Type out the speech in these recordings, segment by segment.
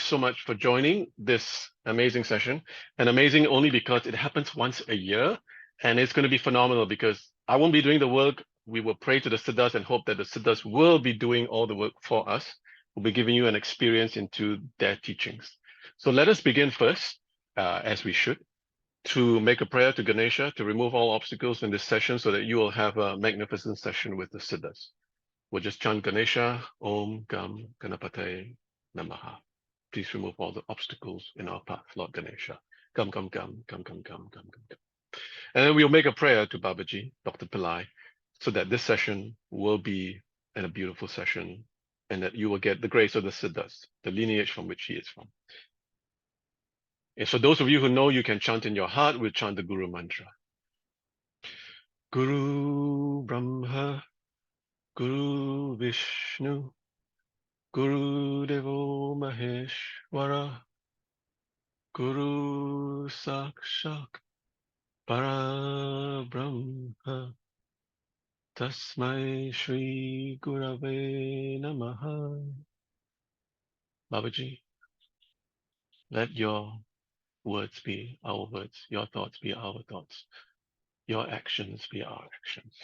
so much for joining this amazing session. And amazing only because it happens once a year. And it's going to be phenomenal because I won't be doing the work. We will pray to the Siddhas and hope that the Siddhas will be doing all the work for us. We'll be giving you an experience into their teachings. So let us begin first, as we should, to make a prayer to Ganesha to remove all obstacles in this session so that you will have a magnificent session with the Siddhas. We'll just chant Ganesha, Om Gam Ganapate Namaha. Please remove all the obstacles in our path, Lord Ganesha. Gum, gum, gum, gum, gum, gum, gum, gum, gum. And then we'll make a prayer to Babaji, Dr. Pillai, so that this session will be a beautiful session and that you will get the grace of the Siddhas, the lineage from which he is from. And so those of you who know you can chant in your heart, we'll chant the Guru mantra. Guru Brahma, Guru Vishnu, Guru Devo Maheshwara, Guru Sakshat Parabrahma, Tasmai Shri Gurave Namaha. Babaji, let your words be our words, your thoughts be our thoughts, your actions be our actions.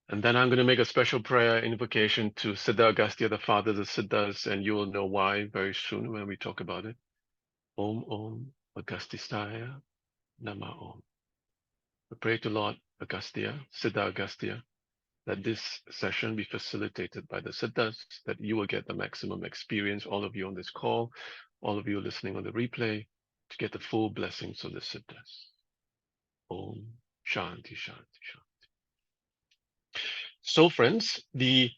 And then I'm going to make a special prayer invocation to Siddha Agastya, the father of the Siddhas, and you will know why very soon when we talk about it. Om Om Agastistaya Nama Om. We pray to Lord Agastya, Siddha Agastya, that this session be facilitated by the Siddhas, that you will get the maximum experience, all of you on this call, all of you listening on the replay, to get the full blessings of the Siddhas. Om Shanti Shanti Shanti. So friends, the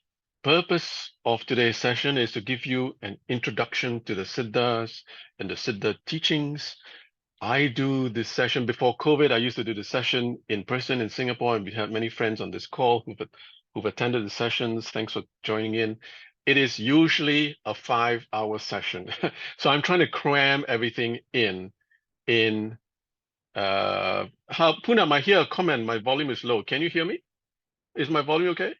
purpose of today's session is to give you an introduction to the Siddhas and the Siddha teachings. I do this session before COVID. I used to do the session in person in Singapore, and we have many friends on this call who've attended the sessions. Thanks for joining in. It is usually a 5-hour session. So I'm trying to cram everything in Poonam, I hear a comment, my volume is low. Can you hear me? Is my volume okay?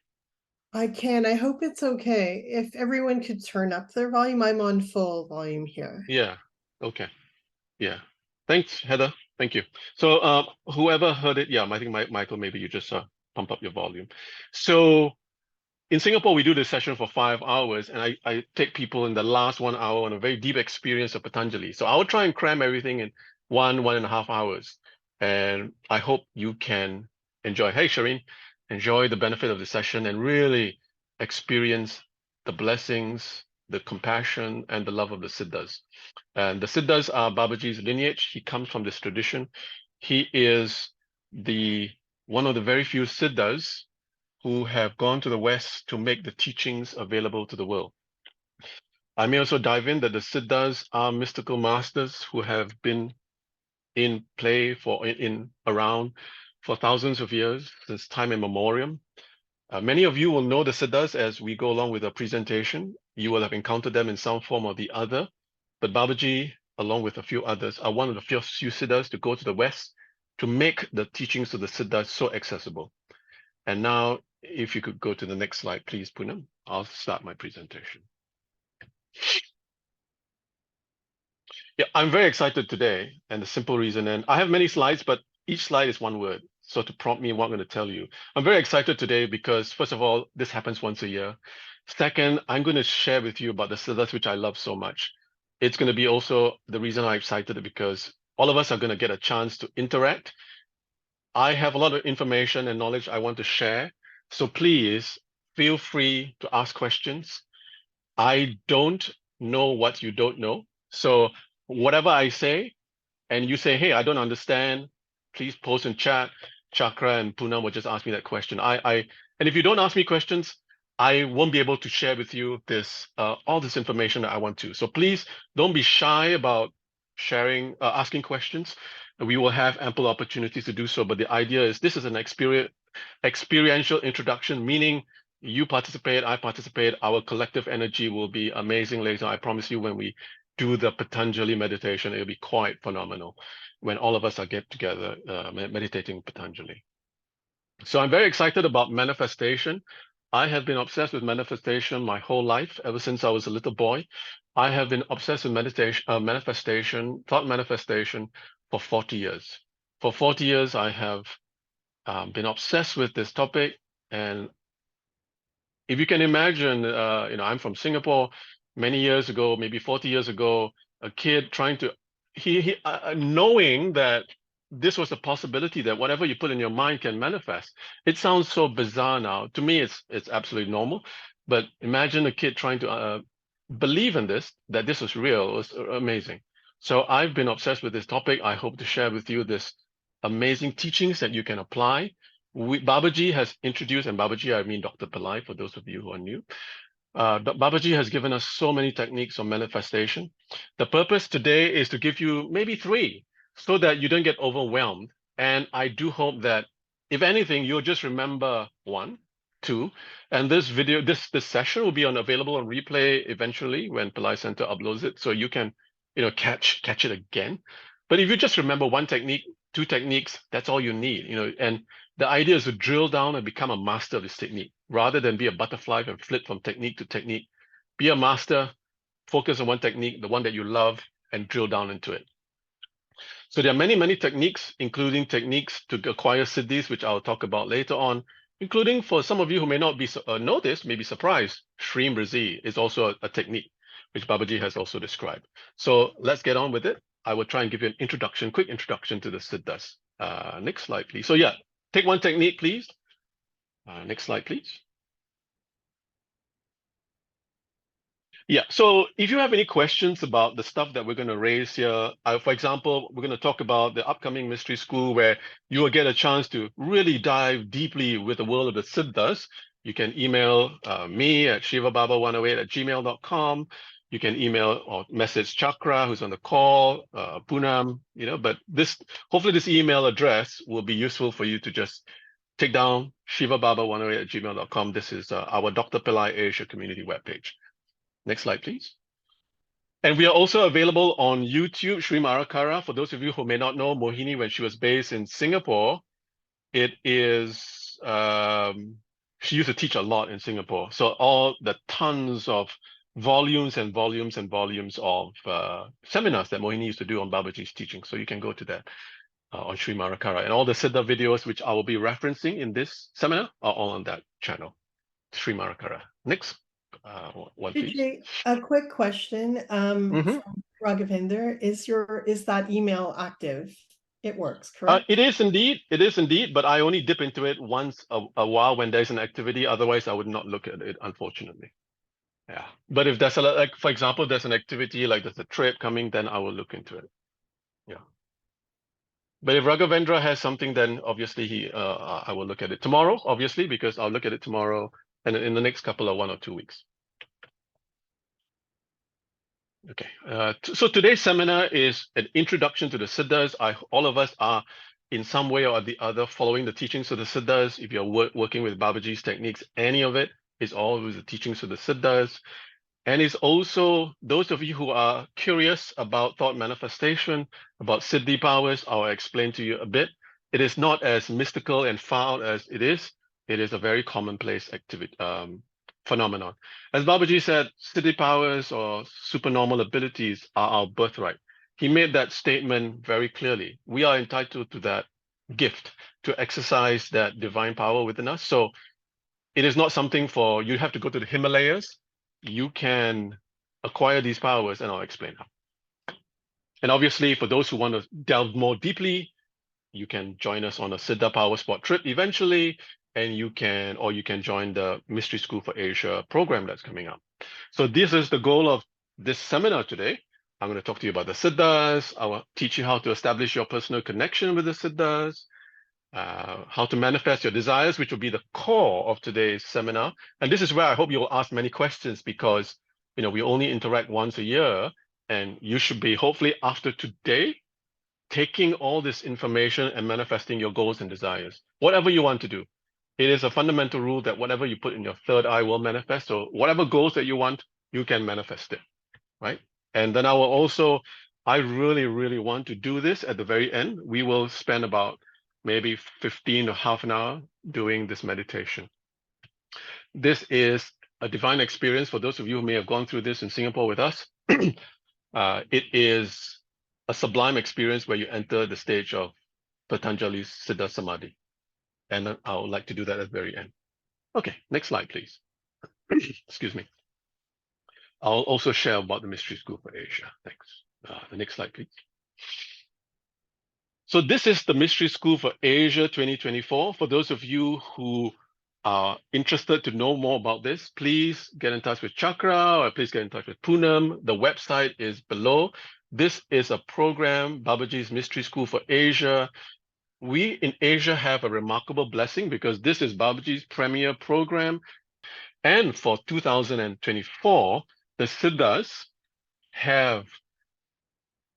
I can. I hope it's okay. If everyone could turn up their volume, I'm on full volume here. Yeah. Okay. Yeah. Thanks, Heather. Thank you. So whoever heard it, yeah, I think Michael, maybe you just pump up your volume. So in Singapore, we do this session for 5 hours, and I take people in the last 1 hour on a very deep experience of Patanjali. So I'll try and cram everything in 1.5 hours. And I hope you can enjoy. Hey, Shireen, enjoy the benefit of the session and really experience the blessings, the compassion, and the love of the Siddhas. And the Siddhas are Babaji's lineage. He comes from this tradition. He is one of the very few Siddhas who have gone to the West to make the teachings available to the world. I may also dive in that the Siddhas are mystical masters who have been in play around for thousands of years, since time immemorial. Many of you will know the Siddhas as we go along with our presentation. You will have encountered them in some form or the other, but Babaji, along with a few others, are one of the few Siddhas to go to the West to make the teachings of the Siddhas so accessible. And now, if you could go to the next slide, please, Poonam. I'll start my presentation. Yeah, I'm very excited today, and the simple reason, and I have many slides, but each slide is one word. So to prompt me what I'm going to tell you, I'm very excited today because, first of all, this happens once a year. Second, I'm going to share with you about the Siddhas, which I love so much. It's going to be also the reason I'm excited because all of us are going to get a chance to interact. I have a lot of information and knowledge I want to share. So please feel free to ask questions. I don't know what you don't know. So whatever I say, and you say, hey, I don't understand, please post in chat. Chakra and Poonam will just ask me that question. And if you don't ask me questions, I won't be able to share with you all this information that I want to. So please don't be shy about sharing, asking questions. We will have ample opportunities to do so. But the idea is this is an experiential introduction, meaning you participate, I participate, our collective energy will be amazing later. I promise you when we do the Patanjali meditation, it'll be quite phenomenal when all of us are get together meditating Patanjali. So I'm very excited about manifestation. I have been obsessed with manifestation my whole life, ever since I was a little boy. I have been obsessed with meditation, thought manifestation for 40 years. For 40 years, I have been obsessed with this topic. And if you can imagine, I'm from Singapore. Many years ago, maybe 40 years ago, a kid trying to, knowing that this was a possibility that whatever you put in your mind can manifest. It sounds so bizarre now. To me, it's absolutely normal. But imagine a kid trying to believe in this, that this was real. It was amazing. So I've been obsessed with this topic. I hope to share with you this amazing teachings that you can apply. Babaji has introduced, and Babaji, I mean Dr. Pillai, for those of you who are new. Babaji has given us so many techniques of manifestation. The purpose today is to give you maybe 3 so that you don't get overwhelmed. And I do hope that, if anything, you'll just remember 1, 2, and this video, this session will be available on replay eventually when Pillai Center uploads it, so you can, catch it again. But if you just remember 1 technique, 2 techniques, that's all you need, and the idea is to drill down and become a master of this technique, rather than be a butterfly and flit from technique to technique. Be a master, focus on 1 technique, the one that you love, and drill down into it. So there are many, many techniques, including techniques to acquire siddhis, which I'll talk about later on, including for some of you who may not be know this, may be surprised, Shreem Razi is also a technique, which Babaji has also described. So let's get on with it. I will try and give you an introduction, quick introduction to the siddhas. Next slide, please. So yeah, take 1 technique, please. Next slide, please. Yeah, so if you have any questions about the stuff that we're going to raise here, for example, we're going to talk about the upcoming mystery school where you will get a chance to really dive deeply with the world of the siddhas. You can email me at shivababa108@gmail.com. You can email or message Chakra, who's on the call, Poonam, but hopefully this email address will be useful for you to just take down shivababa108@gmail.com. This is our Dr. Pillai Asia community webpage. Next slide, please. And we are also available on YouTube, Sri Marakara. For those of you who may not know Mohini, when she was based in Singapore, it is, she used to teach a lot in Singapore. So all the tons of volumes and volumes and volumes of seminars that Mohini used to do on Babaji's teaching. So you can go to that on Sri Marakara. And all the Siddha videos, which I will be referencing in this seminar, are all on that channel, Sri Marakara. Next. 1, please. Vijay, a quick question from Raghavinder. Is that email active? It works, correct? It is indeed, but I only dip into it once a while when there's an activity. Otherwise, I would not look at it, unfortunately. Yeah, but if there's like, for example, there's an activity, like there's a trip coming, then I will look into it. Yeah. But if Raghavendra has something, then obviously I will look at it tomorrow, obviously, because I'll look at it tomorrow and in the next couple of 1 or 2 weeks. Okay, so today's seminar is an introduction to the siddhas. All of us are in some way or the other following the teachings of the siddhas. If you're working with Babaji's techniques, any of it is always the teachings of the siddhas. And it's also those of you who are curious about thought manifestation, about siddhi powers, I'll explain to you a bit. It is not as mystical and far out as it is. It is a very commonplace activity, phenomenon. As Babaji said, siddhi powers or supernormal abilities are our birthright. He made that statement very clearly. We are entitled to that gift, to exercise that divine power within us. So it is not something for you have to go to the Himalayas. You can acquire these powers, and I'll explain how. And obviously, for those who want to delve more deeply, you can join us on a Siddha Power Spot trip eventually, and you can join the Mystery School for Asia program that's coming up. So this is the goal of this seminar today. I'm going to talk to you about the siddhas. I will teach you how to establish your personal connection with the siddhas, how to manifest your desires, which will be the core of today's seminar. And this is where I hope you'll ask many questions, because we only interact once a year, and you should be, hopefully after today, taking all this information and manifesting your goals and desires, whatever you want to do. It is a fundamental rule that whatever you put in your third eye will manifest. So whatever goals that you want, you can manifest it, right? And then I really, really want to do this at the very end. We will spend about maybe 15 or half an hour doing this meditation. This is a divine experience for those of you who may have gone through this in Singapore with us. It is a sublime experience where you enter the stage of Patanjali's Siddha Samadhi. And I would like to do that at the very end. Okay, next slide, please. Excuse me. I'll also share about the Mystery School for Asia. Thanks. The next slide, please. So this is the Mystery School for Asia 2024. For those of you who are interested to know more about this, please get in touch with Chakra or please get in touch with Poonam. The website is below. This is a program, Babaji's Mystery School for Asia. We in Asia have a remarkable blessing because this is Babaji's premier program. And for 2024, the Siddhas have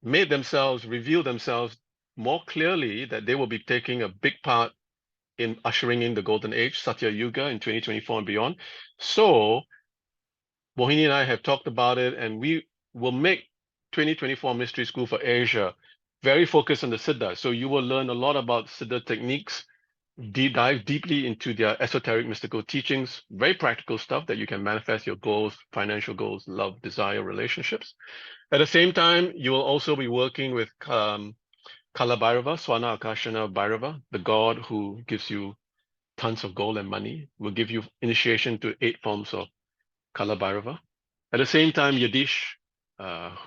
made themselves, revealed themselves more clearly that they will be taking a big part in ushering in the golden age, Satya Yuga in 2024 and beyond. So Mohini and I have talked about it, and we will make 2024 Mystery School for Asia very focused on the Siddha. So you will learn a lot about Siddha techniques, dive deeply into their esoteric mystical teachings, very practical stuff that you can manifest your goals, financial goals, love, desire, relationships. At the same time, you will also be working with Kala Bhairava, Swana Akashana Bhairava, the god who gives you tons of gold and money, will give you initiation to 8 forms of Kala Bhairava. At the same time, Yadish,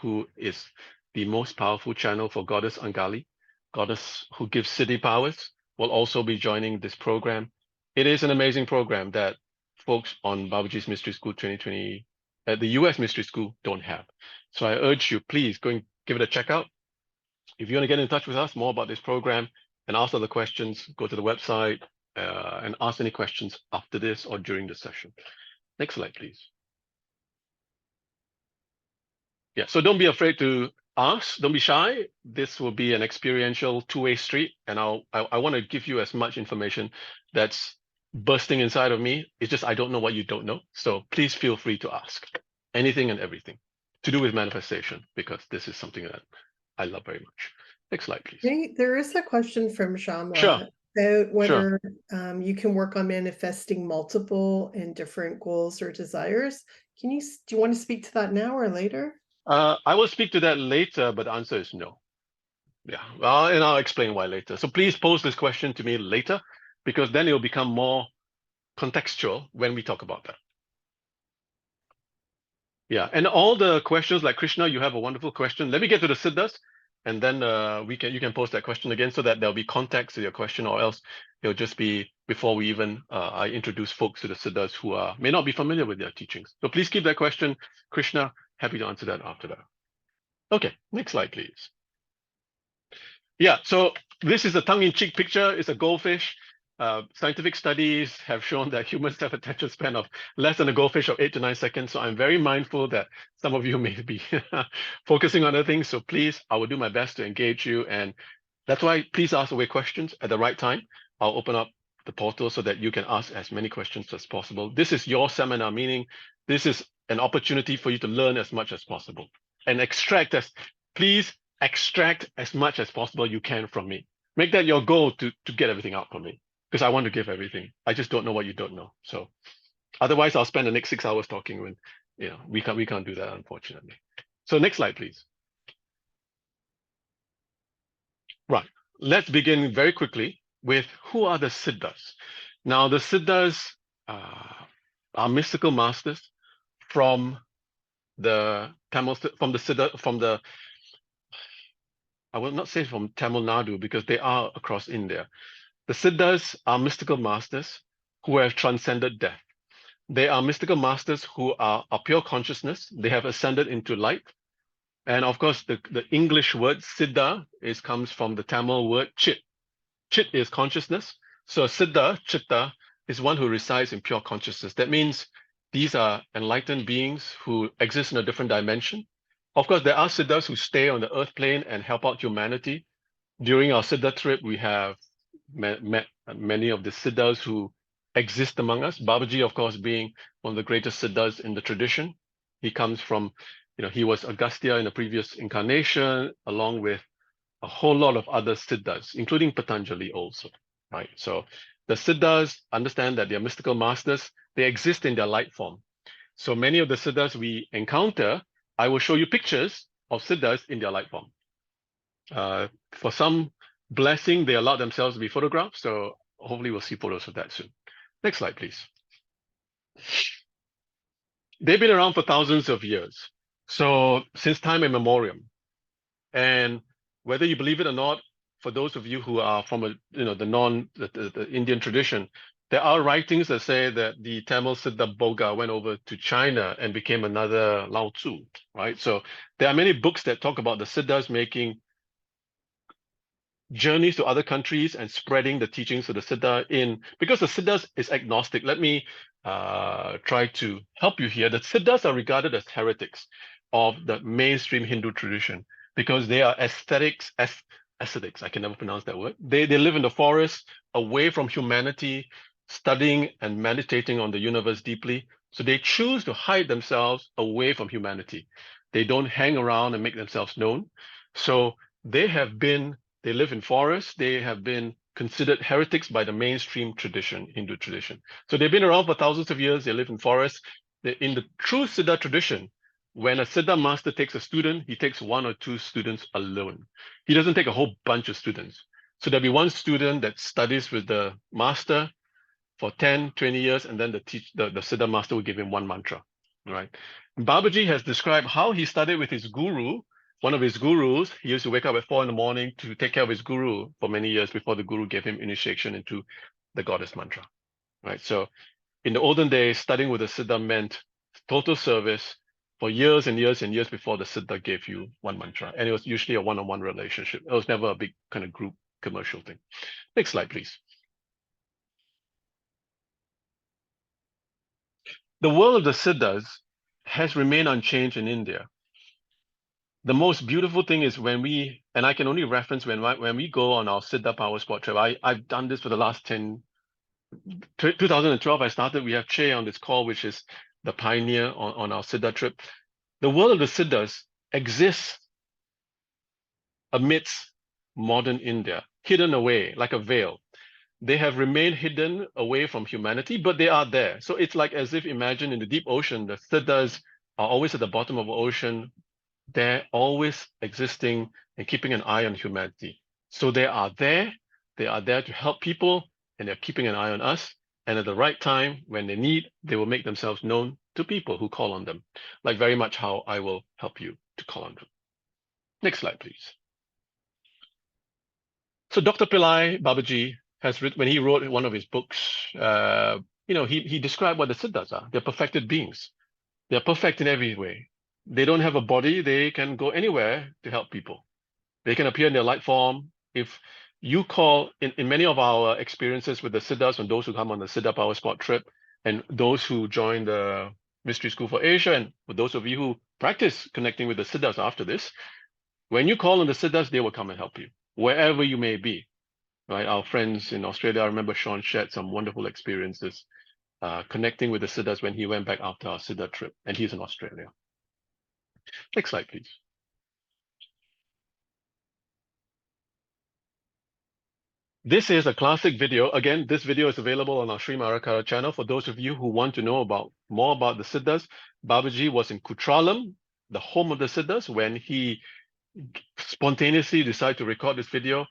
who is the most powerful channel for Goddess Angali, goddess who gives siddhi powers, will also be joining this program. It is an amazing program that folks on Babaji's Mystery School 2020 at the US Mystery School don't have. So I urge you, please go and give it a check out. If you want to get in touch with us more about this program and ask other questions, go to the website and ask any questions after this or during the session. Next slide, please. Yeah, so don't be afraid to ask, don't be shy. This will be an experiential two-way street, and I want to give you as much information that's bursting inside of me. It's just I don't know what you don't know. So please feel free to ask anything and everything to do with manifestation, because this is something that I love very much. Next slide, please. There is a question from Sure. Shamla about whether you can work on manifesting multiple and different goals or desires. Do you want to speak to that now or later? I will speak to that later, but the answer is no. Yeah, well, and I'll explain why later. So please pose this question to me later, because then it will become more contextual when we talk about that. Yeah, and all the questions like Krishna, you have a wonderful question. Let me get to the Siddhas, and then you can post that question again so that there'll be context to your question, or else it'll just be before we even I introduce folks to the Siddhas who may not be familiar with their teachings. So please keep that question, Krishna. Happy to answer that after that. Okay, next slide, please. Yeah, so this is a tongue-in-cheek picture. It's a goldfish. Scientific studies have shown that humans have attention span of less than a goldfish of 8 to 9 seconds. So I'm very mindful that some of you may be focusing on other things. So please, I will do my best to engage you. And that's why please ask away questions at the right time. I'll open up the portal so that you can ask as many questions as possible. This is your seminar, meaning this is an opportunity for you to learn as much as possible and please extract as much as possible you can from me. Make that your goal to get everything out from me, because I want to give everything. I just don't know what you don't know. So otherwise I'll spend the next 6 hours talking when, you know, we can't do that, unfortunately. So next slide, please. Right, let's begin very quickly with who are the Siddhas. Now the Siddhas are mystical masters from the Tamil, I will not say from Tamil Nadu, because they are across India. The Siddhas are mystical masters who have transcended death. They are mystical masters who are pure consciousness. They have ascended into light. And of course, the English word Siddha comes from the Tamil word Chit. Chit is consciousness. So Siddha, Chitta, is one who resides in pure consciousness. That means these are enlightened beings who exist in a different dimension. Of course, there are Siddhas who stay on the earth plane and help out humanity. During our Siddha trip, we have met many of the Siddhas who exist among us. Babaji, of course, being one of the greatest Siddhas in the tradition. He comes from, he was Agastya in a previous incarnation, along with a whole lot of other Siddhas, including Patanjali also, right? So the Siddhas understand that they're mystical masters. They exist in their light form. So many of the Siddhas we encounter I will show you pictures of Siddhas in their light form. For some blessing, they allow themselves to be photographed, so hopefully we'll see photos of that soon. Next slide, please. They've been around for thousands of years, so since time immemorial. And whether you believe it or not, for those of you who are from the Indian tradition, there are writings that say that the Tamil Siddha Boga went over to China and became another Lao Tzu, right? So there are many books that talk about the Siddhas making journeys to other countries and spreading the teachings of the Siddha because the Siddhas is agnostic. Let me try to help you here. The Siddhas are regarded as heretics of the mainstream Hindu tradition because they are ascetics. I can never pronounce that word. They live in the forest, away from humanity, studying and meditating on the universe deeply. So they choose to hide themselves away from humanity. They don't hang around and make themselves known. So they live in forests. They have been considered heretics by the mainstream tradition, Hindu tradition. So they've been around for thousands of years. They live in forests. In the true Siddha tradition, when a Siddha master takes a student, he takes 1 or 2 students alone. He doesn't take a whole bunch of students. So there'll be one student that studies with the master for 10, 20 years, and then the Siddha master will give him one mantra, right? Babaji has described how he studied with his guru. One of his gurus, he used to wake up at 4 in the morning to take care of his guru for many years before the guru gave him initiation into the goddess mantra, right? So in the olden days, studying with the Siddha meant total service for years and years and years before the Siddha gave you one mantra. And it was usually a one-on-one relationship. It was never a big kind of group commercial thing. Next slide, please. The world of the Siddhas has remained unchanged in India. The most beautiful thing is and I can only reference when we go on our Siddha Power Sport trip. I've done this for the last 2012 I started. We have Che on this call, which is the pioneer on our Siddha trip. The world of the Siddhas exists amidst modern India, hidden away like a veil. They have remained hidden away from humanity, but they are there. So it's like as if imagine in the deep ocean, the Siddhas are always at the bottom of the ocean. They're always existing and keeping an eye on humanity. So they are there to help people, and they're keeping an eye on us. And at the right time, when they need, they will make themselves known to people who call on them, like very much how I will help you to call on them. Next slide, please. So Dr. Pillai Babaji has written, when he wrote one of his books, he described what the Siddhas are. They're perfected beings. They're perfect in every way. They don't have a body. They can go anywhere to help people. They can appear in their light form. If you call, in many of our experiences with the Siddhas and those who come on the Siddha Power Sport trip, and those who join the Mystery School for Asia, and for those of you who practice connecting with the Siddhas after this, when you call on the Siddhas, they will come and help you, wherever you may be. Right? Our friends in Australia, I remember Sean shared some wonderful experiences connecting with the Siddhas when he went back after our Siddha trip, and he's in Australia. Next slide, please. This is a classic video. Again, this video is available on our Sri Marakara channel. For those of you who want to know more about the Siddhas, Babaji was in Kutralam, the home of the Siddhas, when he spontaneously decided to record this video.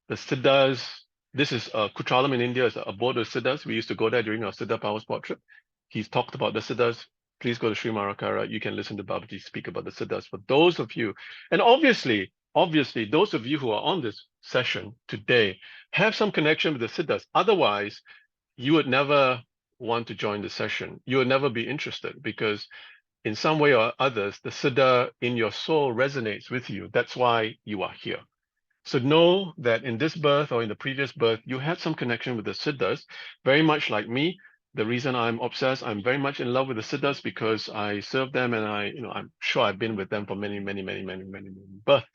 The Siddhas, this is Kutralam in India, is a abode of Siddhas. We used to go there during our Siddha Power Sport trip. He's talked about the Siddhas. Please go to Sri Marakara. You can listen to Babaji speak about the Siddhas. For those of you, and obviously, those of you who are on this session today have some connection with the Siddhas. Otherwise, you would never want to join the session. You would never be interested because in some way or others, the Siddha in your soul resonates with you. That's why you are here. So know that in this birth or in the previous birth, you had some connection with the Siddhas, very much like me. The reason I'm obsessed, I'm very much in love with the Siddhas because I serve them and I'm sure I've been with them for many births,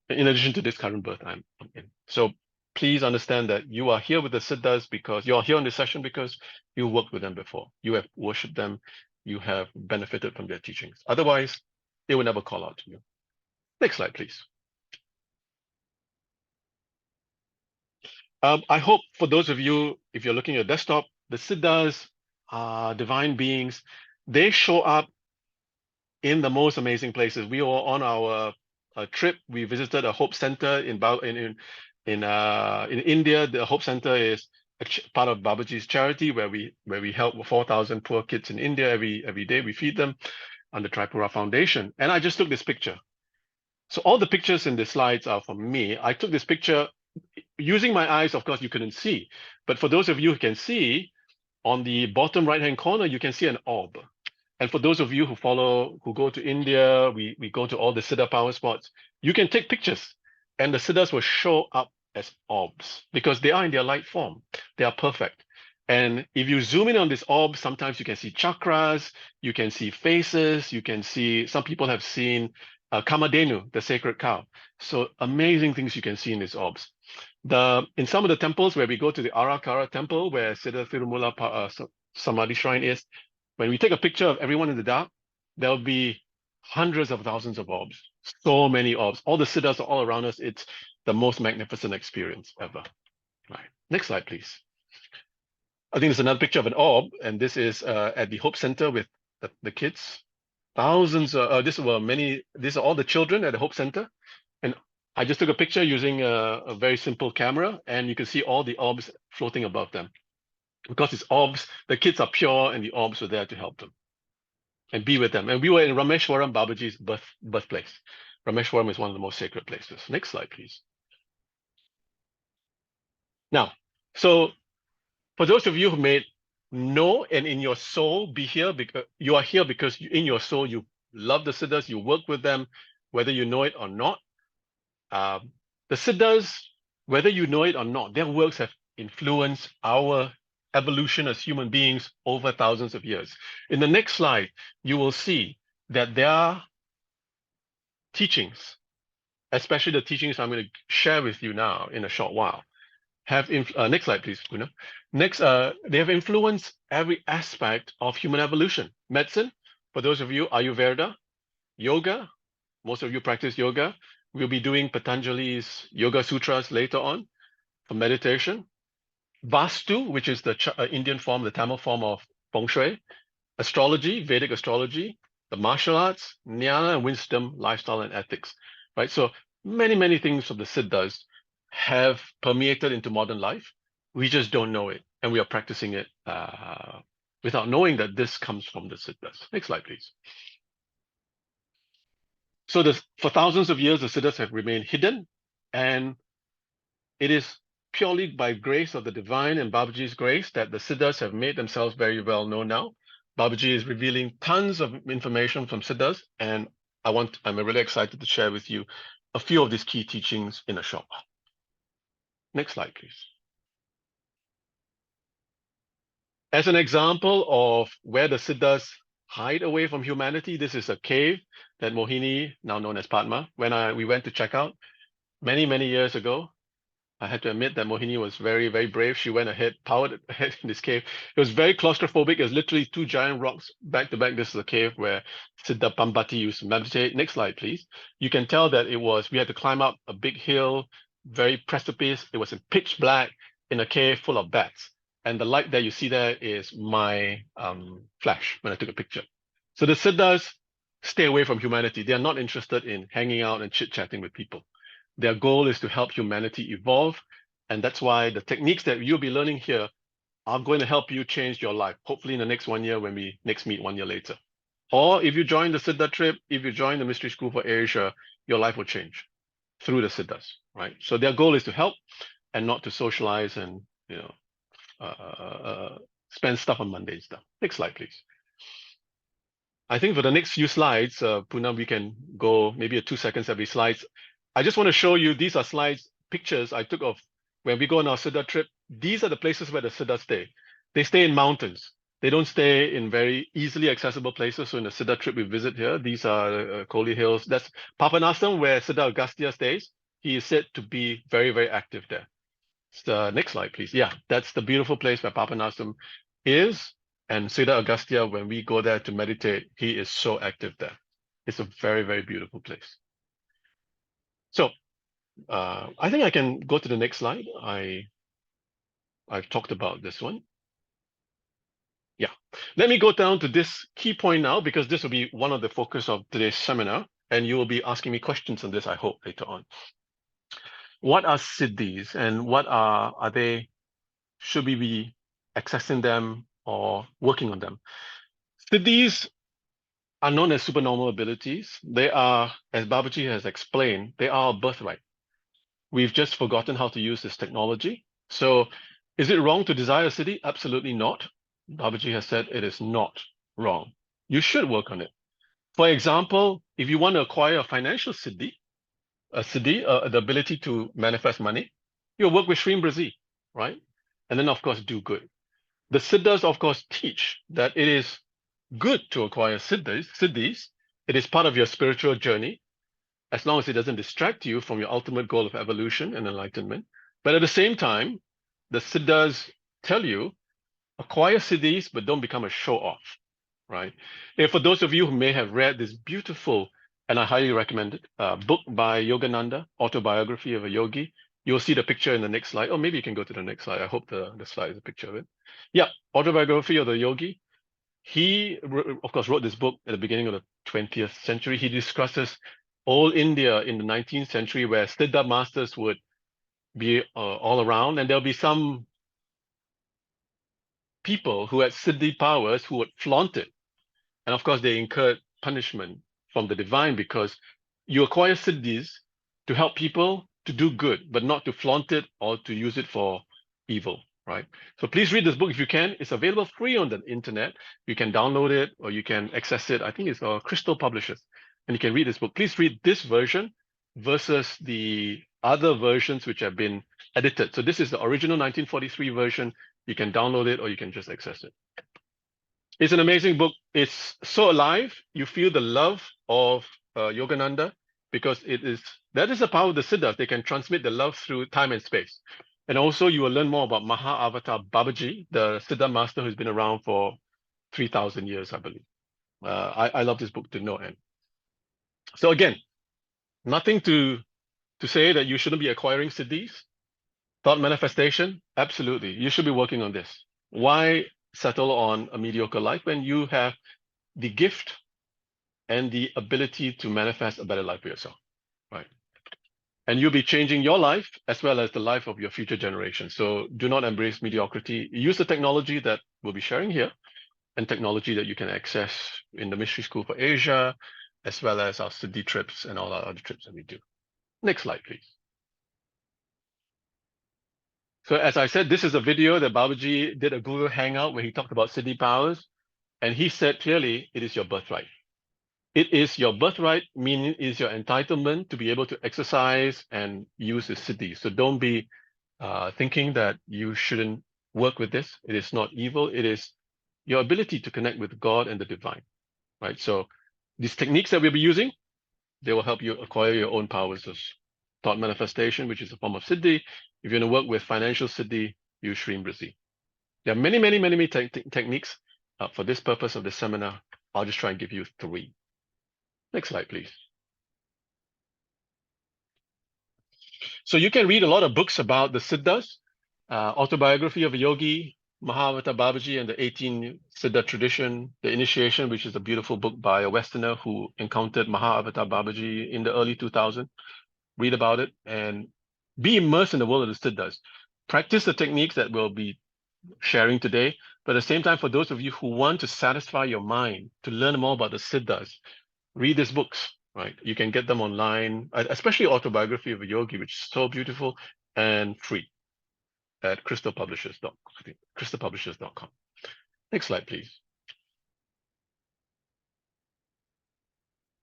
in addition to this current birth I'm in. So please understand that you are here with the Siddhas because you are here on this session because you worked with them before. You have worshipped them. You have benefited from their teachings. Otherwise, they will never call out to you. Next slide, please. I hope for those of you, if you're looking at your desktop, the Siddhas are divine beings. They show up in the most amazing places. We were on our trip. We visited a Hope Center in India. The Hope Center is part of Babaji's charity, where we help 4,000 poor kids in India every day. We feed them under Tripura Foundation. And I just took this picture. So all the pictures in the slides are from me. I took this picture using my eyes. Of course, you couldn't see, but for those of you who can see, on the bottom right-hand corner, you can see an orb. And for those of you who go to India, we go to all the Siddha power spots, you can take pictures and the Siddhas will show up as orbs because they are in their light form. They are perfect. And if you zoom in on this orb, sometimes you can see chakras, you can see faces, you can see, some people have seen Kamadhenu, the sacred cow. So amazing things you can see in these orbs. In some of the temples where we go to the Arakara temple, where Siddha Thirumula Samadhi Shrine is, when we take a picture of everyone in the dark, there'll be hundreds of thousands of orbs. So many orbs. All the Siddhas are all around us. It's the most magnificent experience ever. Right. Next slide, please. I think there's another picture of an orb, and this is at the Hope Center with the kids. Thousands. These are all the children at the Hope Center, and I just took a picture using a very simple camera, and you can see all the orbs floating above them. Because it's orbs, the kids are pure, and the orbs were there to help them and be with them. And we were in Rameshwaram, Babaji's birthplace. Rameshwaram is one of the most sacred places. Next slide, please. Now, so for those of you who may know and in your soul be here, because you are here because in your soul you love the Siddhas, you work with them, whether you know it or not. The Siddhas, whether you know it or not, their works have influenced our evolution as human beings over thousands of years. In the next slide, you will see that their teachings, especially the teachings I'm going to share with you now in a short while, have next slide, please, Puna. Next, they have influenced every aspect of human evolution. Medicine, for those of you, Ayurveda, yoga, most of you practice yoga. We'll be doing Patanjali's Yoga Sutras later on for meditation. Vastu, which is the Indian form, the Tamil form of Feng Shui. Astrology, Vedic astrology, the martial arts, jnana and wisdom, lifestyle and ethics, right? So many things of the Siddhas have permeated into modern life. We just don't know it, and we are practicing it without knowing that this comes from the Siddhas. Next slide, please. So for thousands of years, the Siddhas have remained hidden, and it is purely by grace of the divine and Babaji's grace that the Siddhas have made themselves very well known now. Babaji is revealing tons of information from Siddhas, and I'm really excited to share with you a few of these key teachings in a short while. Next slide, please. As an example of where the Siddhas hide away from humanity, this is a cave that Mohini, now known as Padma, when we went to check out many years ago. I had to admit that Mohini was very brave. She went ahead, powered ahead in this cave. It was very claustrophobic. It was literally two giant rocks back to back. This is a cave where Siddha Pambati used to meditate. Next slide, please. You can tell that we had to climb up a big hill, very precipice. It was in pitch black in a cave full of bats. And the light that you see there is my flash when I took a picture. So the Siddhas stay away from humanity. They are not interested in hanging out and chit-chatting with people. Their goal is to help humanity evolve. And that's why the techniques that you'll be learning here are going to help you change your life, hopefully in the next 1 year when we next meet 1 year later. Or if you join the Siddha trip, if you join the Mystery School for Asia, your life will change through the Siddhas, right? So their goal is to help and not to socialize and, spend stuff on mundane stuff. Next slide, please. I think for the next few slides, Poonam, we can go maybe 2 seconds every slide. I just want to show you, these are pictures I took of when we go on our Siddha trip. These are the places where the Siddhas stay. They stay in mountains. They don't stay in very easily accessible places. So in the Siddha trip we visit here, these are Koli Hills. That's Papanasam, where Siddha Agastya stays. He is said to be very active there. So, next slide, please. Yeah, that's the beautiful place where Papanasam is. And Siddha Agastya, when we go there to meditate, he is so active there. It's a very beautiful place. So I think I can go to the next slide. I've talked about this one. Yeah. Let me go down to this key point now, because this will be one of the focus of today's seminar, and you will be asking me questions on this, I hope, later on. What are siddhis, and what are they? Should we be accessing them or working on them? Siddhis are known as supernormal abilities. They are, as Babaji has explained, they are a birthright. We've just forgotten how to use this technology. So is it wrong to desire a siddhi? Absolutely not. Babaji has said it is not wrong. You should work on it. For example, if you want to acquire a financial siddhi, the ability to manifest money, you'll work with Sri Brasi, right? And then, of course, do good. The Siddhas, of course, teach that it is good to acquire siddhis. It is part of your spiritual journey, as long as it doesn't distract you from your ultimate goal of evolution and enlightenment. But at the same time, the Siddhas tell you, acquire siddhis, but don't become a show-off, right? And for those of you who may have read this beautiful, and I highly recommend it, book by Yogananda, Autobiography of a Yogi, you'll see the picture in the next slide. Or maybe you can go to the next slide. I hope the slide is a picture of it. Yeah, Autobiography of the Yogi. He, of course, wrote this book at the beginning of the 20th century. He discusses all India in the 19th century, where Siddha masters would be all around, and there'll be some people who had Siddhi powers who would flaunt it. And of course, they incurred punishment from the divine, because you acquire siddhis to help people to do good, but not to flaunt it or to use it for evil, right? So please read this book if you can. It's available free on the internet. You can download it or you can access it. I think it's Crystal Publishers, and you can read this book. Please read this version versus the other versions which have been edited. So this is the original 1943 version. You can download it or you can just access it. It's an amazing book. It's so alive. You feel the love of Yogananda, because that is the power of the Siddhas. They can transmit the love through time and space. And also you will learn more about Maha Avatar Babaji, the Siddha master who's been around for 3,000 years, I believe. I love this book to no end. So again, nothing to say that you shouldn't be acquiring siddhis. Thought manifestation, absolutely. You should be working on this. Why settle on a mediocre life when you have the gift and the ability to manifest a better life for yourself, right? And you'll be changing your life as well as the life of your future generations. So do not embrace mediocrity. Use the technology that we'll be sharing here, and technology that you can access in the Mystery School for Asia, as well as our Siddhi trips and all our other trips that we do. Next slide, please. So as I said, this is a video that Babaji did a Google Hangout where he talked about Siddhi powers. And he said clearly, it is your birthright. It is your birthright, meaning it is your entitlement to be able to exercise and use the siddhi. So don't be thinking that you shouldn't work with this. It is not evil. It is your ability to connect with God and the divine, right? So these techniques that we'll be using, they will help you acquire your own powers of thought manifestation, which is a form of siddhi. If you're going to work with financial siddhi, use Sri Brasi. There are many techniques. For this purpose of the seminar, I'll just try and give you 3. Next slide, please. So you can read a lot of books about the Siddhas, Autobiography of a Yogi, Mahavatar Babaji and the 18 Siddha tradition, The Initiation, which is a beautiful book by a Westerner who encountered Mahavatar Babaji in the early 2000s. Read about it and be immersed in the world of the Siddhas. Practice the techniques that we'll be sharing today, but at the same time, for those of you who want to satisfy your mind, to learn more about the Siddhas, read these books, right? You can get them online, especially Autobiography of a Yogi, which is so beautiful and free at crystalpublishers.com. Next slide, please.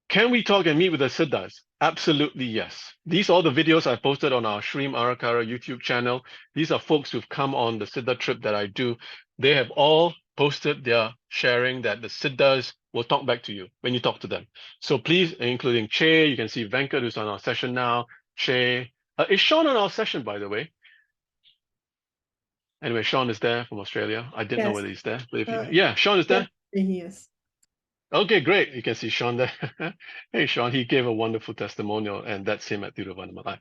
Can we talk and meet with the Siddhas? Absolutely, yes. These are the videos I posted on our Shrim Arakara YouTube channel. These are folks who've come on the Siddha trip that I do. They have all posted their sharing that the Siddhas will talk back to you when you talk to them. So please, including Che, you can see Venkat who's on our session now, Che. Is Sean on our session, by the way? Anyway, Sean is there from Australia. I didn't know whether he's there. But if yeah, Sean is there? Yeah, he is. Okay, great. You can see Sean there. Hey, Sean, he gave a wonderful testimonial, and that's him at Thiruvannamalai.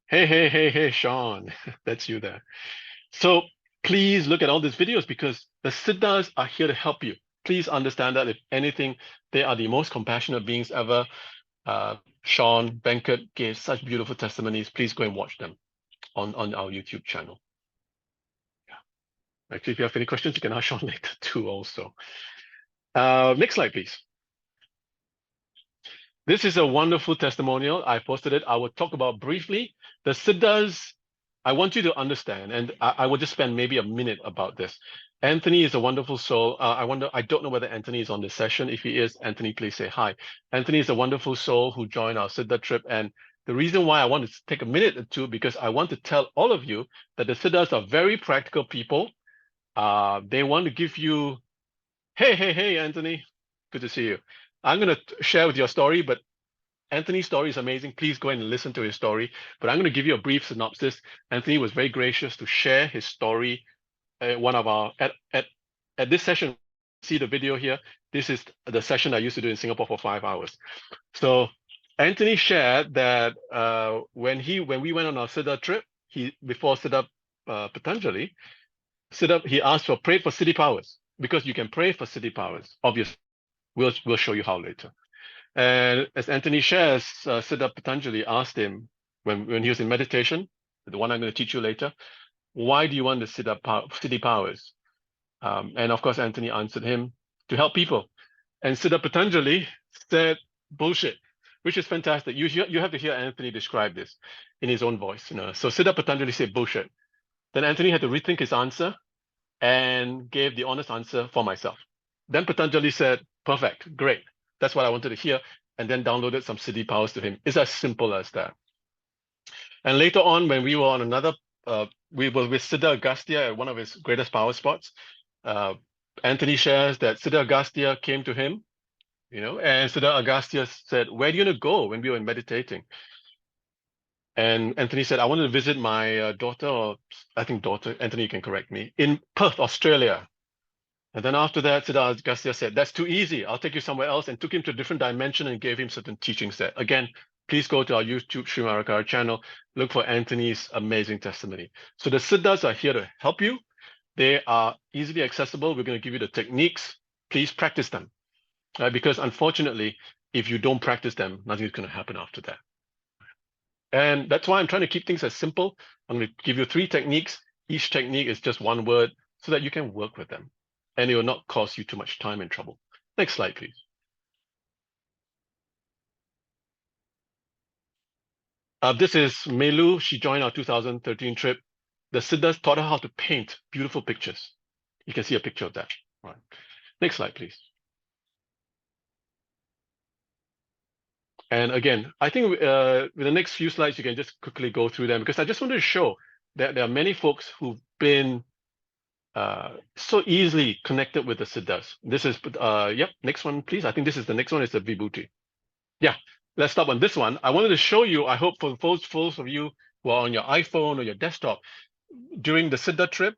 Hey, Sean. That's you there. So please look at all these videos because the Siddhas are here to help you. Please understand that if anything, they are the most compassionate beings ever. Sean, Venkat gave such beautiful testimonies. Please go and watch them on our YouTube channel. Yeah. Actually, if you have any questions, you can ask Sean later too also. Next slide, please. This is a wonderful testimonial. I posted it. I will talk about briefly. The Siddhas, I want you to understand, and I will just spend maybe a minute about this. Anthony is a wonderful soul. I don't know whether Anthony is on this session. If he is, Anthony, please say hi. Anthony is a wonderful soul who joined our Siddha trip. And the reason why I want to take a minute or two, because I want to tell all of you that the Siddhas are very practical people. They want to give you, hey, Anthony, good to see you. I'm going to share with your story, but Anthony's story is amazing. Please go and listen to his story. But I'm going to give you a brief synopsis. Anthony was very gracious to share his story. One of our at this session, see the video here. This is the session I used to do in Singapore for 5 hours. So Anthony shared that when we went on our Siddha trip, before Siddha Patanjali, he asked for prayed for Siddhi powers, because you can pray for Siddhi powers. Obviously, we'll show you how later. And as Anthony shares, Siddha Patanjali asked him when he was in meditation, the one I'm going to teach you later, why do you want the Siddhi powers? And of course, Anthony answered him to help people. And Siddha Patanjali said, bullshit, which is fantastic. You have to hear Anthony describe this in his own voice. So Siddha Patanjali said bullshit. Then Anthony had to rethink his answer and gave the honest answer for myself. Then Patanjali said, perfect, great. That's what I wanted to hear, and then downloaded some Siddhi powers to him. It's as simple as that. And later on, when we were on another, we were with Siddha Agastya at one of his greatest power spots. Anthony shares that Siddha Agastya came to him, and Siddha Agastya said, where do you want to go when we were meditating? And Anthony said, I wanted to visit my daughter, or I think daughter, Anthony, you can correct me, in Perth, Australia. And then after that, Siddha Agastya said, that's too easy. I'll take you somewhere else, and took him to a different dimension and gave him certain teachings there. Again, please go to our YouTube Sri Marakara channel, look for Anthony's amazing testimony. So the Siddhas are here to help you. They are easily accessible. We're going to give you the techniques. Please practice them. Because unfortunately, if you don't practice them, nothing is going to happen after that. And that's why I'm trying to keep things as simple. I'm going to give you 3 techniques. Each technique is just one word so that you can work with them. And it will not cost you too much time and trouble. Next slide, please. This is Melu. She joined our 2013 trip. The Siddhas taught her how to paint beautiful pictures. You can see a picture of that. Right. Next slide, please. And again, I think with the next few slides, you can just quickly go through them, because I just wanted to show that there are many folks who've been so easily connected with the Siddhas. This is, next one, please. I think this is the next one, is the Vibhuti. Yeah, let's stop on this one. I wanted to show you, I hope for those of you who are on your iPhone or your desktop, during the Siddha trip,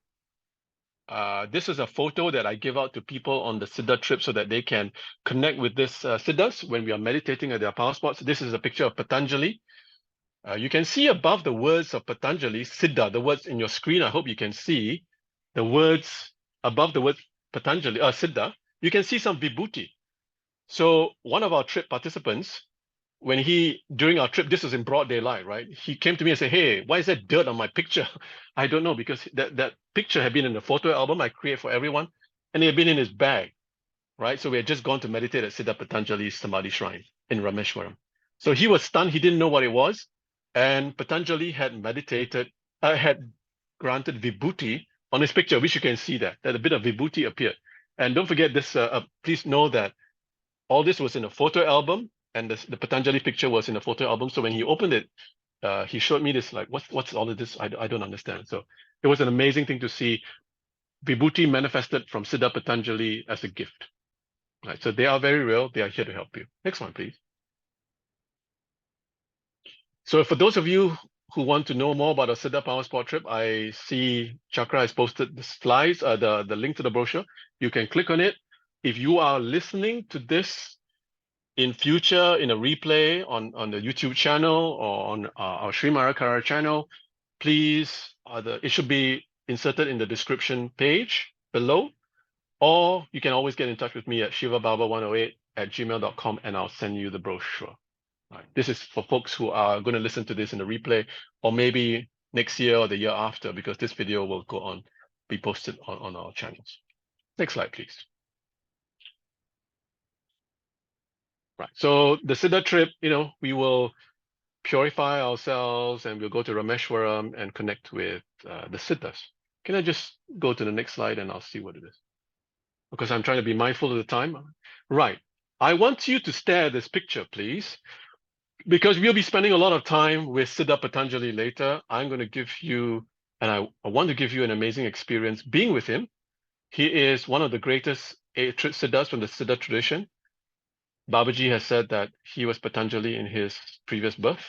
this is a photo that I give out to people on the Siddha trip so that they can connect with this Siddhas when we are meditating at their power spots. This is a picture of Patanjali. You can see above the words of Patanjali, Siddha, the words in your screen. I hope you can see the words above the words Patanjali, Siddha. You can see some Vibhuti. So one of our trip participants, during our trip, this was in broad daylight, right? He came to me and said, hey, why is there dirt on my picture? I don't know, because that picture had been in the photo album I create for everyone, and it had been in his bag, right? So we had just gone to meditate at Siddha Patanjali's Samadhi Shrine in Rameshwaram. So he was stunned. He didn't know what it was. And Patanjali had had granted Vibhuti on his picture, which you can see that a bit of Vibhuti appeared. And don't forget this, please know that all this was in a photo album, and the Patanjali picture was in a photo album. So when he opened it, he showed me this, like, what's all of this? I don't understand. So it was an amazing thing to see Vibhuti manifested from Siddha Patanjali as a gift. Right, so they are very real. They are here to help you. Next one, please. So for those of you who want to know more about a Siddha Power Sport trip, I see Chakra has posted the slides, the link to the brochure. You can click on it. If you are listening to this in future, in a replay on the YouTube channel or on our Sri Marakara channel, please, it should be inserted in the description page below, or you can always get in touch with me at shivababa108@gmail.com and I'll send you the brochure. Right. This is for folks who are going to listen to this in the replay, or maybe next year or the year after, because this video will go on, be posted on our channels. Next slide, please. Right. So the Siddha trip, we will purify ourselves and we'll go to Rameshwaram and connect with the Siddhas. Can I just go to the next slide and I'll see what it is? Because I'm trying to be mindful of the time. Right. I want you to stare at this picture, please, because we'll be spending a lot of time with Siddha Patanjali later. I'm going to give you, and I want to give you an amazing experience being with him. He is one of the greatest Siddhas from the Siddha tradition. Babaji has said that he was Patanjali in his previous birth.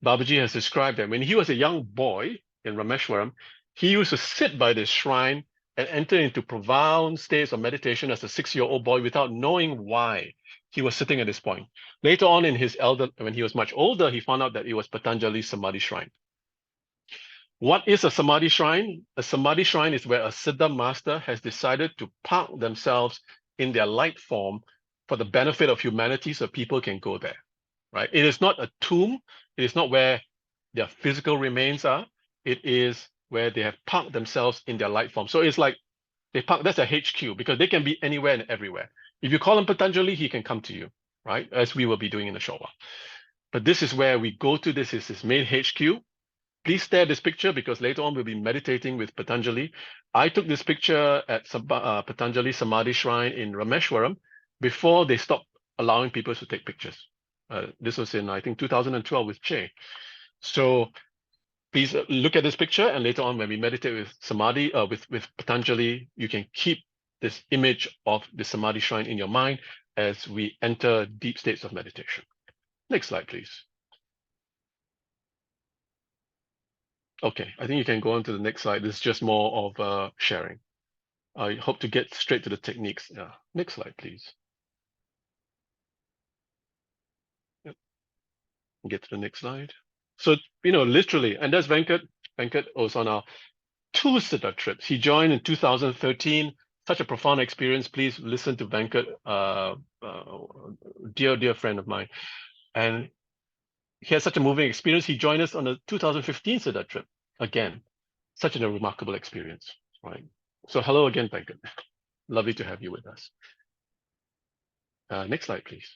Babaji has described that when he was a young boy in Rameshwaram, he used to sit by this shrine and enter into profound states of meditation as a 6-year-old boy without knowing why he was sitting at this point. Later on when he was much older, he found out that it was Patanjali's Samadhi shrine. What is a Samadhi shrine? A Samadhi shrine is where a Siddha master has decided to park themselves in their light form for the benefit of humanity so people can go there, right? It is not a tomb. It is not where their physical remains are. It is where they have parked themselves in their light form. So it's like they park, that's a HQ, because they can be anywhere and everywhere. If you call him Patanjali, he can come to you, right? As we will be doing in a short while. But this is where we go to. This is his main HQ. Please stare at this picture because later on we'll be meditating with Patanjali. I took this picture at Patanjali Samadhi Shrine in Rameshwaram before they stopped allowing people to take pictures. This was in, I think, 2012 with Che. So please look at this picture, and later on when we meditate with Samadhi, with Patanjali, you can keep this image of the Samadhi Shrine in your mind as we enter deep states of meditation. Next slide, please. Okay, I think you can go on to the next slide. This is just more of sharing. I hope to get straight to the techniques. Yeah. Next slide, please. Yep. Get to the next slide. So, literally, and that's Venkat. Venkat was on our 2 Siddha trips. He joined in 2013. Such a profound experience. Please listen to Venkat, dear friend of mine. And he had such a moving experience. He joined us on the 2015 Siddha trip. Again, such a remarkable experience, right? So hello again, Venkat. Lovely to have you with us. Next slide, please.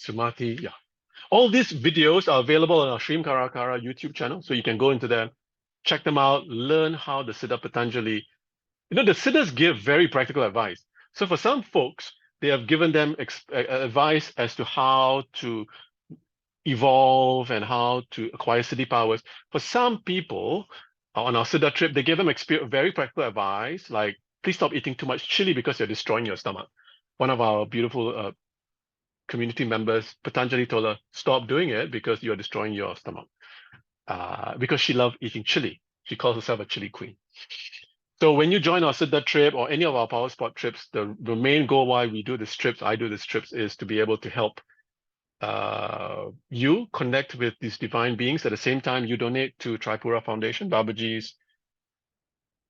Sumathi, yeah. All these videos are available on our Srim Karakara YouTube channel, so you can go into there, check them out, learn how the Siddha Patanjali, the Siddhas give very practical advice. So for some folks, they have given them advice as to how to evolve and how to acquire Siddhi powers. For some people on our Siddha trip, they give them very practical advice, like please stop eating too much chili because you're destroying your stomach. One of our beautiful community members, Patanjali, told her, stop doing it because you're destroying your stomach. Because she loved eating chili. She calls herself a chili queen. So when you join our Siddha trip or any of our Power Spot trips, the main goal why we do these trips, I do these trips, is to be able to help you connect with these divine beings. At the same time, you donate to Tripura Foundation, Babaji's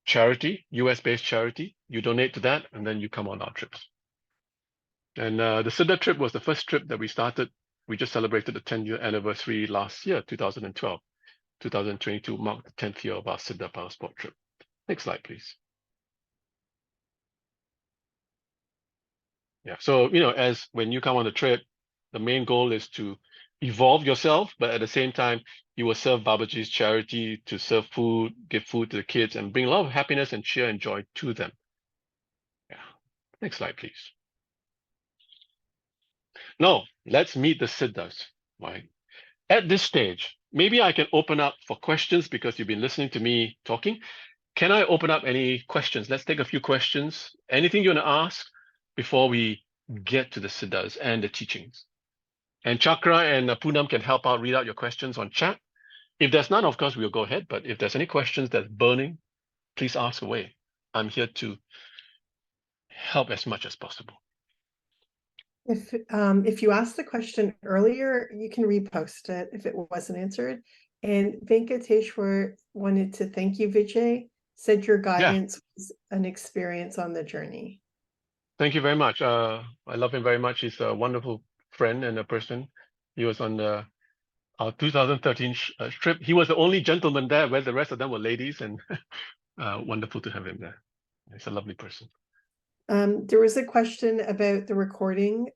charity, US-based charity. You donate to that, and then you come on our trips. And the Siddha trip was the first trip that we started. We just celebrated the 10-year anniversary last year, 2012. 2022 marked the 10th year of our Siddha Power Sport trip. Next slide, please. Yeah, so, as when you come on the trip, the main goal is to evolve yourself, but at the same time, you will serve Babaji's charity to serve food, give food to the kids, and bring a lot of happiness and cheer and joy to them. Yeah. Next slide, please. Now, let's meet the Siddhas, right? At this stage, maybe I can open up for questions because you've been listening to me talking. Can I open up any questions? Let's take a few questions. Anything you want to ask before we get to the Siddhas and the teachings? And Chakra and Poonam can help out, read out your questions on chat. If there's none, of course, we'll go ahead. But if there's any questions that's burning, please ask away. I'm here to help as much as possible. If you asked the question earlier, you can repost it if it wasn't answered. And Venkateshwar wanted to thank you, Vijay, said your Yeah, guidance was an experience on the journey. thank you very much. I love him very much. He's a wonderful friend and a person. He was on our 2013 trip. He was the only gentleman there, where the rest of them were ladies, and wonderful to have him there. He's a lovely person. There was a question about the recording.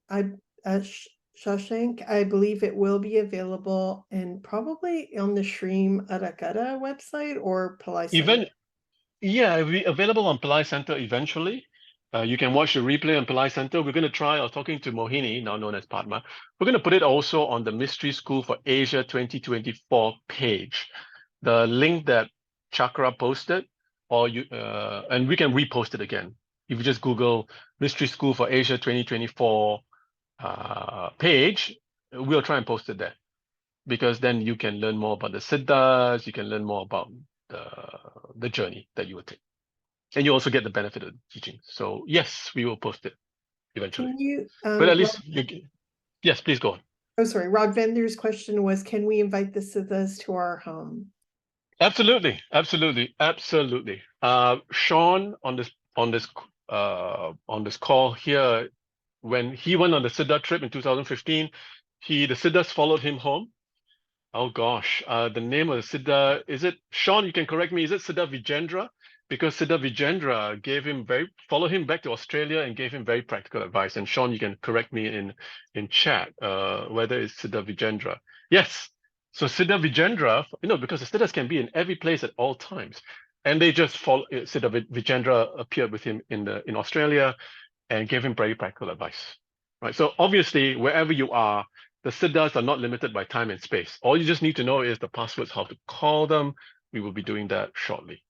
Shashank, I believe it will be available and probably on the Shreem Aragata website or Pillai Center. Yeah, it'll be available on Pillai Center eventually. You can watch the replay on Pillai Center. We're going to try, I was talking to Mohini, now known as Padma. We're going to put it also on the Mystery School for Asia 2024 page. The link that Chakra posted, or and we can repost it again. If you just Google Mystery School for Asia 2024 page, we'll try and post it there. Because then you can learn more about the Siddhas, you can learn more about the journey that you will take. And you also get the benefit of the teaching. So yes, we will post it eventually. Can you, But at least, yes, please go on. oh, sorry, Rod Vender's question was, can we invite the Siddhas to our home? Absolutely, absolutely, absolutely. Sean on this call here, when he went on the Siddha trip in 2015, the Siddhas followed him home. Oh gosh, the name of the Siddha, is it, Sean, you can correct me, is it Siddha Vijendra? Because Siddha Vijendra followed him back to Australia and gave him very practical advice. And Sean, you can correct me in chat whether it's Siddha Vijendra. Yes, so Siddha Vijendra, because the Siddhas can be in every place at all times. And they just follow, Siddha Vijendra appeared with him in Australia and gave him very practical advice. Right. So obviously, wherever you are, the Siddhas are not limited by time and space. All you just need to know is the passwords, how to call them. We will be doing that shortly.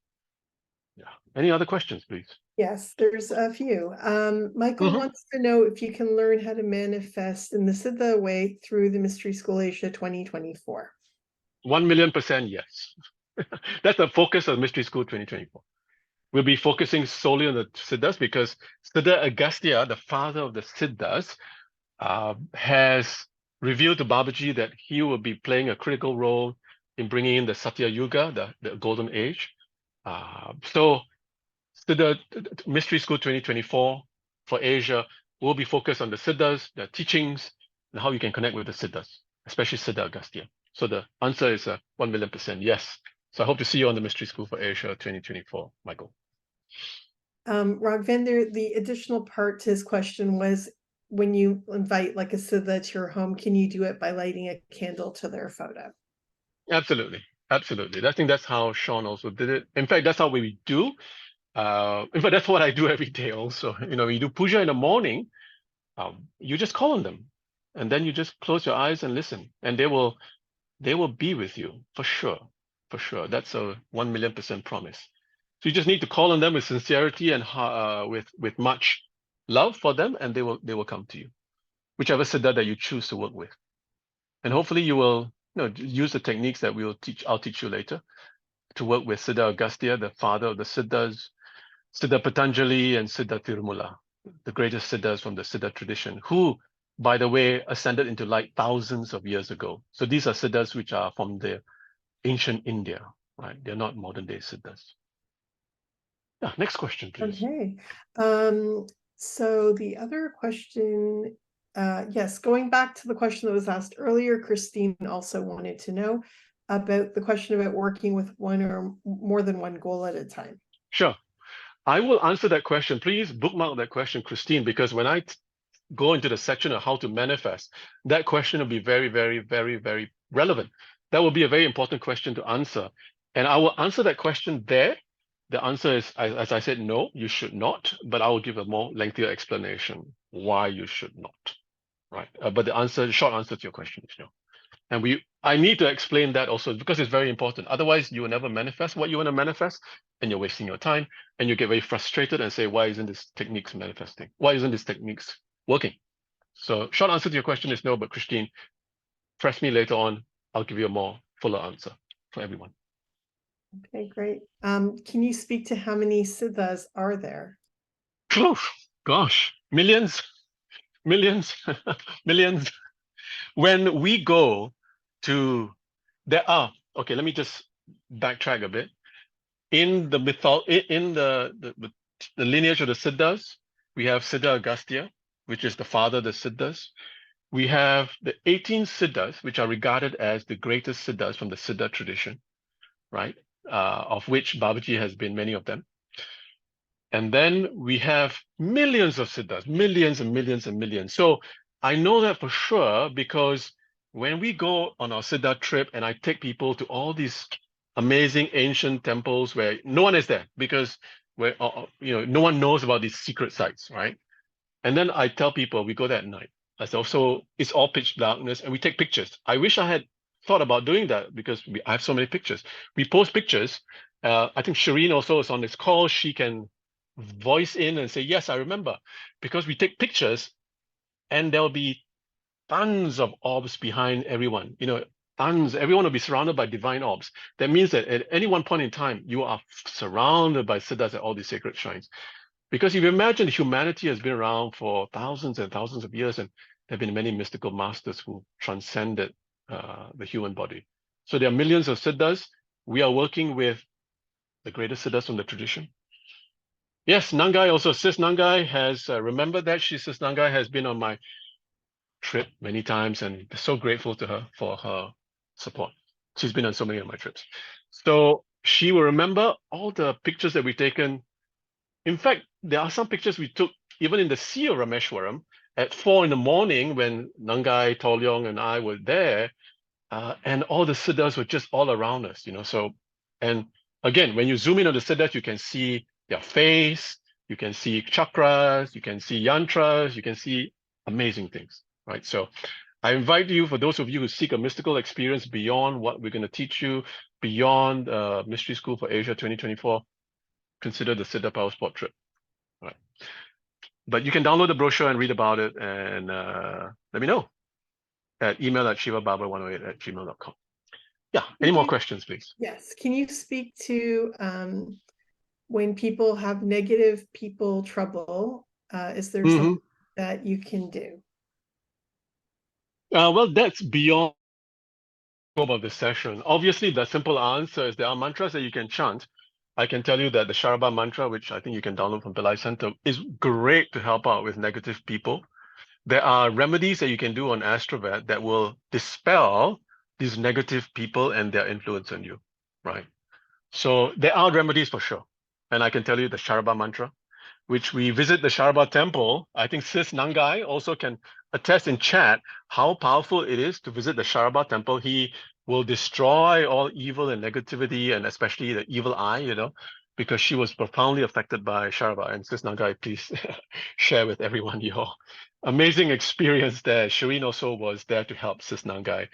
Yeah. Any other questions, please? Yes, there's a few. Michael wants to know if you can learn how to manifest in the Siddha way through the Mystery School Asia 2024. 1,000,000% yes. That's the focus of Mystery School 2024. We'll be focusing solely on the Siddhas because Siddha Agastya, the father of the Siddhas, has revealed to Babaji that he will be playing a critical role in bringing in the Satya Yuga, the golden age. So Siddha Mystery School 2024 for Asia will be focused on the Siddhas, their teachings, and how you can connect with the Siddhas, especially Siddha Agastya. So the answer is 1,000,000% yes. So I hope to see you on the Mystery School for Asia 2024, Michael. Rod Vender, the additional part to his question was, when you invite like a Siddha to your home, can you do it by lighting a candle to their photo? Absolutely. Absolutely. I think that's how Sean also did it. In fact, that's how we do. In fact, that's what I do every day also. You do puja in the morning, you just call on them. And then you just close your eyes and listen. And they will be with you for sure. For sure. That's a 1,000,000% promise. So you just need to call on them with sincerity and with much love for them, and they will come to you. Whichever Siddha that you choose to work with. And hopefully you will use the techniques that I'll teach you later to work with Siddha Agastya, the father of the Siddhas, Siddha Patanjali and Siddha Tirumala, the greatest Siddhas from the Siddha tradition, who, by the way, ascended into light thousands of years ago. So these are Siddhas which are from the ancient India, right? They're not modern day Siddhas. Yeah, next question, please. Okay. So the other question, yes, going back to the question that was asked earlier, Christine also wanted to know about the question about working with one or more than one goal at a time. Sure. I will answer that question. Please bookmark that question, Christine, because when I go into the section of how to manifest, that question will be very, very, very, very relevant. That will be a very important question to answer. And I will answer that question there. The answer is, as I said, no, you should not, but I will give a more lengthier explanation why you should not, right? But the short answer to your question is no. And I need to explain that also because it's very important. Otherwise, you will never manifest what you want to manifest, and you're wasting your time, and you get very frustrated and say, why isn't this techniques manifesting? Why isn't this techniques working? So short answer to your question is no, but Christine, press me later on. I'll give you a more fuller answer for everyone. Okay, great. Can you speak to how many Siddhas are there? Gosh, millions. millions, millions. When we go to, there are, okay, let me just backtrack a bit. In the the lineage of the Siddhas, we have Siddha Agastya, which is the father of the Siddhas. We have the 18 Siddhas, which are regarded as the greatest Siddhas from the Siddha tradition, right? Of which Babaji has been many of them. And then we have millions of Siddhas, millions and millions and millions. So I know that for sure because when we go on our Siddha trip and I take people to all these amazing ancient temples where no one is there because where no one knows about these secret sites, right? And then I tell people we go there at night. I say, also it's all pitch darkness and we take pictures. I wish I had thought about doing that because I have so many pictures. We post pictures. I think Shireen also is on this call. She can voice in and say, yes, I remember. Because we take pictures and there'll be tons of orbs behind everyone. Tons. Everyone will be surrounded by divine orbs. That means that at any one point in time, you are surrounded by siddhas at all these sacred shrines. Because if you imagine humanity has been around for thousands and thousands of years, and there have been many mystical masters who transcended the human body. So there are millions of siddhas. We are working with the greatest siddhas from the tradition. Yes, Nangai also. Sis Nangai has remembered that. Sis Nangai has been on my trip many times and so grateful to her for her support. She's been on so many of my trips. So she will remember all the pictures that we've taken. In fact, there are some pictures we took even in the Sea of Rameshwaram at 4 in the morning when Nangai, Tolyong, and I were there, and all the siddhas were just all around us, So, and again, when you zoom in on the siddhas, you can see their face, you can see chakras, you can see yantras, you can see amazing things, right? So I invite you, for those of you who seek a mystical experience beyond what we're going to teach you, beyond Mystery School for Asia 2024, consider the Siddha Power Sport trip. All right. But you can download the brochure and read about it and let me know at email@shivababa108@gmail.com. Yeah, any more questions, please? Yes. Can you speak to when people have negative people trouble? Is there something that you can do? Well, that's beyond the scope of this session. Obviously, the simple answer is there are mantras that you can chant. I can tell you that the Sharaba mantra, which I think you can download from Pillai Center, is great to help out with negative people. There are remedies that you can do on Astrovet that will dispel these negative people and their influence on you, right? So there are remedies for sure. And I can tell you the Sharaba mantra, which we visit the Sharaba temple. I think Sis Nangai also can attest in chat how powerful it is to visit the Sharaba temple. He will destroy all evil and negativity, and especially the evil eye, because she was profoundly affected by Sharaba. And Sis Nangai, please share with everyone your amazing experience there. Shireen also was there to help Sis Nangai,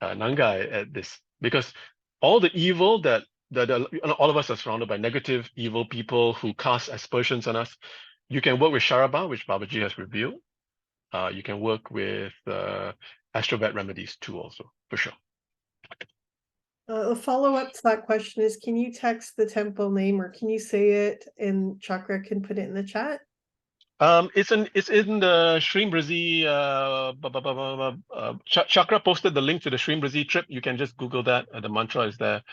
at this, because all the evil that all of us are surrounded by negative, evil people who cast aspersions on us. You can work with Sharaba, which Babaji has revealed. You can work with Astrovet remedies too, also, for sure. A follow-up to that question is, can you text the temple name or can you say it and Chakra can put it in the chat? It's in the Shrimbrezi. Chakra posted the link to the Shrimbrezi trip. You can just Google that. The mantra is there.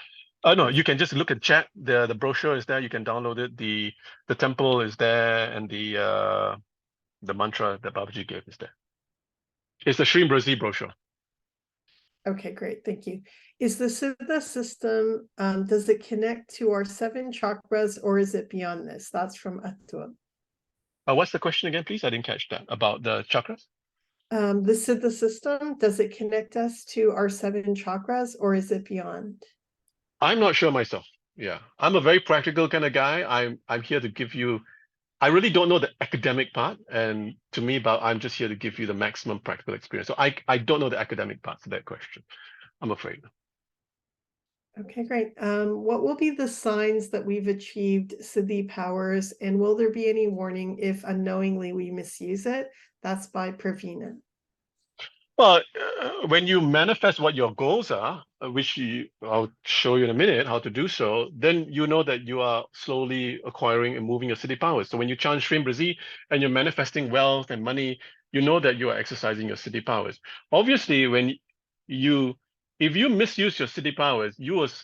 No, you can just look at chat. The brochure is there. You can download it. The temple is there, and the mantra that Babaji gave is there. It's the Shrimbrezi brochure. Okay, great. Thank you. Is the Siddha system, does it connect to our 7 chakras or is it beyond this? That's from Atul. What's the question again, please? I didn't catch that. About the chakras? The Siddha system, does it connect us to our 7 chakras or is it beyond? I'm not sure myself. Yeah, I'm a very practical kind of guy. I'm here to give you. I really don't know the academic part, and to me, but I'm just here to give you the maximum practical experience. So I don't know the academic parts of that question, I'm afraid. Okay, great. What will be the signs that we've achieved Siddhi powers, and will there be any warning if unknowingly we misuse it? That's by Pravina. Well, when you manifest what your goals are, which I'll show you in a minute how to do so, then you know that you are slowly acquiring and moving your Siddhi powers. So when you chant Shrim Brazi and you're manifesting wealth and money, you know that you are exercising your Siddhi powers. Obviously, if you misuse your Siddhi powers,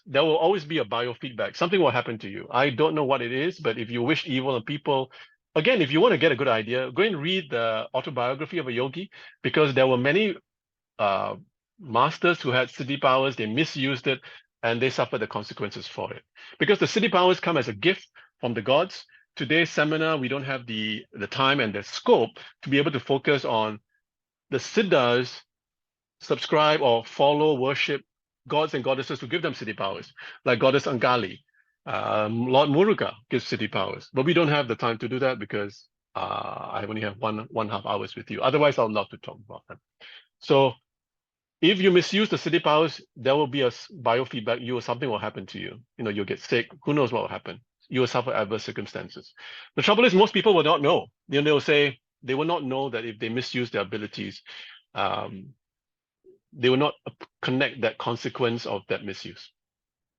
there will always be a biofeedback. Something will happen to you. I don't know what it is, but if you wish evil on people, again, if you want to get a good idea, go and read the autobiography of a yogi, because there were many uh, masters who had Siddhi powers, they misused it, and they suffered the consequences for it. Because the Siddhi powers come as a gift from the gods. Today's seminar, we don't have the time and the scope to be able to focus on the Siddhas subscribe or follow, worship gods and goddesses who give them Siddhi powers, like Goddess Angali. Lord Muruga gives Siddhi powers, but we don't have the time to do that because I only have one half hours with you. Otherwise, I'll love to talk about them. So if you misuse the Siddhi powers, there will be a biofeedback. Something will happen to you. You'll get sick. Who knows what will happen? You will suffer adverse circumstances. The trouble is, most people will not know. They will say they will not know that if they misuse their abilities, they will not connect that consequence of that misuse.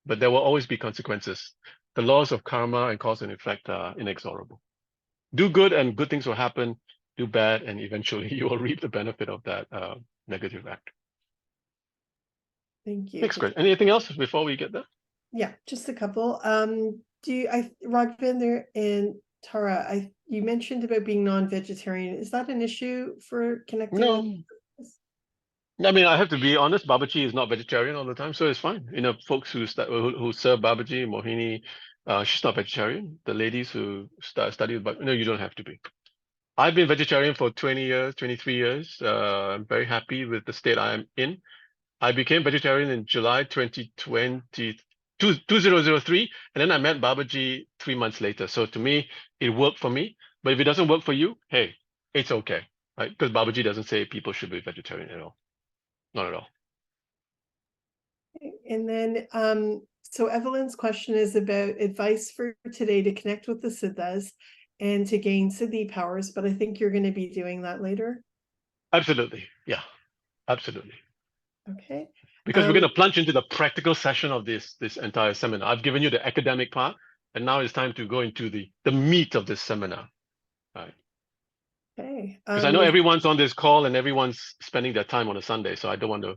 But there will always be consequences. The laws of karma and cause and effect are inexorable. Do good and good things will happen. Do bad and eventually you will reap the benefit of that negative act. Thank you. Next question. Anything else before we get there? Yeah, just a couple. Raghvendra and Tara, you mentioned about being non-vegetarian. Is that an issue for connecting No. with? I mean, I have to be honest, Babaji is not vegetarian all the time, so it's fine. Folks who serve Babaji, Mohini, she's not vegetarian. The ladies who study, but you don't have to be. I've been vegetarian for 20 years, 23 years. I'm very happy with the state I am in. I became vegetarian in July 2003, and then I met Babaji 3 months later. So to me, it worked for me. But if it doesn't work for you, hey, it's okay, right? Because Babaji doesn't say people should be vegetarian at all. Not at all. And then, so Evelyn's question is about advice for today to connect with the Siddhas and to gain Siddhi powers, but I think you're going to be doing that later. Absolutely. Yeah, absolutely. Okay. Because we're going to plunge into the practical session of this entire seminar. I've given you the academic part, and now it's time to go into the meat of this seminar. Right. Okay. Because I know everyone's on this call and everyone's spending their time on a Sunday, so I don't want to,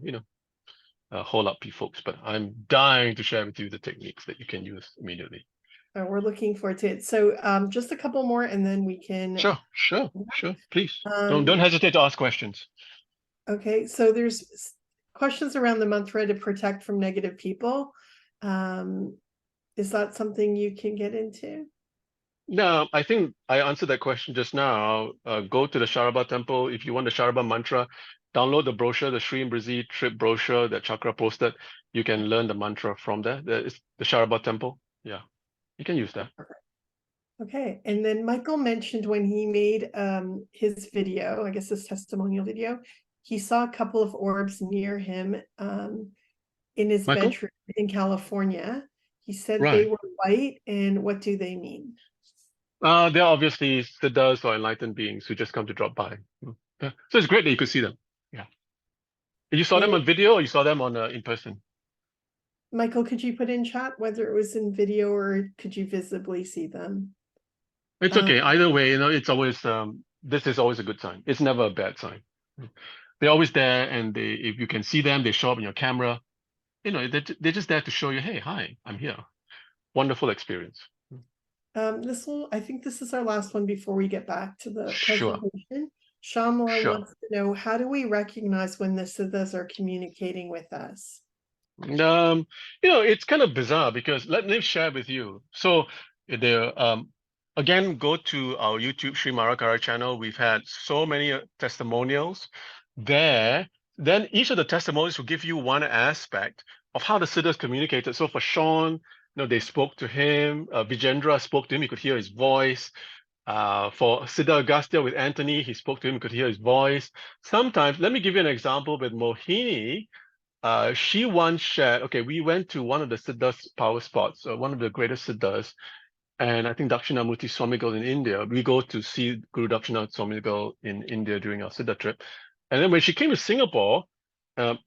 hold up you folks, but I'm dying to share with you the techniques that you can use immediately. We're looking forward to it. So just a couple more and then we can. Sure. Please. Don't hesitate to ask questions. Okay. So there's questions around the mantra to protect from negative people. Is that something you can get into? No, I think I answered that question just now. Go to the Sharaba temple. If you want the Sharaba mantra, download the brochure, the Sri Imbrizi trip brochure that Chakra posted. You can learn the mantra from there. It's the Sharaba temple. Yeah, you can use that. Okay. And then Michael mentioned when he made his video, I guess his testimonial video, he saw a couple of orbs near him in his bedroom in California. He said they were white, and what do they mean? They're obviously siddhas or enlightened beings who just come to drop by. Yeah. So it's great that you could see them. Yeah. You saw them on video or you saw them on in person? Michael, could you put in chat whether it was in video or could you visibly see them? It's okay. Either way, it's always this is always a good sign. It's never a bad sign. They're always there, and if you can see them, they show up on your camera. They're just there to show you, hey, hi, I'm here. Wonderful experience. I think this is our last one before we get back to the presentation. Shamla wants to know, how do we recognize when the siddhas are communicating with us? It's kind of bizarre because let me share with you. So again, go to our YouTube Sri Marakara channel. We've had so many testimonials there. Then each of the testimonials will give you one aspect of how the siddhas communicated. So for Sean, they spoke to him. Vijendra spoke to him. You could hear his voice. For Siddha Agastya with Anthony, he spoke to him. You could hear his voice. Sometimes, let me give you an example with Mohini. She once shared, okay, we went to one of the Siddha's power spots, one of the greatest Siddhas, and I think Dakshinamurti Swamigal in India. We go to see Guru Dakshinamurti Swamigal in India during our Siddha trip. And then when she came to Singapore,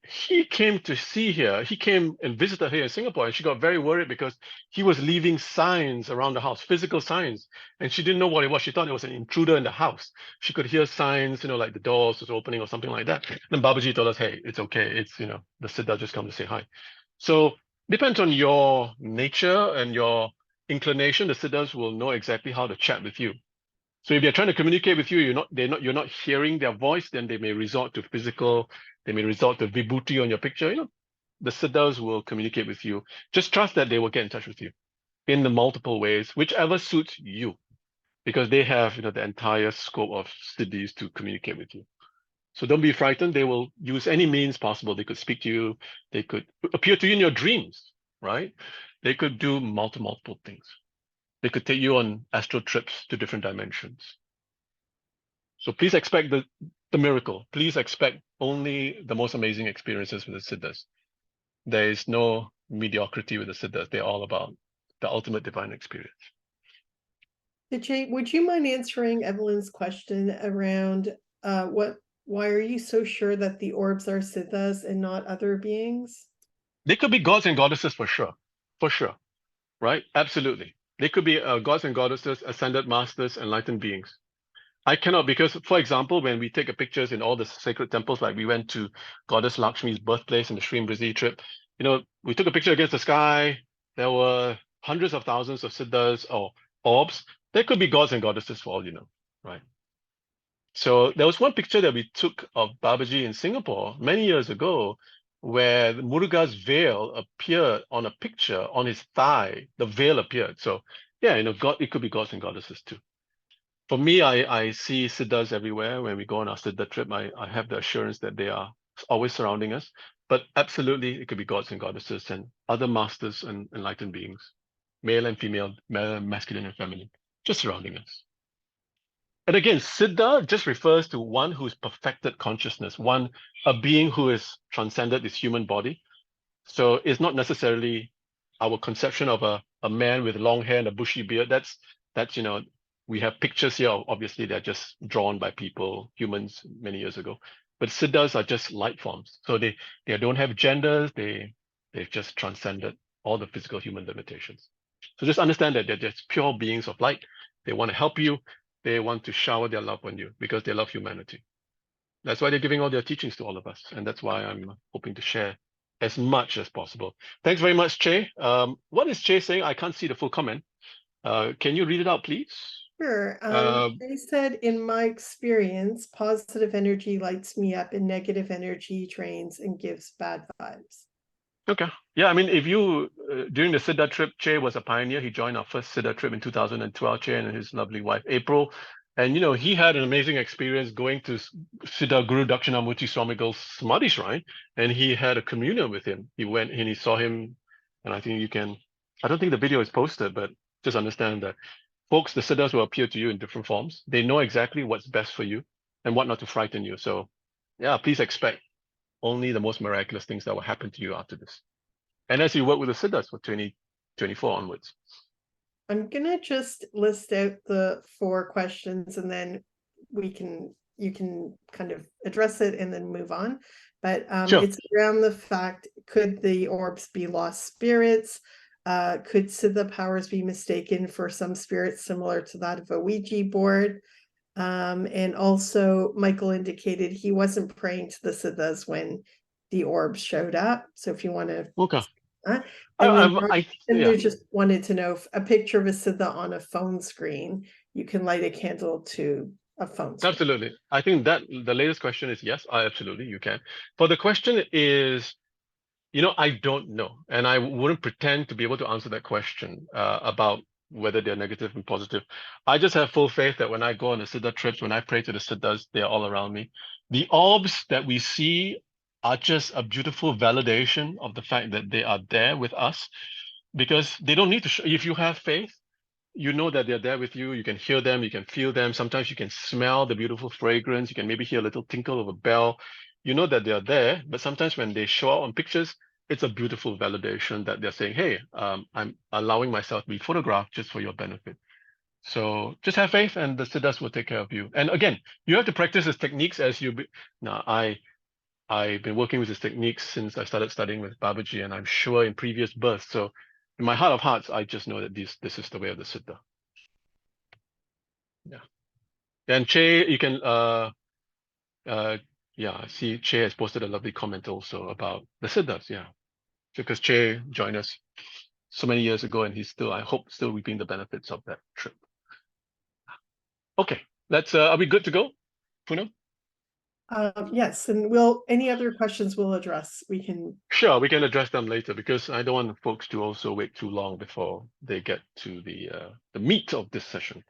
he came to see her. He came and visited her in Singapore, and she got very worried because he was leaving signs around the house, physical signs, and she didn't know what it was. She thought it was an intruder in the house. She could hear signs, like the doors was opening or something like that. Then Babaji told us, hey, it's okay. It's, the Siddha just come to say hi. So depends on your nature and your inclination. The Siddhas will know exactly how to chat with you. So if they're trying to communicate with you, you're not hearing their voice, then they may resort to physical, they may resort to vibhuti on your picture. The siddhas will communicate with you. Just trust that they will get in touch with you in the multiple ways, whichever suits you, because they have the entire scope of siddhis to communicate with you. So don't be frightened. They will use any means possible. They could speak to you. They could appear to you in your dreams, right? They could do multiple things. They could take you on astral trips to different dimensions. So please expect the miracle. Please expect only the most amazing experiences with the Siddhas. There is no mediocrity with the Siddhas. They're all about the ultimate divine experience. Vijay, would you mind answering Evelyn's question around why are you so sure that the orbs are siddhas and not other beings? They could be gods and goddesses for sure, right? Absolutely. They could be gods and goddesses, ascended masters, enlightened beings. I cannot, because, for example, when we take pictures in all the sacred temples, like we went to Goddess Lakshmi's birthplace in the Sri Brizi trip, we took a picture against the sky. There were hundreds of thousands of siddhas or orbs. There could be gods and goddesses for all you know, right? So there was one picture that we took of Babaji in Singapore many years ago, where Muruga's veil appeared on a picture on his thigh. The veil appeared. So yeah, God, it could be gods and goddesses too. For me, I see siddhas everywhere. When we go on our siddha trip, I have the assurance that they are always surrounding us. But absolutely, it could be gods and goddesses and other masters and enlightened beings, male and female, masculine and feminine, just surrounding us. And again, siddha just refers to one who's perfected consciousness, a being who has transcended this human body. So it's not necessarily our conception of a man with long hair and a bushy beard. That's we have pictures here. Obviously, they're just drawn by humans many years ago. But siddhas are just light forms. So they don't have genders. They've just transcended all the physical human limitations. So just understand that they're just pure beings of light. They want to help you. They want to shower their love on you because they love humanity. That's why they're giving all their teachings to all of us. And that's why I'm hoping to share as much as possible. Thanks very much, Che. What is Che saying? I can't see the full comment. Can you read it out, please? Sure. They said, in my experience, positive energy lights me up and negative energy drains and gives bad vibes. Okay. Yeah, I mean, if you, during the Siddha trip, Che was a pioneer. He joined our first Siddha trip in 2012, Che and his lovely wife, April. And, he had an amazing experience going to Siddha Guru Dakshinamurti Swamigal's Samadhi Shrine, and he had a communion with him. He went and he saw him, and I think I don't think the video is posted, but just understand that folks, the Siddhas will appear to you in different forms. They know exactly what's best for you and what not to frighten you. So, yeah, please expect only the most miraculous things that will happen to you after this. And as you work with the Siddhas for 2024 onwards. I'm gonna just list out the 4 questions and then you can kind of address it and then move on. But Sure. It's around the fact, could the orbs be lost spirits? Could Siddha powers be mistaken for some spirit similar to that of a Ouija board? And also Michael indicated he wasn't praying to the Siddhas when the orbs showed up. So if you want to, Okay. and they just wanted to know if a picture of a Siddha on a phone screen, you can light a candle to a phone screen. Absolutely. I think that the latest question is yes, absolutely you can. But the question is, I don't know, and I wouldn't pretend to be able to answer that question about whether they're negative and positive. I just have full faith that when I go on the Siddha trips, when I pray to the Siddhas, they're all around me. The orbs that we see are just a beautiful validation of the fact that they are there with us, because they don't need to show. If you have faith, you know that they're there with you. You can hear them, you can feel them. Sometimes you can smell the beautiful fragrance. You can maybe hear a little tinkle of a bell. You know that they're there, but sometimes when they show up on pictures, it's a beautiful validation that they're saying, hey, I'm allowing myself to be photographed just for your benefit. So just have faith and the Siddhas will take care of you. And again, you have to practice these techniques as you, now I've been working with his techniques since I started studying with Babaji, and I'm sure in previous births. So in my heart of hearts, I just know that this is the way of the Siddha. Yeah. And Che, you can yeah, I see Che has posted a lovely comment also about the Siddhas, yeah. Because Che joined us so many years ago, and he's still, I hope, still reaping the benefits of that trip. Okay, let's are we good to go, Poonam? Yes, and any other questions we'll address, we can. Sure, we can address them later because I don't want folks to also wait too long before they get to the meat of this session.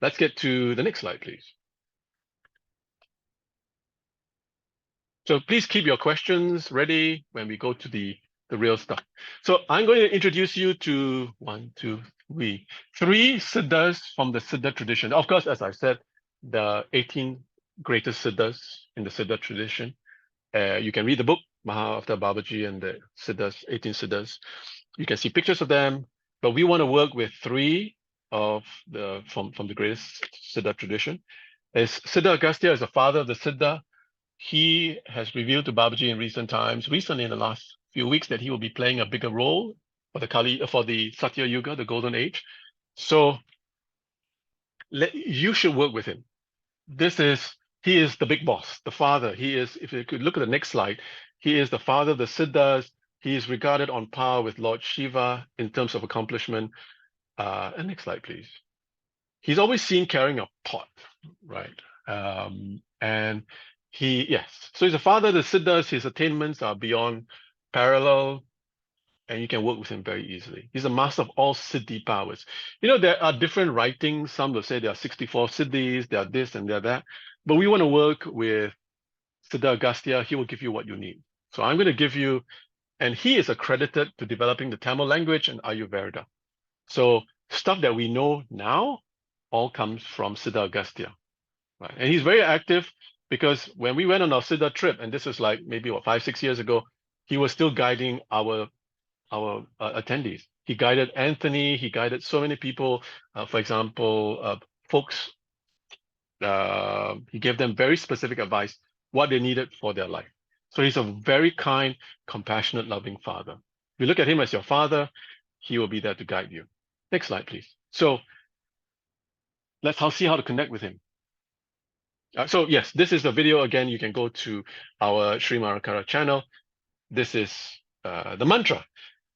Let's get to the next slide, please. So please keep your questions ready when we go to the real stuff. So I'm going to introduce you to three Siddhas from the Siddha tradition. Of course, as I said, the 18 greatest Siddhas in the Siddha tradition. You can read the book, Maha Babaji and the Siddhas, 18 Siddhas. You can see pictures of them, but we want to work with three of the from the greatest Siddha tradition. As Siddha Agastya is the father of the Siddha. He has revealed to Babaji in recent times, recently in the last few weeks, that he will be playing a bigger role for the Satya Yuga, the Golden Age. So you should work with him. He is the big boss, the father. He is, if you could look at the next slide, he is the father of the Siddhas. He is regarded on par with Lord Shiva in terms of accomplishment. And next slide, please. He's always seen carrying a pot, right? And so he's a father of the Siddhas. His attainments are beyond parallel, and you can work with him very easily. He's a master of all Siddhi powers. You know, there are different writings. Some will say there are 64 Siddhis, there are this and there are that. But we want to work with Siddha Agastya. He will give you what you need. So I'm going to give you, and he is accredited to developing the Tamil language and Ayurveda. So stuff that we know now all comes from Siddha Agastya. Right? And he's very active because when we went on our Siddha trip, and this was like maybe 5-6 years ago, he was still guiding our attendees. He guided Anthony. He guided so many people. For example, folks. He gave them very specific advice what they needed for their life. So he's a very kind, compassionate, loving father. If you look at him as your father, he will be there to guide you. Next slide, please. So let's see how to connect with him. So yes, this is the video again. You can go to our Sri Marakara channel. This is the mantra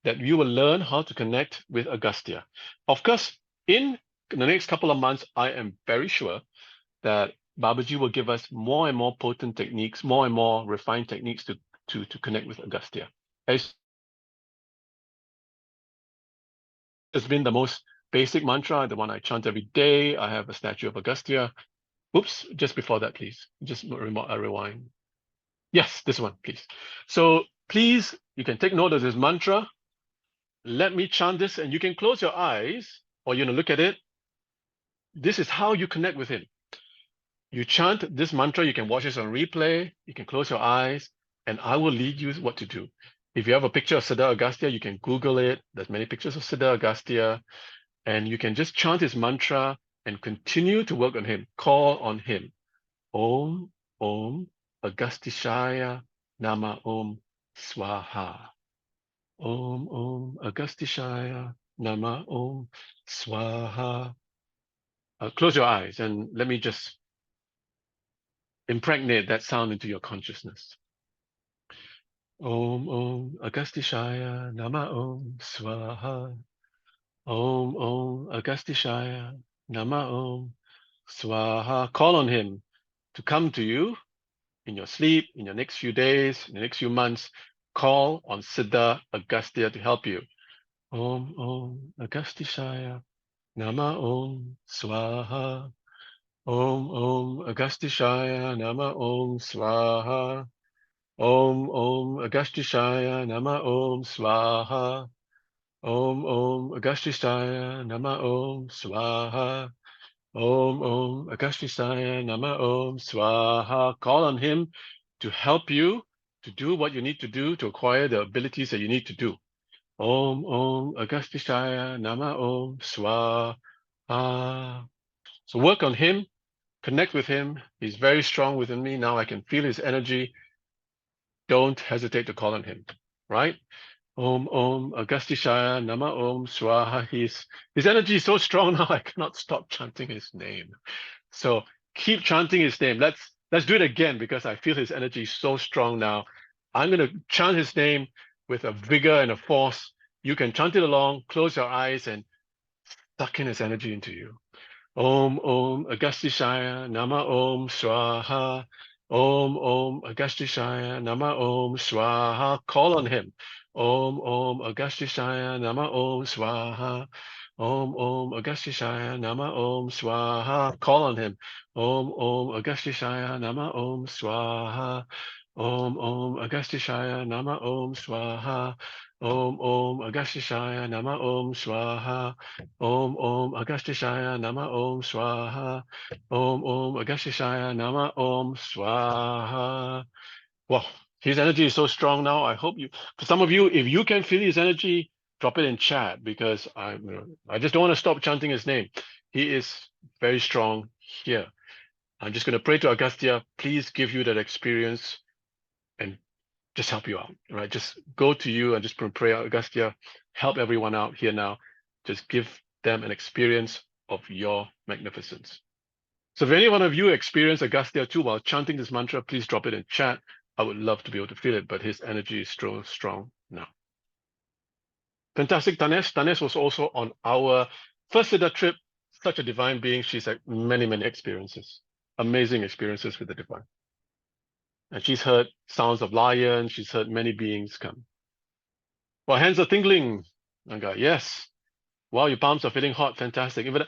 that you will learn how to connect with Agastya. Of course, in the next couple of months, I am very sure that Babaji will give us more and more potent techniques, more and more refined techniques to connect with Agastya. It's been the most basic mantra, the one I chant every day. I have a statue of Agastya. Oops, just before that, please. Just rewind. Yes, this one, please. So please, you can take note of this mantra. Let me chant this, and you can close your eyes, or look at it. This is how you connect with him. You chant this mantra, you can watch this on replay, you can close your eyes, and I will lead you what to do. If you have a picture of Siddha Agastya, you can Google it. There's many pictures of Siddha Agastya, and you can just chant his mantra and continue to work on him. Call on him. Om, Om, Agastishaya, Nama Om, Swaha. Om, Om, Agastishaya, Nama Om, Swaha. Close your eyes and let me just impregnate that sound into your consciousness. Om Om Agastishaya Nama Om Swaha. Om Om Agastishaya Nama Om Swaha. Call on him to come to you in your sleep, in your next few days, in the next few months. Call on Siddha Agastya to help you. Om Om Agastishaya Nama Om Swaha. Om Om Agastishaya Nama Om Swaha. Om Om Agastishaya Nama Om Swaha. Om Om Agastishaya Nama Om Swaha. Om Om Agastishaya Nama Om Swaha. Call on him to help you to do what you need to do to acquire the abilities that you need to do. Om Om Agastishaya Nama Om Swaha. So work on him, connect with him. He's very strong within me. Now I can feel his energy. don't hesitate to call on him, right? Om Om Agastishaya Nama Om Swaha. His energy is so strong now, I cannot stop chanting his name. So keep chanting his name. Let's do it again because I feel his energy is so strong now. I'm gonna chant his name with a vigor and a force. You can chant it along, close your eyes, and suck in his energy into you. Om Om Agastishaya Nama Om Swaha. Om Om Agastishaya Nama Om Swaha. Call on him. Om Om Agastishaya Nama Om Swaha. Om Om Agastishaya Nama Om Swaha. Call on him. Om Om Agastishaya Nama Om Swaha. Om Om Agastishaya Nama Om Swaha. Om Om Agastishaya Nama Om Swaha. Om Om Agastishaya Nama Om Swaha. Om Om Agastishaya Nama Om Swaha. Wow, his energy is so strong now. I hope you, for some of you, if you can feel his energy, drop it in chat because I just don't want to stop chanting his name. He is very strong here. I'm just going to pray to Agastya. Please give you that experience and just help you out, right? Just go to you and just pray, Agastya, help everyone out here now. Just give them an experience of your magnificence. So if any one of you experience Agastya too while chanting this mantra, please drop it in chat. I would love to be able to feel it, but his energy is so strong now. Fantastic, Tanesh. Tanesh was also on our first Siddha trip. Such a divine being. She's had many, many experiences, amazing experiences with the divine. And she's heard sounds of lions. She's heard many beings come. Well, hands are tingling. Anga, yes. Wow, your palms are feeling hot. Fantastic. Even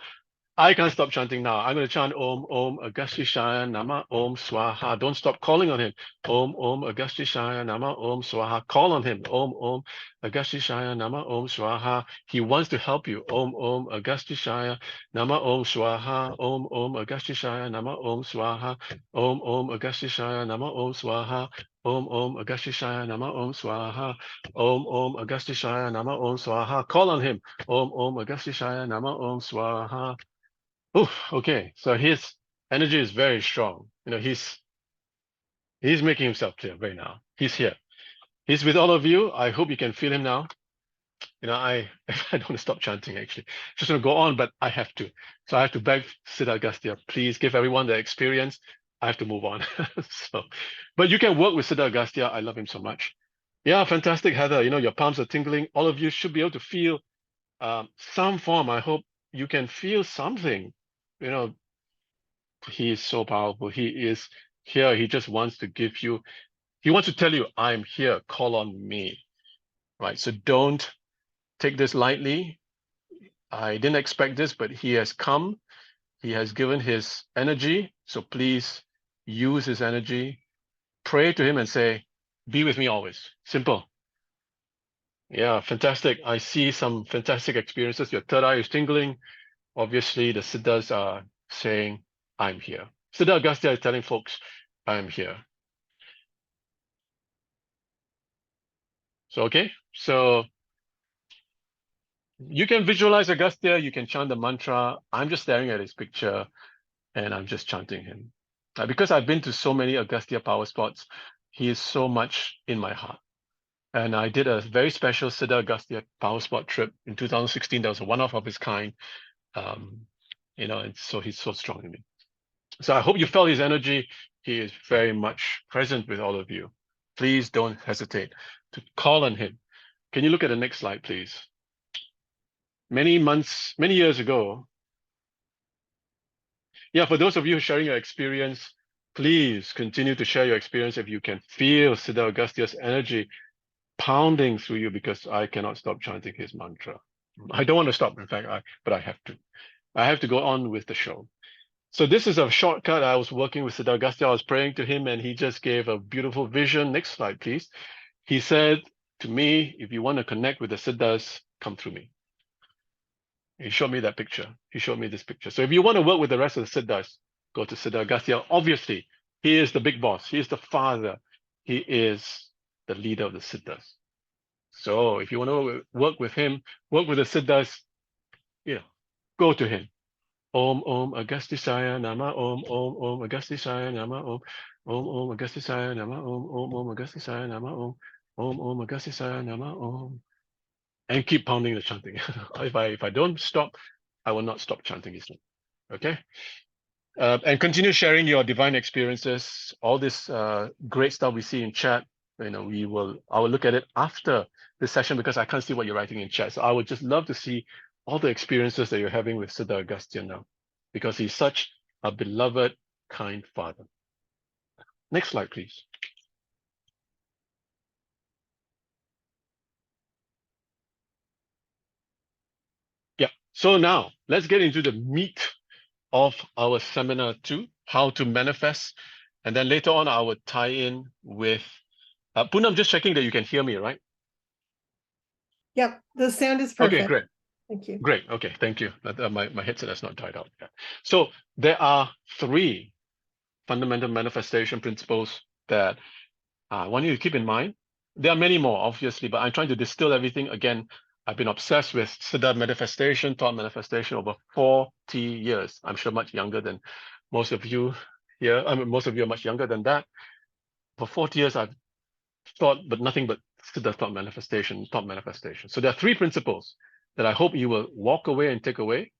I can't stop chanting now. I'm going to chant Om Om Agastishaya Nama Om Swaha. Don't stop calling on him. Om Om Agastishaya Nama Om Swaha. Call on him. Om Om Agastishaya Nama Om Swaha. He wants to help you. Om Om Agastishaya Nama Om Swaha. Om Om Agastishaya Nama Om Swaha. Om Om Agastishaya Nama Om Swaha. Om Om Agastishaya Nama Om Swaha. Om Om Agastishaya Nama Om Swaha. Call on him. Om Om Agastishaya Nama Om Swaha. Oh, okay. So his energy is very strong. He's making himself clear right now. He's here. He's with all of you. I hope you can feel him now. I don't want to stop chanting actually. Just gonna go on, but I have to. So I have to beg Siddha Agastya, please give everyone the experience. I have to move on. But you can work with Siddha Agastya. I love him so much. Yeah, fantastic, Heather. Your palms are tingling. All of you should be able to feel some form. I hope you can feel something. He is so powerful. He is here. He just wants to give you, he wants to tell you, I'm here, call on me, right? So don't take this lightly. I didn't expect this, but he has come. He has given his energy. So please use his energy. Pray to him and say, be with me always. Simple. Yeah, fantastic. I see some fantastic experiences. Your third eye is tingling. Obviously, the Siddhas are saying, I'm here. Siddha Agastya is telling folks, I'm here. So, okay, so you can visualize Agastya, you can chant the mantra. I'm just staring at his picture and I'm just chanting him. Because I've been to so many Agastya power spots, he is so much in my heart. And I did a very special Siddha Agastya power spot trip in 2016. That was a one-off of his kind. And so he's so strong in me. So I hope you felt his energy. He is very much present with all of you. Please don't hesitate to call on him. Can you look at the next slide, please? Many years ago, yeah, for those of you sharing your experience, please continue to share your experience if you can feel Siddha Agastya's energy pounding through you, because I cannot stop chanting his mantra. I don't want to stop, in fact, but I have to. I have to go on with the show. So this is a shortcut. I was working with Siddha Agastya. I was praying to him and he just gave a beautiful vision. Next slide, please. He said to me, if you want to connect with the Siddhas, come through me. He showed me that picture. He showed me this picture. So if you want to work with the rest of the Siddhas, go to Siddha Agastya. Obviously, he is the big boss. He is the father. He is the leader of the Siddhas. So if you want to work with him, work with the Siddhas, go to him. Om Om Agustisaya Nama Om Om Om Agustisaya Nama Om Om Om Agustisaya Nama Om Om Om Agustisaya Nama Om Om Om Agustisaya Nama Om, and keep pounding the chanting. If I don't stop, I will not stop chanting Islam. Okay. And continue sharing your divine experiences, all this great stuff we see in chat. I will look at it after this session because I can't see what you're writing in chat. So I would just love to see all the experiences that you're having with Siddha Agastya now, because he's such a beloved, kind father. Next slide, please. Yeah. So now let's get into the meat of our seminar 2, how to manifest. And then later on, I would tie in with Poonam, just checking that you can hear me, right? Yep, the sound is Okay, perfect. great. Thank you. Great. Okay, thank you. My headset has not died out yet. So there are 3 fundamental manifestation principles that I want you to keep in mind. There are many more, obviously, but I'm trying to distill everything. Again, I've been obsessed with Siddha manifestation, thought manifestation over 40 years. I'm sure much younger than most of you here. I mean, most of you are much younger than that. For 40 years, I've thought, but nothing but Siddha thought manifestation. So there are 3 principles that I hope you will walk away and take away.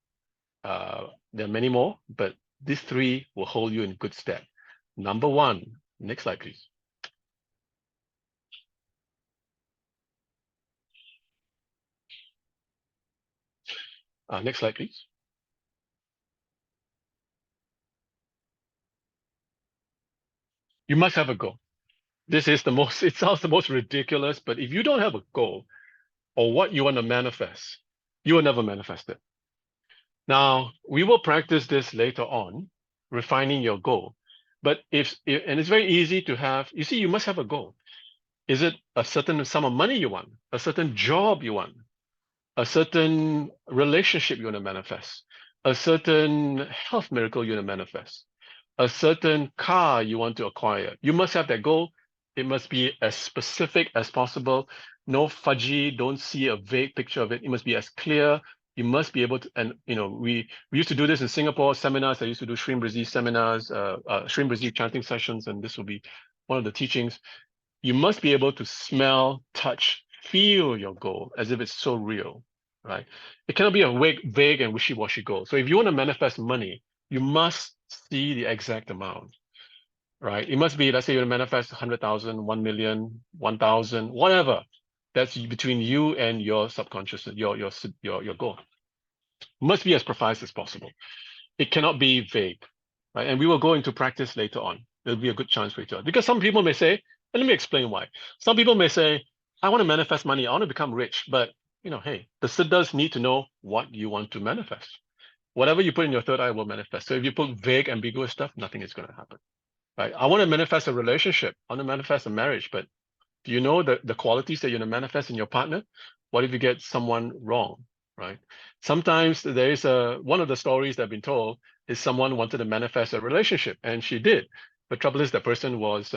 There are many more, but these 3 will hold you in good stead. Number 1, next slide, please. Next slide, please. You must have a goal. This is the most, it sounds the most ridiculous, but if you don't have a goal or what you want to manifest, you will never manifest it. Now, we will practice this later on, refining your goal. But and it's very easy to have, you see, you must have a goal. Is it a certain sum of money you want, a certain job you want, a certain relationship you want to manifest, a certain health miracle you want to manifest, a certain car you want to acquire? You must have that goal. It must be as specific as possible. No fudgy, don't see a vague picture of it. It must be as clear. You must be able to, and we used to do this in Singapore seminars. I used to do Shrim Brizi seminars, Shrim Brizi chanting sessions, and this will be one of the teachings. You must be able to smell, touch, feel your goal as if it's so real, right? It cannot be a vague and wishy-washy goal. So if you want to manifest money, you must see the exact amount, right? It must be, let's say you manifest 100,000, 1 million, 1,000, whatever. That's between you and your subconscious, your goal. It must be as precise as possible. It cannot be vague, right? And we will go into practice later on. There'll be a good chance later on. Because some people may say, and let me explain why. Some people may say, I want to manifest money, I want to become rich, but hey, the Siddhas need to know what you want to manifest. Whatever you put in your third eye will manifest. So if you put vague, ambiguous stuff, nothing is going to happen, right? I want to manifest a relationship. I want to manifest a marriage, but do you know the qualities that you're going to manifest in your partner? What if you get someone wrong, right? Sometimes there is one of the stories that have been told is someone wanted to manifest a relationship, and she did. The trouble is that person was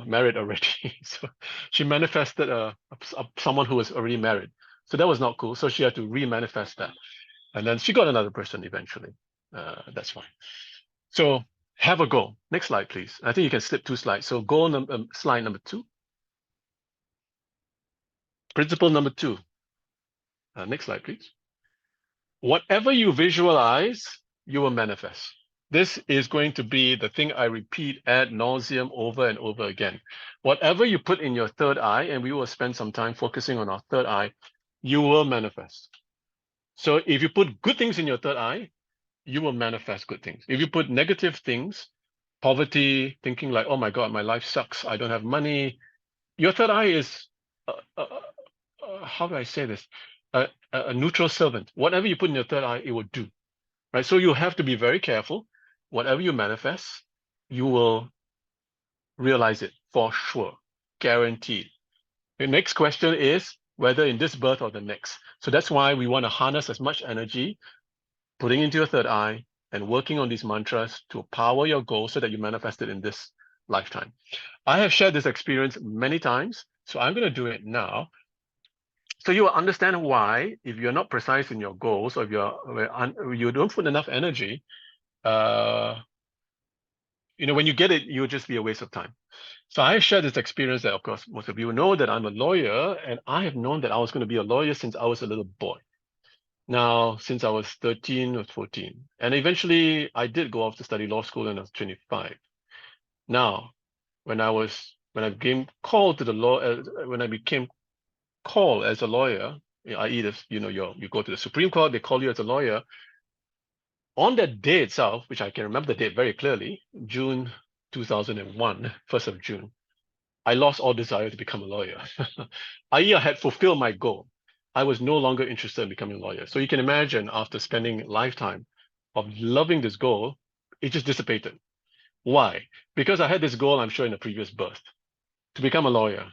married already. So she manifested someone who was already married. So that was not cool. So she had to re-manifest that. And then she got another person eventually. That's fine. So have a goal. Next slide, please. I think you can skip 2 slides. So slide number 2. Principle number 2. Next slide, please. Whatever you visualize, you will manifest. This is going to be the thing I repeat ad nauseum over and over again. Whatever you put in your third eye, and we will spend some time focusing on our third eye, you will manifest. So if you put good things in your third eye, you will manifest good things. If you put negative things, poverty, thinking like, oh my God, my life sucks, I don't have money, your third eye is how do I say this? A neutral servant. Whatever you put in your third eye, it will do, right? So you have to be very careful. Whatever you manifest, you will realize it for sure, guaranteed. The next question is whether in this birth or the next. So that's why we want to harness as much energy, putting into your third eye and working on these mantras to power your goal so that you manifest it in this lifetime. I have shared this experience many times, so I'm going to do it now. So you will understand why, if you're not precise in your goals, or if you don't put enough energy, when you get it, you'll just be a waste of time. So I shared this experience that, of course, most of you know that I'm a lawyer, and I have known that I was going to be a lawyer since I was a little boy. Now, since I was 13 or 14, and eventually I did go off to study law school when I was 25. Now, when I became called to the law, when I became called as a lawyer, i.e., you go to the Supreme Court, they call you as a lawyer. On that day itself, which I can remember the date very clearly, June 2001, 1st of June, I lost all desire to become a lawyer. I had fulfilled my goal. I was no longer interested in becoming a lawyer. So you can imagine, after spending a lifetime of loving this goal, it just dissipated. Why? Because I had this goal, I'm sure, in a previous birth, to become a lawyer,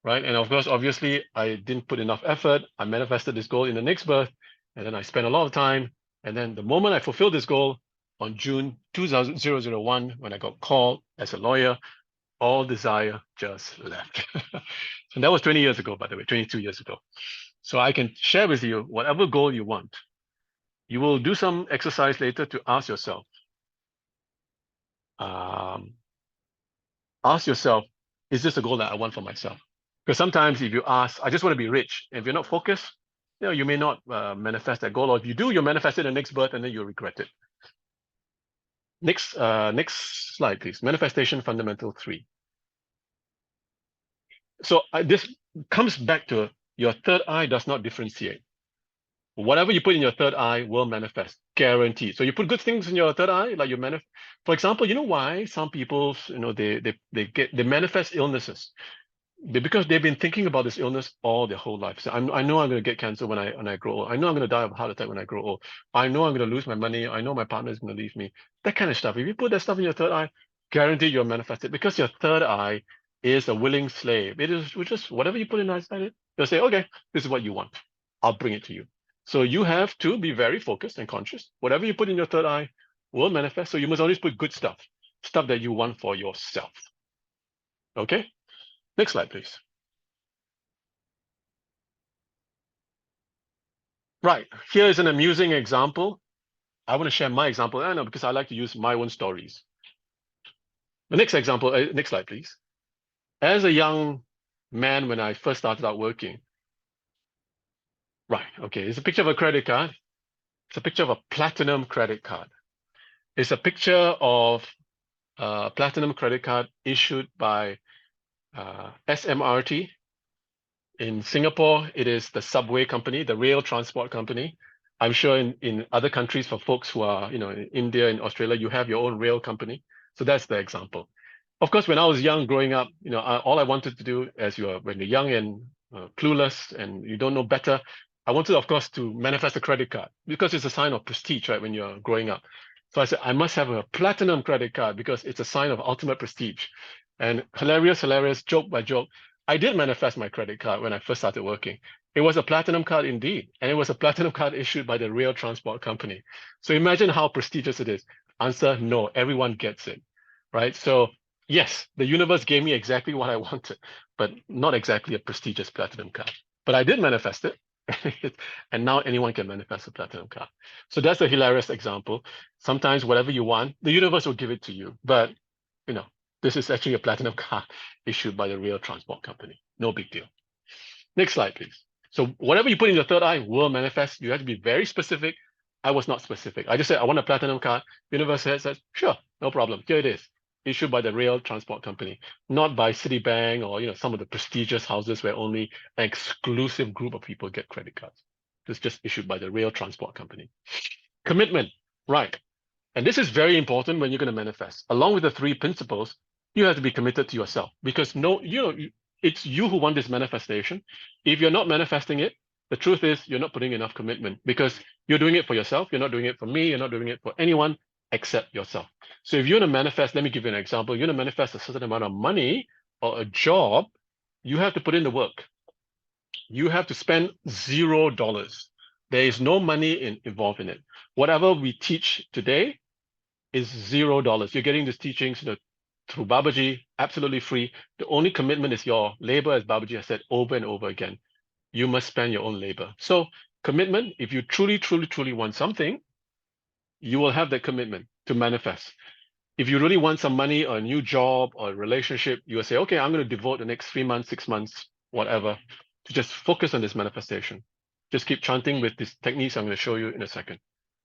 right? And of course, obviously, I didn't put enough effort. I manifested this goal in the next birth, and then I spent a lot of time. And then the moment I fulfilled this goal on June 2001, when I got called as a lawyer, all desire just left. And that was 20 years ago, by the way, 22 years ago. So I can share with you whatever goal you want. You will do some exercise later to ask yourself, is this a goal that I want for myself? Because sometimes if you ask, I just want to be rich, if you're not focused, you may not manifest that goal. Or if you do, you'll manifest it in the next birth and then you'll regret it. Next slide, please. Manifestation Fundamental 3. So this comes back to your third eye does not differentiate. Whatever you put in your third eye will manifest, guaranteed. So you put good things in your third eye, like for example, you know why some people, they manifest illnesses? Because they've been thinking about this illness all their whole life. So I know I'm going to get cancer when I grow old. I know I'm going to die of a heart attack when I grow old. I know I'm going to lose my money. I know my partner is going to leave me. That kind of stuff. If you put that stuff in your third eye, guaranteed you'll manifest it, because your third eye is a willing slave. It is just whatever you put inside it, you'll say, okay, this is what you want. I'll bring it to you. So you have to be very focused and conscious. Whatever you put in your third eye will manifest. So you must always put good stuff that you want for yourself. Okay? Next slide, please. Right, here is an amusing example. I want to share my example. I know, because I like to use my own stories. The next example, next slide, please. As a young man, when I first started out working, right, okay, it's a picture of a credit card. It's a picture of a platinum credit card. It's a picture of a platinum credit card issued by SMRT. In Singapore, it is the subway company, the rail transport company. I'm sure in other countries, for folks who are, in India and Australia, you have your own rail company. So that's the example. Of course, when I was young, growing up, all I wanted to do, when you're young and clueless and you don't know better, I wanted, of course, to manifest a credit card, because it's a sign of prestige, right, when you're growing up. So I said, I must have a platinum credit card because it's a sign of ultimate prestige. And hilarious, joke by joke, I did manifest my credit card when I first started working. It was a platinum card indeed, and it was a platinum card issued by the rail transport company. So imagine how prestigious it is. Answer, no, everyone gets it, right? So yes, the universe gave me exactly what I wanted, but not exactly a prestigious platinum card. But I did manifest it, and now anyone can manifest a platinum card. So that's a hilarious example. Sometimes whatever you want, the universe will give it to you, but this is actually a platinum card issued by the rail transport company. No big deal. Next slide, please. So whatever you put in your third eye will manifest. You have to be very specific. I was not specific. I just said, I want a platinum card. Universe says, sure, no problem. Here it is, issued by the rail transport company, not by Citibank or some of the prestigious houses where only an exclusive group of people get credit cards. It's just issued by the rail transport company. Commitment, right. And this is very important when you're going to manifest. Along with the 3 principles, you have to be committed to yourself, because it's you who want this manifestation. If you're not manifesting it, the truth is you're not putting enough commitment, because you're doing it for yourself. You're not doing it for me. You're not doing it for anyone except yourself. So if you want to manifest, let me give you an example. You want to manifest a certain amount of money or a job, you have to put in the work. You have to spend $0. There is no money involved in it. Whatever we teach today is $0. You're getting these teachings through Babaji, absolutely free. The only commitment is your labor, as Babaji has said over and over again. you must spend your own labor. So commitment, if you truly, truly, truly want something, you will have that commitment to manifest. If you really want some money or a new job or a relationship, you will say, okay, I'm going to devote the next 3 months, 6 months, whatever, to just focus on this manifestation. Just keep chanting with these techniques I'm going to show you in a second.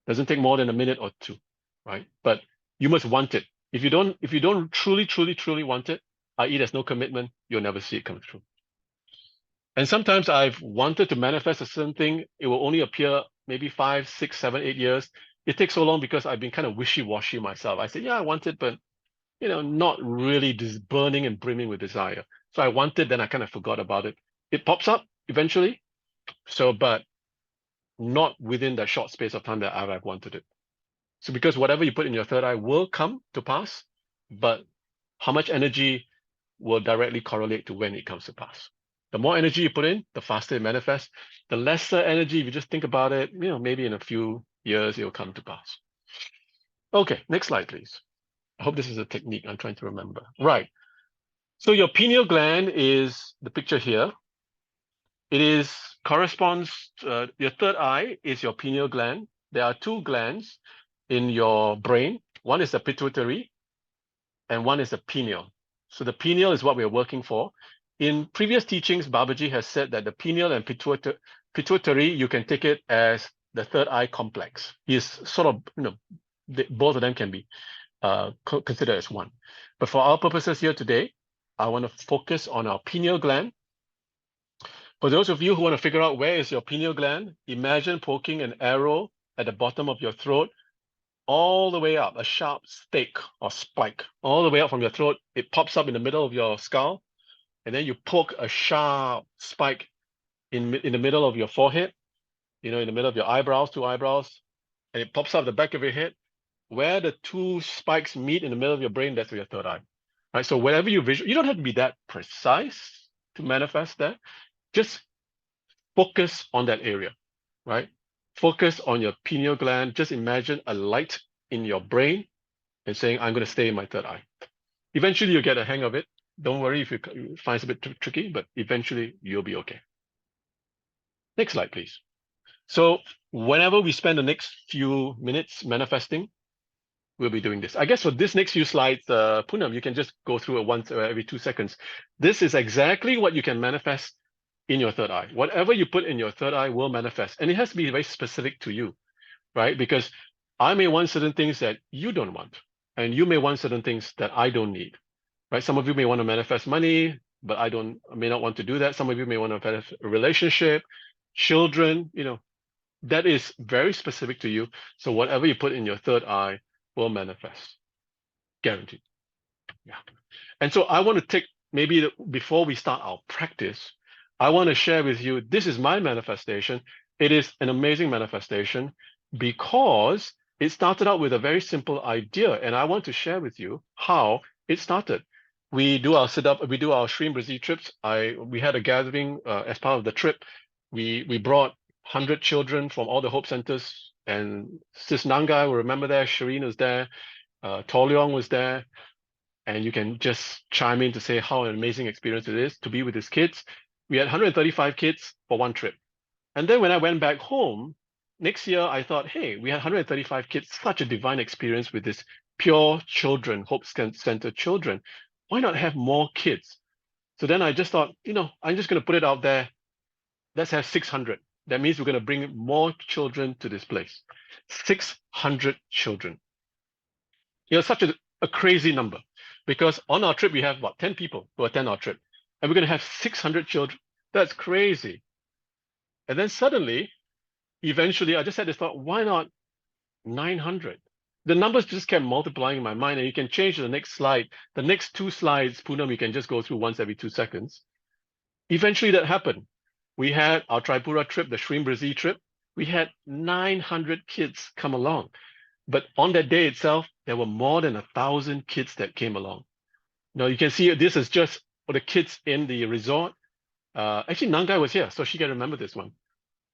Doesn't take more than a minute or two, right? But you must want it. If you don't truly, truly, truly want it, i.e. there's no commitment, you'll never see it come through. And sometimes I've wanted to manifest a certain thing, it will only appear maybe 5, 6, 7, 8 years. It takes so long because I've been kind of wishy-washy myself. I said, yeah, I want it, but not really burning and brimming with desire. So I wanted, then I kind of forgot about it. It pops up eventually. So, but not within that short space of time that I've wanted it. So because whatever you put in your third eye will come to pass, but how much energy will directly correlate to when it comes to pass. The more energy you put in, the faster it manifests. The lesser energy, if you just think about it, maybe in a few years, it will come to pass. Okay, next slide, please. I hope this is a technique I'm trying to remember. Right. So your pineal gland is the picture here. It corresponds, your third eye is your pineal gland. There are two glands in your brain. One is the pituitary and one is the pineal. So the pineal is what we're working for. In previous teachings, Babaji has said that the pineal and pituitary, you can take it as the third eye complex. He's sort of, both of them can be considered as one. But for our purposes here today, I want to focus on our pineal gland. For those of you who want to figure out where is your pineal gland, imagine poking an arrow at the bottom of your throat all the way up, a sharp stake or spike, all the way up from your throat. It pops up in the middle of your skull, and then you poke a sharp spike in the middle of your forehead, in the middle of your eyebrows, two eyebrows, and it pops up the back of your head. Where the two spikes meet in the middle of your brain, that's your third eye. Right? So whenever you visualize, you don't have to be that precise to manifest that. Just focus on that area, right? Focus on your pineal gland. Just imagine a light in your brain and saying, I'm going to stay in my third eye. Eventually, you'll get a hang of it. Don't worry if you find it a bit tricky, but eventually you'll be okay. Next slide, please. So whenever we spend the next few minutes manifesting, we'll be doing this. I guess for this next few slides, Poonam, you can just go through it once every 2 seconds. This is exactly what you can manifest in your third eye. Whatever you put in your third eye will manifest. And it has to be very specific to you, right? Because I may want certain things that you don't want. And you may want certain things that I don't need, right? Some of you may want to manifest money, but I may not want to do that. Some of you may want to manifest a relationship, children, that is very specific to you. So whatever you put in your third eye will manifest. Guaranteed. Yeah. And so I want to take, maybe before we start our practice, I want to share with you, this is my manifestation. It is an amazing manifestation because it started out with a very simple idea. And I want to share with you how it started. We do our Siddha, we do our Shri Brazil trips. We had a gathering as part of the trip. We brought 100 children from all the Hope Centers, and Sis Nangai will remember there, Shireen was there, Tol Leong was there, and you can just chime in to say how an amazing experience it is to be with his kids. We had 135 kids for one trip. And then when I went back home, next year I thought, hey, we had 135 kids, such a divine experience with this pure children, Hope Center children. Why not have more kids? So then I just thought, I'm just going to put it out there. Let's have 600. That means we're going to bring more children to this place. 600 children. Such a crazy number, because on our trip, we have 10 people who attend our trip, and we're going to have 600 children. That's crazy. And then suddenly, eventually, I just had this thought, why not 900? The numbers just kept multiplying in my mind, and you can change to the next slide. The next 2 slides, Poonam, you can just go through once every 2 seconds. Eventually that happened. We had our Tripura trip, the Shri Brazil trip. We had 900 kids come along. But on that day itself, there were more than 1,000 kids that came along. Now you can see this is just for the kids in the resort. Actually, Nangai was here, so she can remember this one.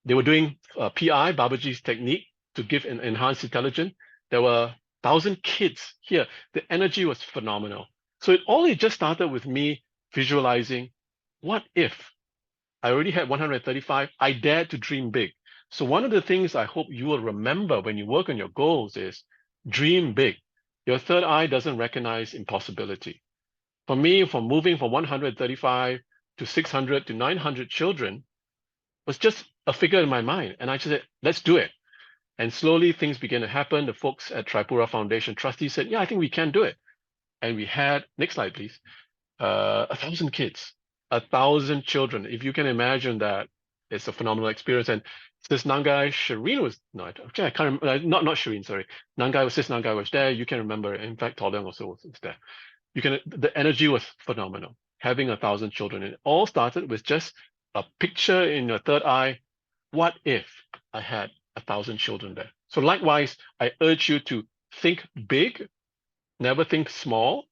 They were doing PI, Babaji's technique, to give an enhanced intelligence. There were 1,000 kids here. The energy was phenomenal. So it just started with me visualizing, what if I already had 135. I dared to dream big. So one of the things I hope you will remember when you work on your goals is dream big. Your third eye doesn't recognize impossibility. For me, from moving from 135 to 600 to 900 children was just a figure in my mind. And I just said, let's do it. And slowly things began to happen. The folks at Tripura Foundation trustees said, yeah, I think we can do it. And we had, next slide, please, 1,000 kids, 1,000 children. If you can imagine that, it's a phenomenal experience. And this Nangai Shireen was, no, actually, I can't remember, not Shireen, sorry. Sis Nangai was there. You can remember. In fact, Toliang also was there. The energy was phenomenal. Having 1,000 children. It all started with just a picture in your third eye. What if I had 1,000 children there? So likewise, I urge you to think big, never think small.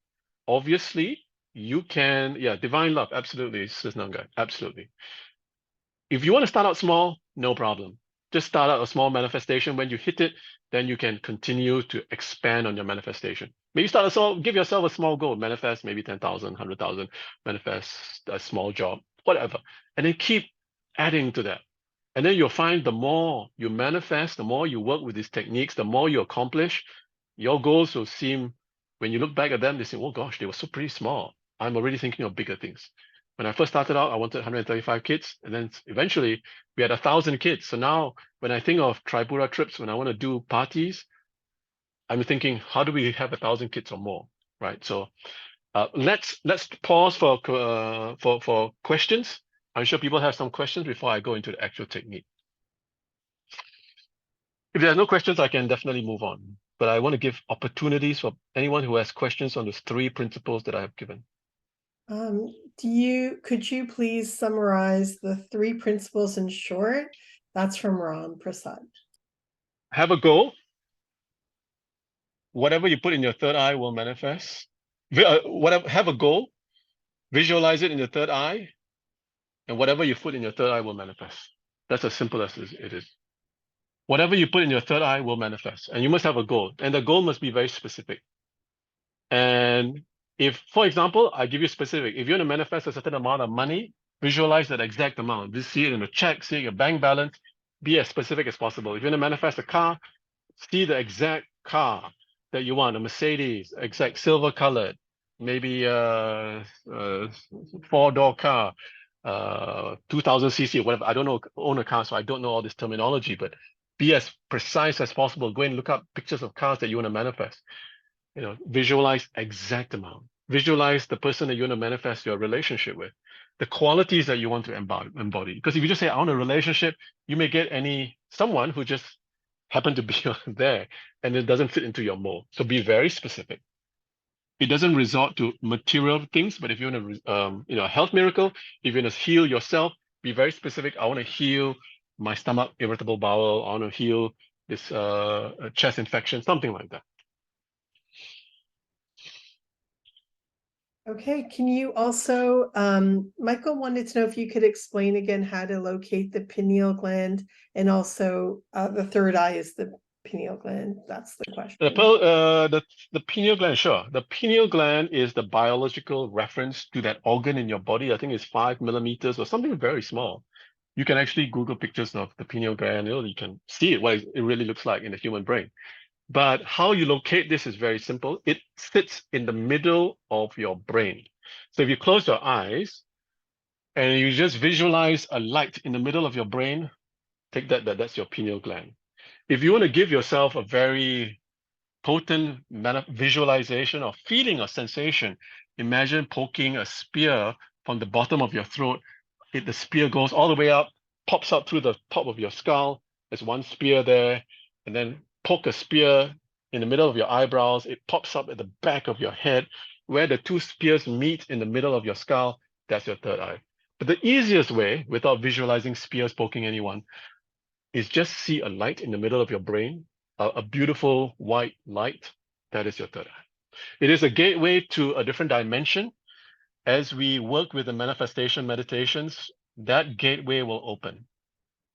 Obviously, you can, yeah, divine love, absolutely, Sis Nangai, absolutely. If you want to start out small, no problem. Just start out a small manifestation. When you hit it, then you can continue to expand on your manifestation. Maybe start a small, give yourself a small goal, manifest maybe 10,000, 100,000, manifest a small job, whatever. And then keep adding to that. And then you'll find the more you manifest, the more you work with these techniques, the more you accomplish, your goals will seem, when you look back at them, they say, oh gosh, they were so pretty small. I'm already thinking of bigger things. When I first started out, I wanted 135 kids, and then eventually we had 1,000 kids. So now when I think of Tripura trips, when I want to do parties, I'm thinking, how do we have 1,000 kids or more, right? So let's pause for questions. I'm sure people have some questions before I go into the actual technique. If there are no questions, I can definitely move on. But I want to give opportunities for anyone who has questions on those 3 principles that I have given. Could you please summarize the 3 principles in short? That's from Ram Prasad. Have a goal. Whatever you put in your third eye will manifest. Have a goal, visualize it in your third eye, and whatever you put in your third eye will manifest. That's as simple as it is. Whatever you put in your third eye will manifest, and you must have a goal, and the goal must be very specific. And if, for example, I give you specific, if you want to manifest a certain amount of money, visualize that exact amount. Just see it in a check, see your bank balance, be as specific as possible. If you want to manifest a car, see the exact car that you want, a Mercedes, exact silver colored, maybe a 4-door car, 2000 cc or whatever. I don't know, own a car, so I don't know all this terminology, but be as precise as possible. Go and look up pictures of cars that you want to manifest. Visualize exact amount. Visualize the person that you want to manifest your relationship with, the qualities that you want to embody. Because if you just say, I want a relationship, you may get someone who just happen to be there and it doesn't fit into your mold. So be very specific. It doesn't resort to material things, but if you want to, a health miracle, if you want to heal yourself, be very specific. I want to heal my stomach, irritable bowel. I want to heal this chest infection, something like that. Okay, can you also, Michael wanted to know if you could explain again how to locate the pineal gland, and also the third eye is the pineal gland. That's the question. The pineal gland, sure. The pineal gland is the biological reference to that organ in your body. I think it's 5 millimeters or something very small. You can actually Google pictures of the pineal gland. You can see what it really looks like in the human brain. But how you locate this is very simple. It sits in the middle of your brain. So if you close your eyes and you just visualize a light in the middle of your brain, take that's your pineal gland. If you want to give yourself a very potent visualization or feeling or sensation, imagine poking a spear from the bottom of your throat. The spear goes all the way up, pops up through the top of your skull. There's one spear there, and then poke a spear in the middle of your eyebrows. It pops up at the back of your head. Where the 2 spears meet in the middle of your skull, that's your third eye. But the easiest way, without visualizing spears poking anyone, is just see a light in the middle of your brain, a beautiful white light. That is your third eye. It is a gateway to a different dimension. As we work with the manifestation meditations, that gateway will open.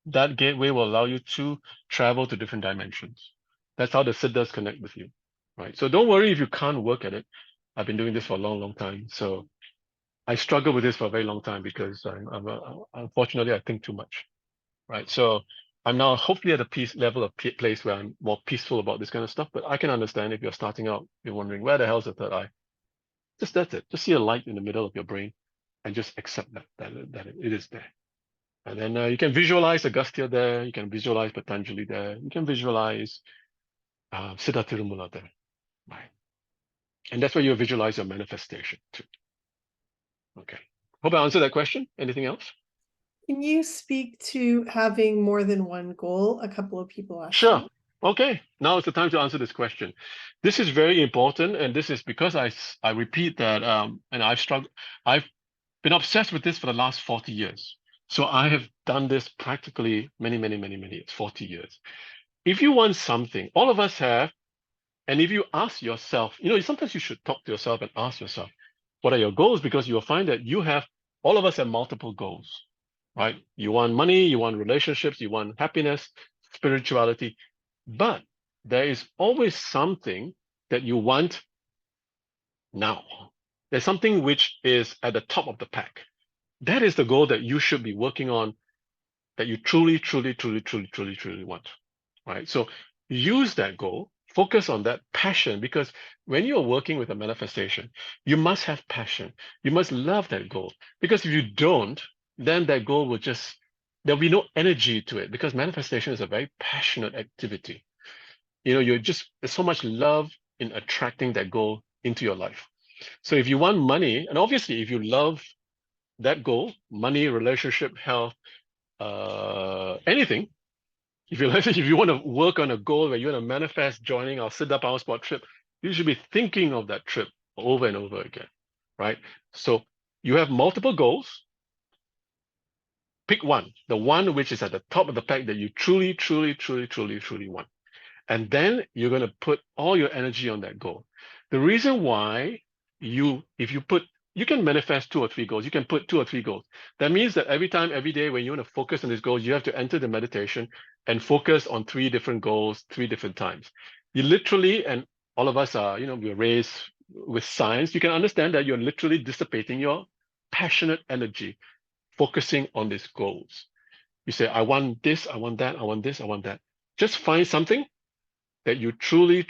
That gateway will allow you to travel to different dimensions. That's how the Siddhas connect with you, right? So don't worry if you can't work at it. I've been doing this for a long, long time. So I struggle with this for a very long time because unfortunately I think too much, right? So I'm now hopefully at a peace level of place where I'm more peaceful about this kind of stuff. But I can understand if you're starting out, you're wondering where the hell's the third eye? Just that's it. Just see a light in the middle of your brain, and just accept that it is there. And then you can visualize Agastya there. You can visualize Patanjali there. You can visualize Siddha Tirumala there, right? And that's where you visualize your manifestation too. Okay. Hope I answered that question. Anything else? Can you speak to having more than one goal? A couple of people asked Sure. that. Okay. Now is the time to answer this question. This is very important, and this is because I repeat that, and I've been obsessed with this for the last 40 years. So I have done this practically many years, 40 years. If you want something, all of us have, and if you ask yourself, sometimes you should talk to yourself and ask yourself, what are your goals? Because you will find that all of us have multiple goals, right? You want money, you want relationships, you want happiness, spirituality, but there is always something that you want now. There's something which is at the top of the pack. That is the goal that you should be working on, that you truly want, right? So use that goal, focus on that passion, because when you're working with a manifestation, you must have passion. You must love that goal, because if you don't, then that goal there'll be no energy to it, because manifestation is a very passionate activity. There's so much love in attracting that goal into your life. So if you want money, and obviously if you love that goal, money, relationship, health, anything, if you want to work on a goal where you want to manifest joining our Siddha Power Sport trip, you should be thinking of that trip over and over again, right? So you have multiple goals. Pick one, the one which is at the top of the pack that you truly want. And then you're going to put all your energy on that goal. The reason why you can manifest 2 or 3 goals. You can put 2 or 3 goals. That means that every day when you want to focus on this goal, you have to enter the meditation and focus on 3 different goals, 3 different times. You literally, and all of us are, we're raised with science. You can understand that you're literally dissipating your passionate energy, focusing on these goals. You say, I want this, I want that, I want this, I want that. Just find something that you truly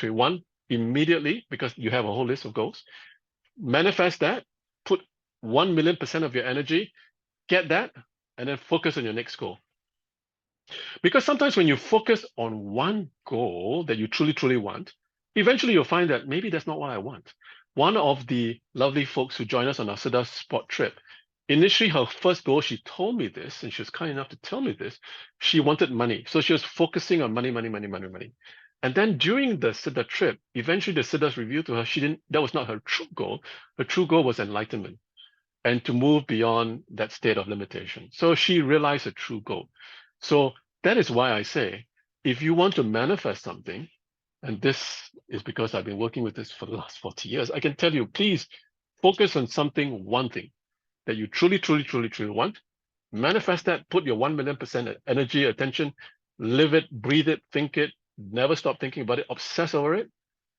want immediately, because you have a whole list of goals. Manifest that, put 1,000,000% of your energy, get that, and then focus on your next goal. Because sometimes when you focus on one goal that you truly want, eventually you'll find that maybe that's not what I want. One of the lovely folks who joined us on our Siddha sport trip, initially her first goal, she told me this, and she was kind enough to tell me this, she wanted money. So she was focusing on money. And then during the Siddha trip, eventually the Siddhas revealed to her, that was not her true goal. Her true goal was enlightenment and to move beyond that state of limitation. So she realized her true goal. So that is why I say, if you want to manifest something, and this is because I've been working with this for the last 40 years, I can tell you, please focus on one thing that you truly want. Manifest that, put your 1,000,000% energy, attention, live it, breathe it, think it, never stop thinking about it, obsess over it.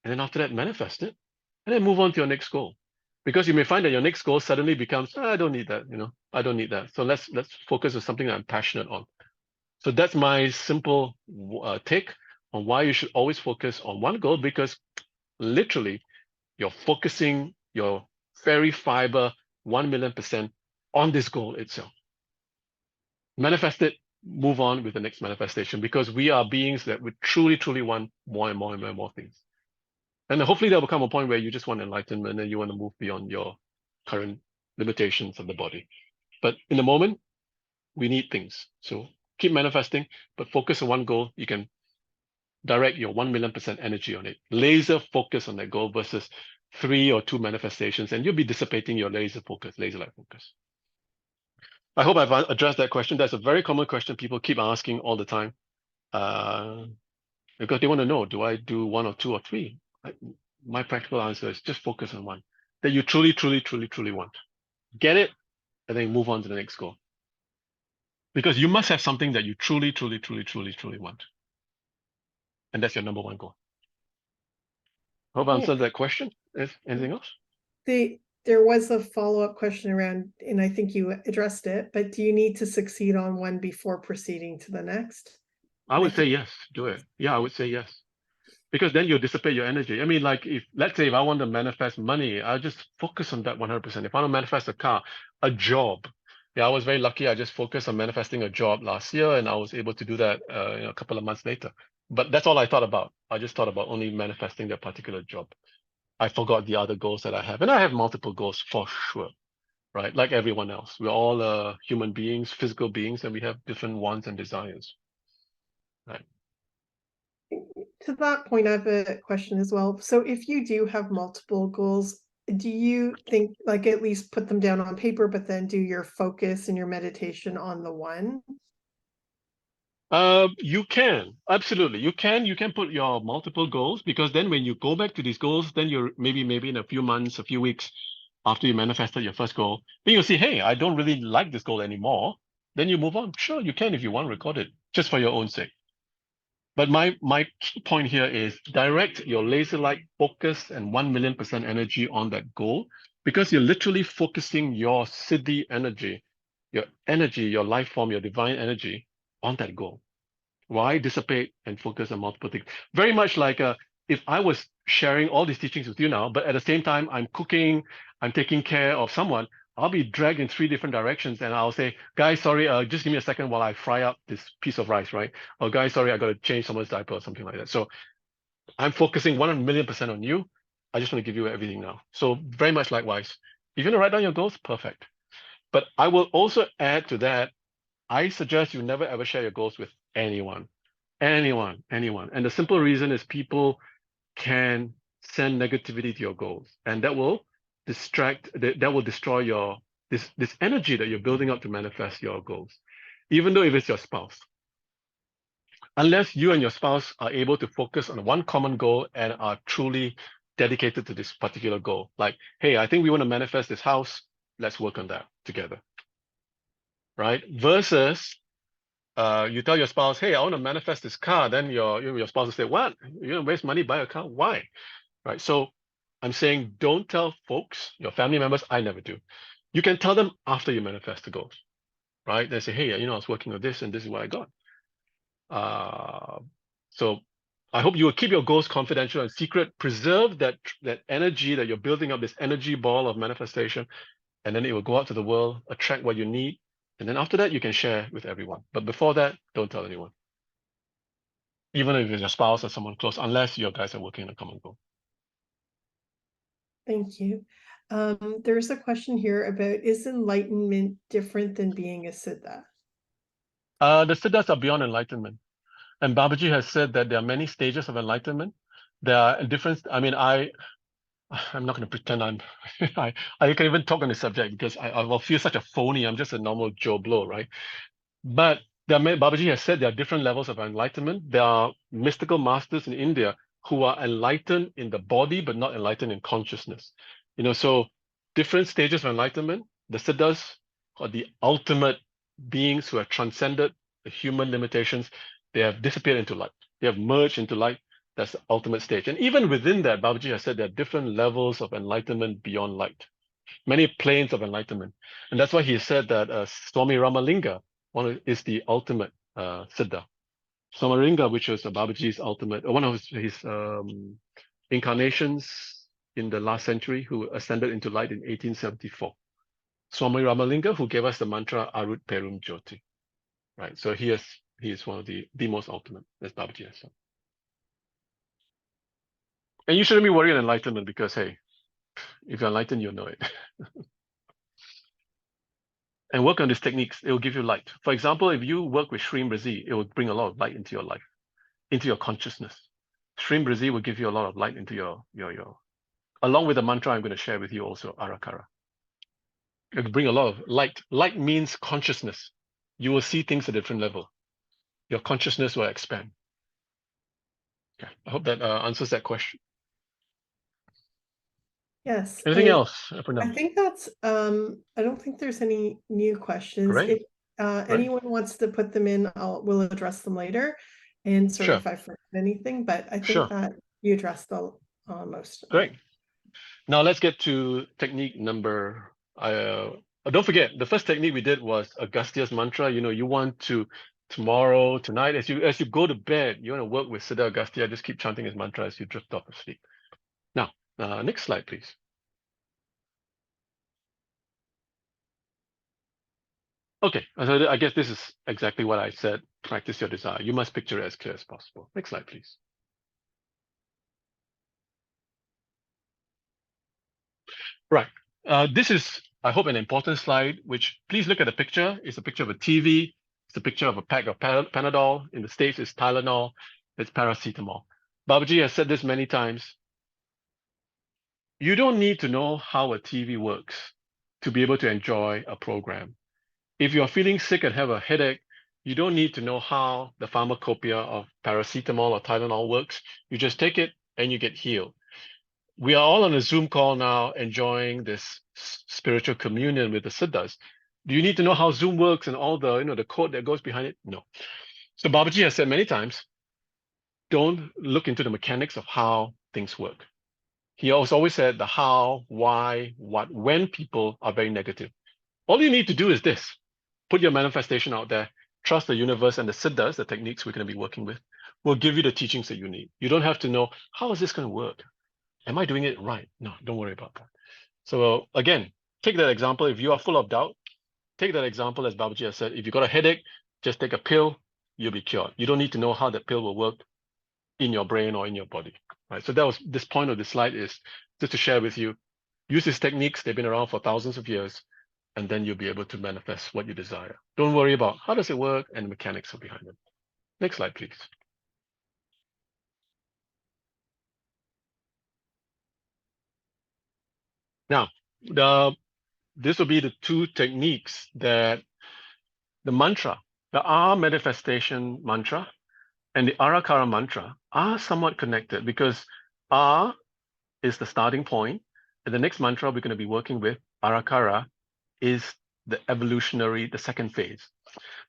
And then after that, manifest it, and then move on to your next goal. Because you may find that your next goal suddenly becomes, I don't need that, I don't need that. So let's focus on something that I'm passionate on. So that's my simple take on why you should always focus on one goal, because literally you're focusing your very fiber 1,000,000% on this goal itself. Manifest it, move on with the next manifestation, because we are beings that would truly want more and more things. And hopefully there will come a point where you just want enlightenment and you want to move beyond your current limitations of the body. But in the moment, we need things. So keep manifesting, but focus on one goal. You can direct your 1,000,000% energy on it. Laser focus on that goal versus 3 or 2 manifestations, and you'll be dissipating your laser-like focus. I hope I've addressed that question. That's a very common question people keep asking all the time. Because they want to know, do I do 1 or 2 or 3? My practical answer is just focus on one that you truly want. Get it, and then move on to the next goal. Because you must have something that you truly want. And that's your number 1 goal. Hope I answered that question. Anything else? there was a follow-up question around, and I think you addressed it, but do you need to succeed on one before proceeding to the next? I And I would say think yes, do it. Yeah, I would say yes. Because then you'll dissipate your energy. I mean, like if let's say if I want to manifest money, I'll just focus on that 100%. If I want to manifest a car, a job. Yeah, I was very lucky. I just focused on manifesting a job last year, and I was able to do that a couple of months later. But that's all I thought about. I just thought about only manifesting that particular job. I forgot the other goals that I have, and I have multiple goals for sure, right? Like everyone else, we're all human beings, physical beings, and we have different wants and desires, right? to that point, I have a question as well. So if you do have multiple goals, do you think like at least put them down on paper, but then do your focus and your meditation on the one? You can absolutely. You can put your multiple goals because then when you go back to these goals, then you're maybe in a few months, a few weeks after you manifested your first goal, then you'll see, hey, I don't really like this goal anymore. Then you move on. Sure, you can if you want to record it, just for your own sake. But my key point here is direct your laser-like focus and 1,000,000% energy on that goal because you're literally focusing your Siddhi energy, your life form, your divine energy on that goal. Why dissipate and focus on multiple things? Very much like if I was sharing all these teachings with you now, but at the same time, I'm cooking, I'm taking care of someone, I'll be dragged in 3 different directions and I'll say, guys, sorry, just give me a second while I fry up this piece of rice, right? Or guys, sorry, I got to change someone's diaper or something like that. So I'm focusing 1,000,000% on you. I just want to give you everything now. So very much likewise, if you want to write down your goals, perfect. But I will also add to that, I suggest you never ever share your goals with anyone. Anyone. And the simple reason is people can send negativity to your goals. And that will that will destroy your this energy that you're building up to manifest your goals. Even though if it's your spouse. Unless you and your spouse are able to focus on one common goal and are truly dedicated to this particular goal. Like, hey, I think we want to manifest this house. Let's work on that together. Right? Versus you tell your spouse, hey, I want to manifest this car. Then your spouse will say, what? You're gonna waste money, buy a car? Why? Right? So I'm saying don't tell folks, your family members, I never do. You can tell them after you manifest the goals, right? They say, hey, I was working on this and this is what I got. So I hope you will keep your goals confidential and secret, preserve that energy that you're building up, this energy ball of manifestation, and then it will go out to the world, attract what you need. And then after that, you can share with everyone. But before that, don't tell anyone. Even if it's your spouse or someone close, unless you guys are working on a common goal. Thank you. There's a question here about, is enlightenment different than being a Siddha? The Siddhas are beyond enlightenment. And Babaji has said that there are many stages of enlightenment. There are different, I'm not going to pretend I can even talk on this subject because I will feel such a phony. I'm just a normal Joe Blow, right? But Babaji has said there are different levels of enlightenment. There are mystical masters in India who are enlightened in the body, but not enlightened in consciousness. So different stages of enlightenment. The Siddhas are the ultimate beings who have transcended the human limitations. They have disappeared into light. They have merged into light. That's the ultimate stage. And even within that, Babaji has said there are different levels of enlightenment beyond light, many planes of enlightenment. And that's why he said that Swami Ramalinga is the ultimate Siddha. Swami Ramalinga, which was Babaji's ultimate, one of his incarnations in the last century, who ascended into light in 1874. Swami Ramalinga, who gave us the mantra Arut Perum Jyoti. Right. So he is one of the most ultimate, as Babaji has said. And you shouldn't be worried about enlightenment because, hey, if you're enlightened, you'll know it. And work on these techniques, it will give you light. For example, if you work with Shrim Razi, it will bring a lot of light into your life, into your consciousness. Shrim Razi will give you a lot of light into your along with the mantra I'm going to share with you also, Arakara. It will bring a lot of light. Light means consciousness. You will see things at a different level. Your consciousness will expand. Okay. I hope that answers that question. Yes. Anything else? I think that's, I don't think there's any new questions. Great. If anyone wants to put them in, we'll address them later. And sorry if I forgot anything, but I think that you addressed the most. Great. Now let's get to technique number. Don't forget, the first technique we did was Agastya's mantra. You know, you want to tomorrow, tonight, as you go to bed, you want to work with Siddha Agastya. Just keep chanting his mantra as you drift off to sleep. Now, next slide, please. Okay, so I guess this is exactly what I said. Practice your desire. You must picture it as clear as possible. Next slide, please. Right. This is, I hope, an important slide, which please look at the picture. It's a picture of a TV. It's a picture of a pack of Panadol. In the States, it's Tylenol. It's paracetamol. Babaji has said this many times. You don't need to know how a TV works to be able to enjoy a program. If you're feeling sick and have a headache, you don't need to know how the pharmacopoeia of paracetamol or Tylenol works. You just take it and you get healed. We are all on a Zoom call now enjoying this spiritual communion with the Siddhas. Do you need to know how Zoom works and all the, the code that goes behind it? No. So Babaji has said many times, don't look into the mechanics of how things work. He has always said the how, why, what, when people are very negative. All you need to do is this. Put your manifestation out there. Trust the universe, and the Siddhas, the techniques we're going to be working with, will give you the teachings that you need. You don't have to know, how is this going to work? Am I doing it right? No, don't worry about that. So again, take that example. If you are full of doubt, take that example as Babaji has said. If you've got a headache, just take a pill, you'll be cured. You don't need to know how that pill will work in your brain or in your body. Right. So that was this point of the slide, is just to share with you. Use these techniques, they've been around for thousands of years, and then you'll be able to manifest what you desire. Don't worry about how does it work and the mechanics are behind it. Next slide, please. Now, this will be the two techniques that the mantra, the R manifestation mantra and the Arakara mantra are somewhat connected, because R is the starting point, and the next mantra we're going to be working with, Arakara, is the evolutionary, the second phase.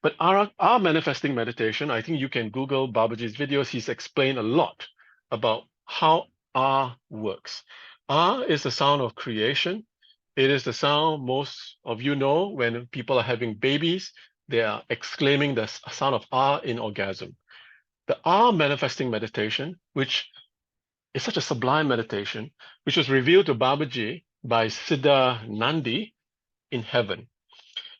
But our manifesting meditation, I think you can Google Babaji's videos. He's explained a lot about how R works. R is the sound of creation. It is the sound most of you know when people are having babies, they are exclaiming the sound of R in orgasm. The R manifesting meditation, which is such a sublime meditation, which was revealed to Babaji by Siddha Nandi in heaven.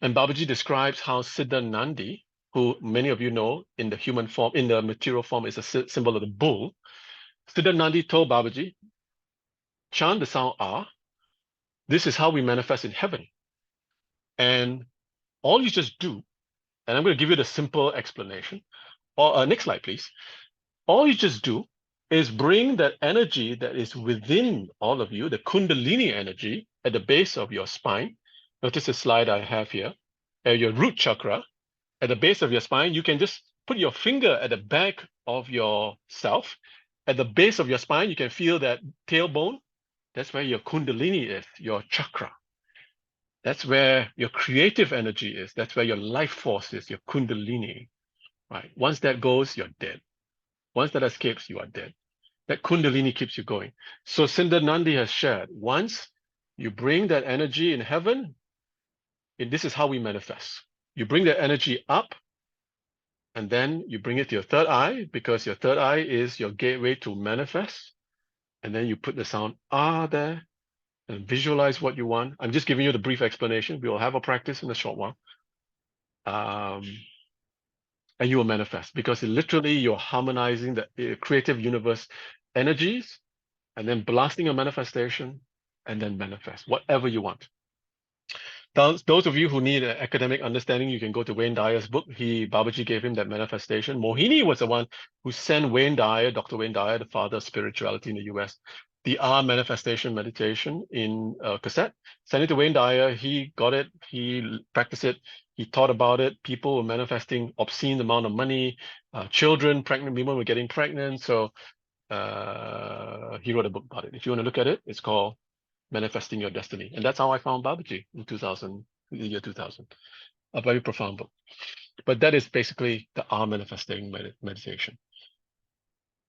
And Babaji describes how Siddha Nandi, who many of you know in the human form, in the material form, is a symbol of the bull. Siddha Nandi told Babaji, chant the sound R. This is how we manifest in heaven. And all you just do, and I'm going to give you the simple explanation. Next slide, please. All you just do is bring that energy that is within all of you, the Kundalini energy at the base of your spine. Notice the slide I have here. Your root chakra, at the base of your spine, you can just put your finger at the back of yourself. At the base of your spine, you can feel that tailbone. That's where your Kundalini is, your chakra. That's where your creative energy is. That's where your life force is, your Kundalini. Right? Once that goes, you're dead. Once that escapes, you are dead. That Kundalini keeps you going. So Siddha Nandi has shared, once you bring that energy in heaven, this is how we manifest. You bring that energy up, and then you bring it to your third eye, because your third eye is your gateway to manifest. And then you put the sound ah there and visualize what you want. I'm just giving you the brief explanation. We will have a practice in a short while. And you will manifest, because literally you're harmonizing the creative universe energies and then blasting a manifestation and then manifest whatever you want. Those of you who need an academic understanding, you can go to Wayne Dyer's book. Babaji gave him that manifestation. Mohini was the one who sent Wayne Dyer, Dr. Wayne Dyer, the father of spirituality in the US, the R manifestation meditation in cassette. Sent it to Wayne Dyer. He got it. He practiced it. He thought about it. People were manifesting obscene amount of money. Children, pregnant women were getting pregnant. So he wrote a book about it. If you want to look at it, it's called Manifesting Your Destiny. And that's how I found Babaji in the year 2000. A very profound book. But that is basically the R manifesting meditation.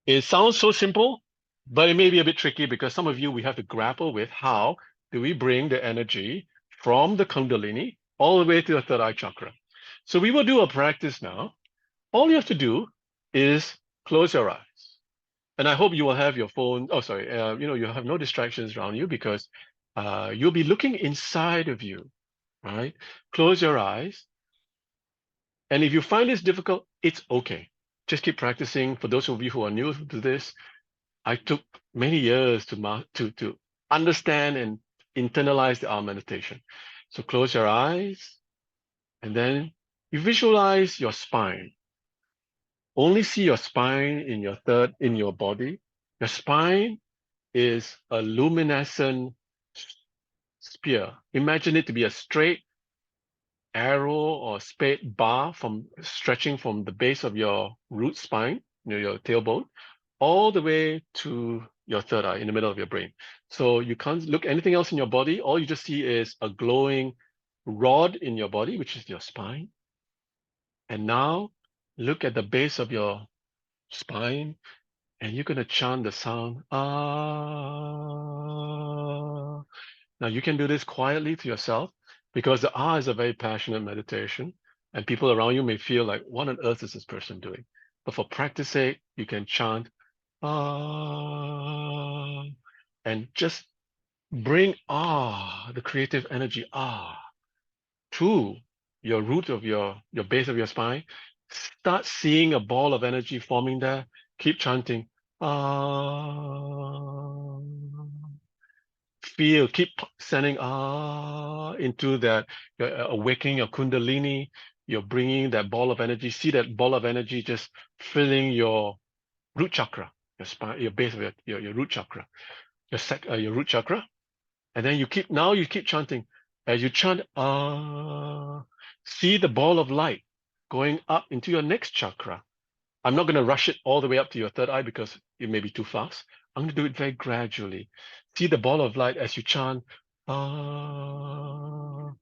It sounds so simple, But it may be a bit tricky because some of you, we have to grapple with how do we bring the energy from the Kundalini all the way to the third eye chakra. So we will do a practice now. All you have to do is close your eyes. And I hope you will have your phone. Oh, sorry. You have no distractions around you because you'll be looking inside of you, right? Close your eyes. And if you find this difficult, it's okay. Just keep practicing. For those of you who are new to this, I took many years to understand and internalize the arm meditation. So close your eyes and then you visualize your spine. Only see your spine in your body. Your spine is a luminescent spear. Imagine it to be a straight arrow or straight bar from stretching from the base of your root spine, your tailbone, all the way to your third eye in the middle of your brain. So you can't look anything else in your body. All you just see is a glowing rod in your body, which is your spine. And now look at the base of your spine and you're going to chant the sound, ah. Now you can do this quietly to yourself because the ah is a very passionate meditation and people around you may feel like, what on earth is this person doing? But for practice sake, you can chant ah and just bring ah, the creative energy ah to your root of your base of your spine. Start seeing a ball of energy forming there. Keep chanting ah. Feel, keep sending ah into that. You're awakening your kundalini. You're bringing that ball of energy. See that ball of energy just filling your root chakra, your spine, your base of your root chakra, your root chakra. And then you keep chanting. As you chant ah, see the ball of light going up into your next chakra. I'm not going to rush it all the way up to your third eye because it may be too fast. I'm going to do it very gradually. See the ball of light as you chant, ah,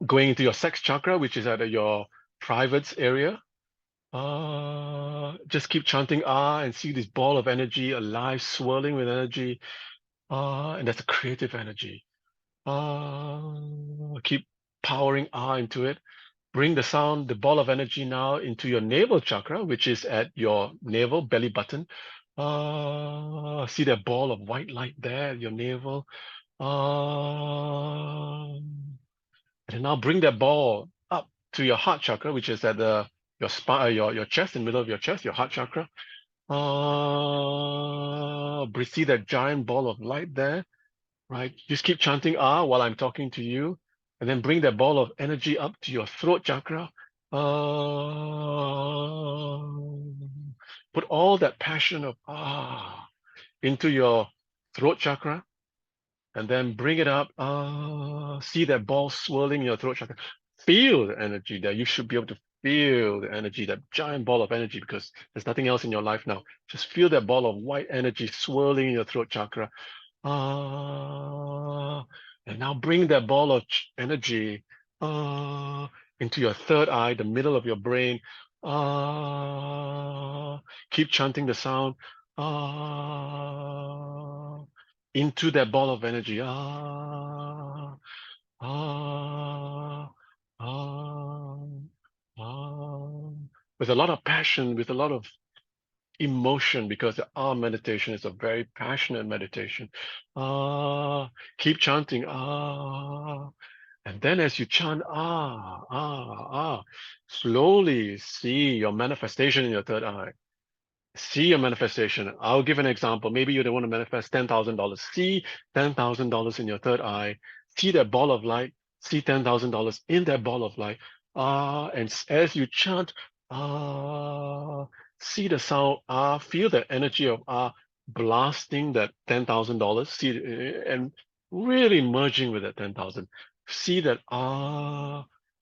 going into your sex chakra, which is at your privates area. Just keep chanting ah and see this ball of energy alive, swirling with energy. And that's a creative energy. Keep powering ah into it. Bring the sound, the ball of energy now into your navel chakra, which is at your navel, belly button. See that ball of white light there, your navel. And now bring that ball up to your heart chakra, which is at your spine, your chest, in the middle of your chest, your heart chakra. See that giant ball of light there, right? Just keep chanting ah while I'm talking to you. And then bring that ball of energy up to your throat chakra. Put all that passion of ah into your throat chakra and then bring it up. See that ball swirling in your throat chakra. Feel the energy there. You should be able to feel the energy, that giant ball of energy, because there's nothing else in your life now. Just feel that ball of white energy swirling in your throat chakra. And now bring that ball of energy into your third eye, the middle of your brain. Keep chanting the sound into that ball of energy. Ah, ah, ah, ah. With a lot of passion, with a lot of emotion, because our meditation is a very passionate meditation. Keep chanting and then as you chant slowly see your manifestation in your third eye. See your manifestation. I'll give an example. Maybe you don't want to manifest $10,000. See $10,000 in your third eye. See that ball of light. See $10,000 in that ball of light. And as you chant, see the sound. Feel the energy of blasting that $10,000. See and really merging with that 10,000. See that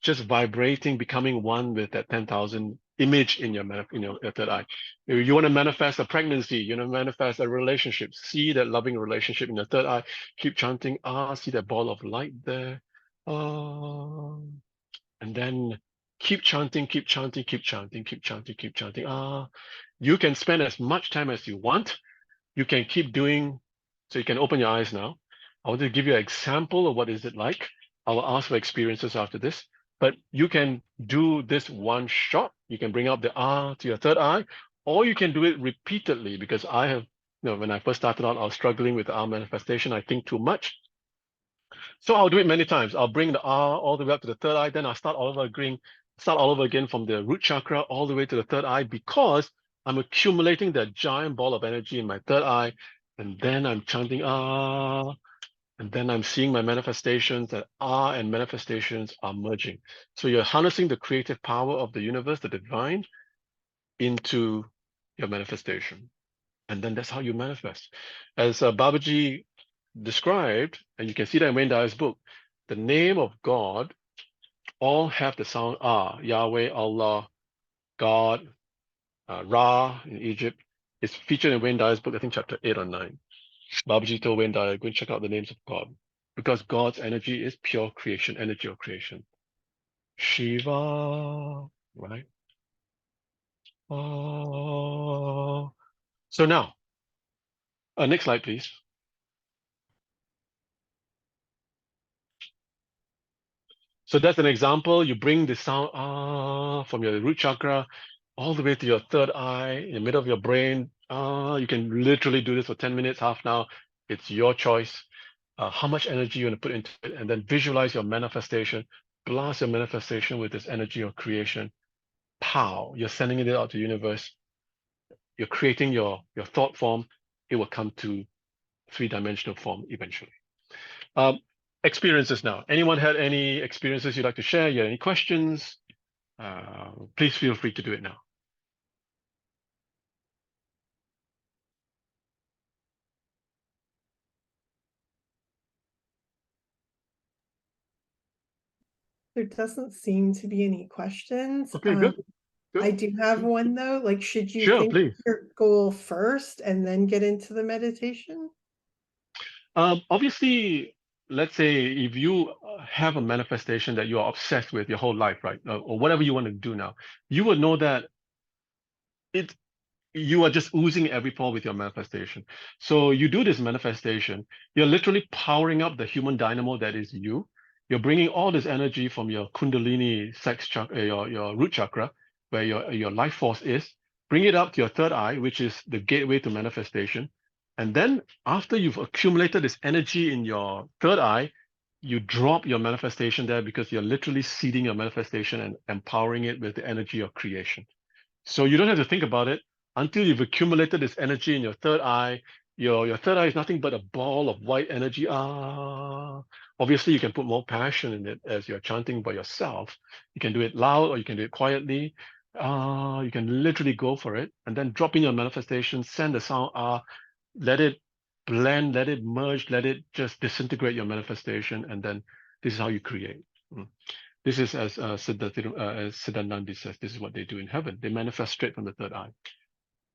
just vibrating, becoming one with that 10,000 image in your third eye. You want to manifest a pregnancy, you want to manifest a relationship, see that loving relationship in the third eye, keep chanting, see that ball of light there. And then keep chanting, keep chanting, keep chanting, keep chanting, keep chanting. You can spend as much time as you want. you can keep doing, so you can open your eyes now. I want to give you an example of what is it like. I will ask for experiences after this, but you can do this one shot. You can bring up the R to your third eye, or you can do it repeatedly, because I have, when I first started out, I was struggling with the R manifestation. I think too much. So I'll do it many times. I'll bring the R all the way up to the third eye, then I'll start all over again from the root chakra all the way to the third eye, because I'm accumulating that giant ball of energy in my third eye, and then I'm chanting Ah, and then I'm seeing my manifestations, that Ah and manifestations are merging. So you're harnessing the creative power of the universe, the divine, into your manifestation. And then that's how you manifest. As Babaji described, and you can see that in Wayne Dyer's book, the name of God all have the sound Ah, Yahweh, Allah, God, Ra in Egypt. It's featured in Wayne Dyer's book, I think chapter 8 or 9. Babaji told Wayne Dyer, go and check out the names of God, because God's energy is pure creation, energy of creation. Shiva, right? Oh. So now, next slide, please. So that's an example. You bring the sound ah from your root chakra all the way to your third eye, in the middle of your brain. You can literally do this for 10 minutes, half an hour. It's your choice. How much energy you want to put into it, and then visualize your manifestation. Blast your manifestation with this energy of creation. Pow! You're sending it out to the universe. You're creating your thought form. It will come to three-dimensional form eventually. Um, experiences now. Anyone had any experiences you'd like to share? You had any questions? Please feel free to do it now. There doesn't seem to be any questions. Okay, good. I do have one though. Like, should you Sure, think please. your goal first and then get into the meditation? Obviously, let's say if you have a manifestation that you are obsessed with your whole life, right, or whatever you want to do now, you would know that it you are just oozing every pore with your manifestation. So you do this manifestation, you're literally powering up the human dynamo that is you. You're bringing all this energy from your Kundalini sex chakra, your root chakra, where your life force is. Bring it up to your third eye, which is the gateway to manifestation. And then after you've accumulated this energy in your third eye, you drop your manifestation there, because you're literally seeding your manifestation and empowering it with the energy of creation. So you don't have to think about it until you've accumulated this energy in your third eye. Your third eye is nothing but a ball of white energy. Ah, obviously you can put more passion in it as you're chanting by yourself. You can do it loud or you can do it quietly. You can literally go for it, and then drop in your manifestation, send the sound ah, let it blend, let it merge, let it just disintegrate your manifestation, and then this is how you create. This is as Siddha says, this is what they do in heaven. They manifest straight from the third eye.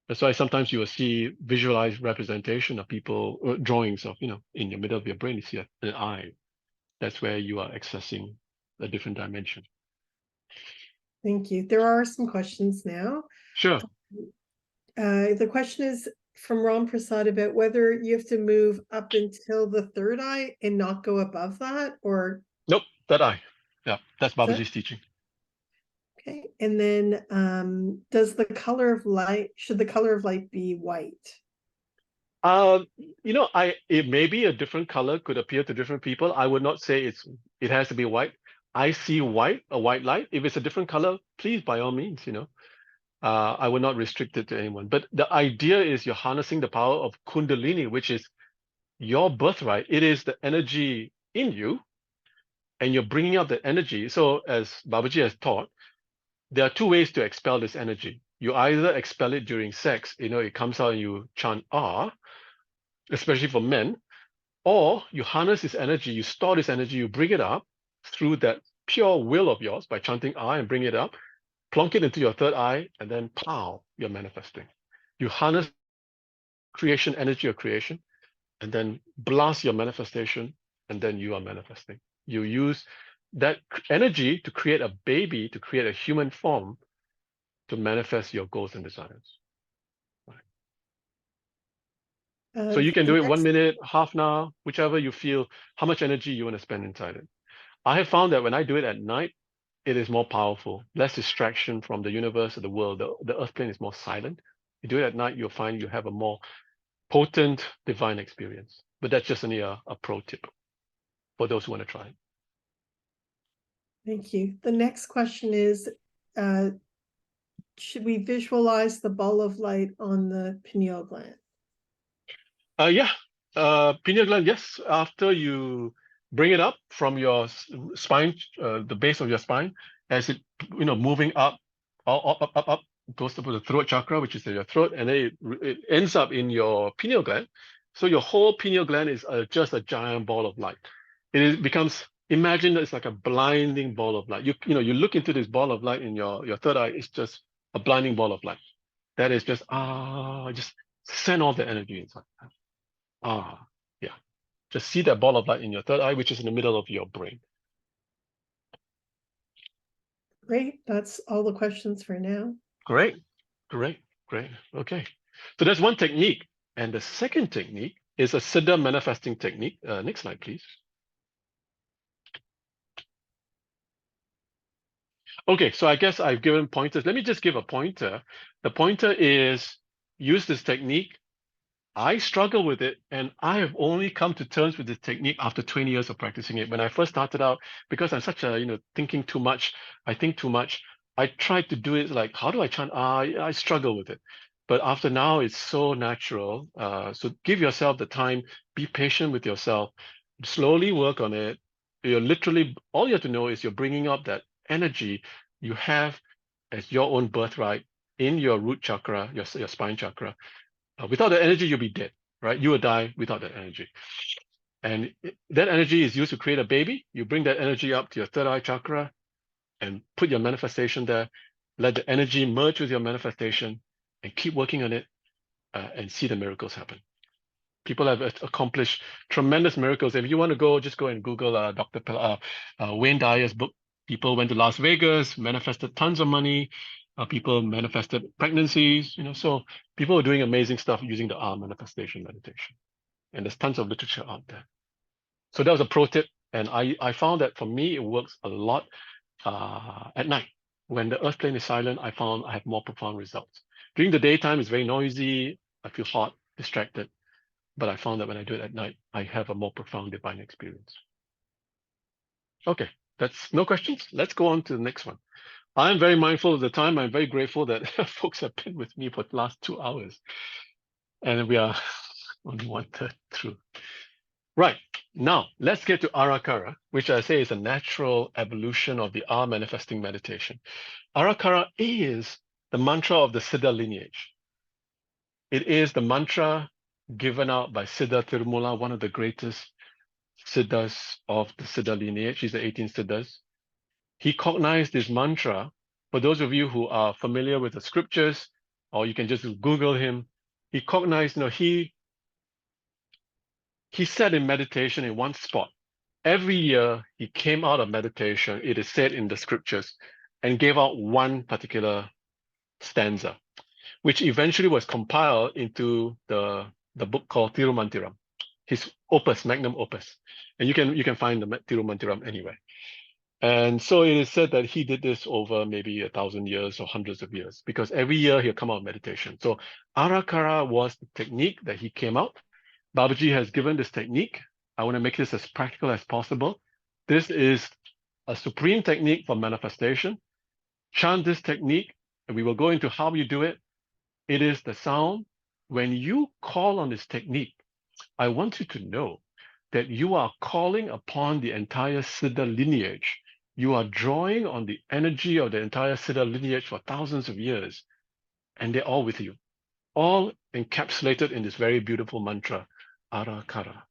That's why sometimes you will see visualized representation of people, drawings of, in the middle of your brain, you see an eye. That's where you are accessing a different dimension. Thank you. There are some questions now. Sure. The question is from Ram Prasad about whether you have to move up until the third eye and not go above that, or Nope, third eye. Yeah, that's that, Babaji's teaching. okay. And then should the color of light be white? It may be a different color, could appear to different people. I would not say it has to be white. I see white, a white light. If it's a different color, please, by all means, I would not restrict it to anyone. But the idea is you're harnessing the power of Kundalini, which is your birthright. It is the energy in you, and you're bringing out the energy. So as Babaji has taught, there are two ways to expel this energy. You either expel it during sex, it comes out and you chant ah, especially for men, or you harness this energy, you store this energy, you bring it up through that pure will of yours by chanting I and bring it up, plonk it into your third eye, and then pow, you're manifesting. You harness creation, energy of creation, and then blast your manifestation, and then you are manifesting. You use that energy to create a baby, to create a human form, to manifest your goals and desires. So you can The do it 1 next, minute, half an hour, whichever you feel, how much energy you want to spend inside it. I have found that when I do it at night, it is more powerful, less distraction from the universe or the world. The earth plane is more silent. You do it at night, you'll find you have a more potent divine experience. But that's just only a pro tip for those who want to try it. thank you. The next question is, should we visualize the ball of light on the pineal gland? Yeah, pineal gland, yes. After you bring it up from your spine, the base of your spine, as it, moving up, up, goes to the throat chakra, which is in your throat, and then it ends up in your pineal gland. So your whole pineal gland is just a giant ball of light. Becomes, imagine it's like a blinding ball of light. You look into this ball of light in your third eye, it's just a blinding ball of light. That is just just send all the energy inside. Yeah. Just see that ball of light in your third eye, which is in the middle of your brain. Great, that's all the questions for now. Great. Okay. So that's one technique. And the second technique is a Siddha manifesting technique. Next slide, please. Okay, so I guess I've given pointers. Let me just give a pointer. The pointer is use this technique. I struggle with it, and I have only come to terms with this technique after 20 years of practicing it. When I first started out, because I'm such a, thinking too much, I think too much, I tried to do it like, how do I chant? I struggle with it. But after now, it's so natural. So give yourself the time, be patient with yourself, slowly work on it. You're literally, all you have to know is you're bringing up that energy you have as your own birthright in your root chakra, your spine chakra. Without the energy, you'll be dead, right? You will die without that energy. And that energy is used to create a baby. You bring that energy up to your third eye chakra and put your manifestation there. Let the energy merge with your manifestation and keep working on it and see the miracles happen. People have accomplished tremendous miracles. If you want to go, just go and Google Dr. Wayne Dyer's book. People went to Las Vegas, manifested tons of money. People manifested pregnancies, so people are doing amazing stuff using the R manifestation meditation. And there's tons of literature out there. So that was a pro tip. And I found that for me, it works a lot at night. When the earth plane is silent, I found I have more profound results. During the daytime, it's very noisy. I feel hot, distracted. But I found that when I do it at night, I have a more profound divine experience. Okay, that's no questions. Let's go on to the next one. I'm very mindful of the time. I'm very grateful that folks have been with me for the last 2 hours. And we are only 1/3 through. Right, now let's get to Arakara, which I say is a natural evolution of the R manifesting meditation. Arakara is the mantra of the Siddha lineage. It is the mantra given out by Siddha Tirumala, one of the greatest Siddhas of the Siddha lineage. He's the 18 Siddhas. He cognized this mantra. For those of you who are familiar with the scriptures, or you can just Google him, he cognized, he sat in meditation in one spot. Every year he came out of meditation, it is said in the scriptures, and gave out one particular stanza, which eventually was compiled into the book called Tirumantiram, his opus, magnum opus. And you can find the Tirumantiram anywhere. And so it is said that he did this over maybe 1,000 years or hundreds of years, because every year he'll come out of meditation. So Arakara was the technique that he came out. Babaji has given this technique. I want to make this as practical as possible. This is a supreme technique for manifestation. Chant this technique, and we will go into how you do it. It is the sound. When you call on this technique, I want you to know that you are calling upon the entire Siddha lineage. You are drawing on the energy of the entire Siddha lineage for thousands of years, and they're all with you, all encapsulated in this very beautiful mantra, Arakara.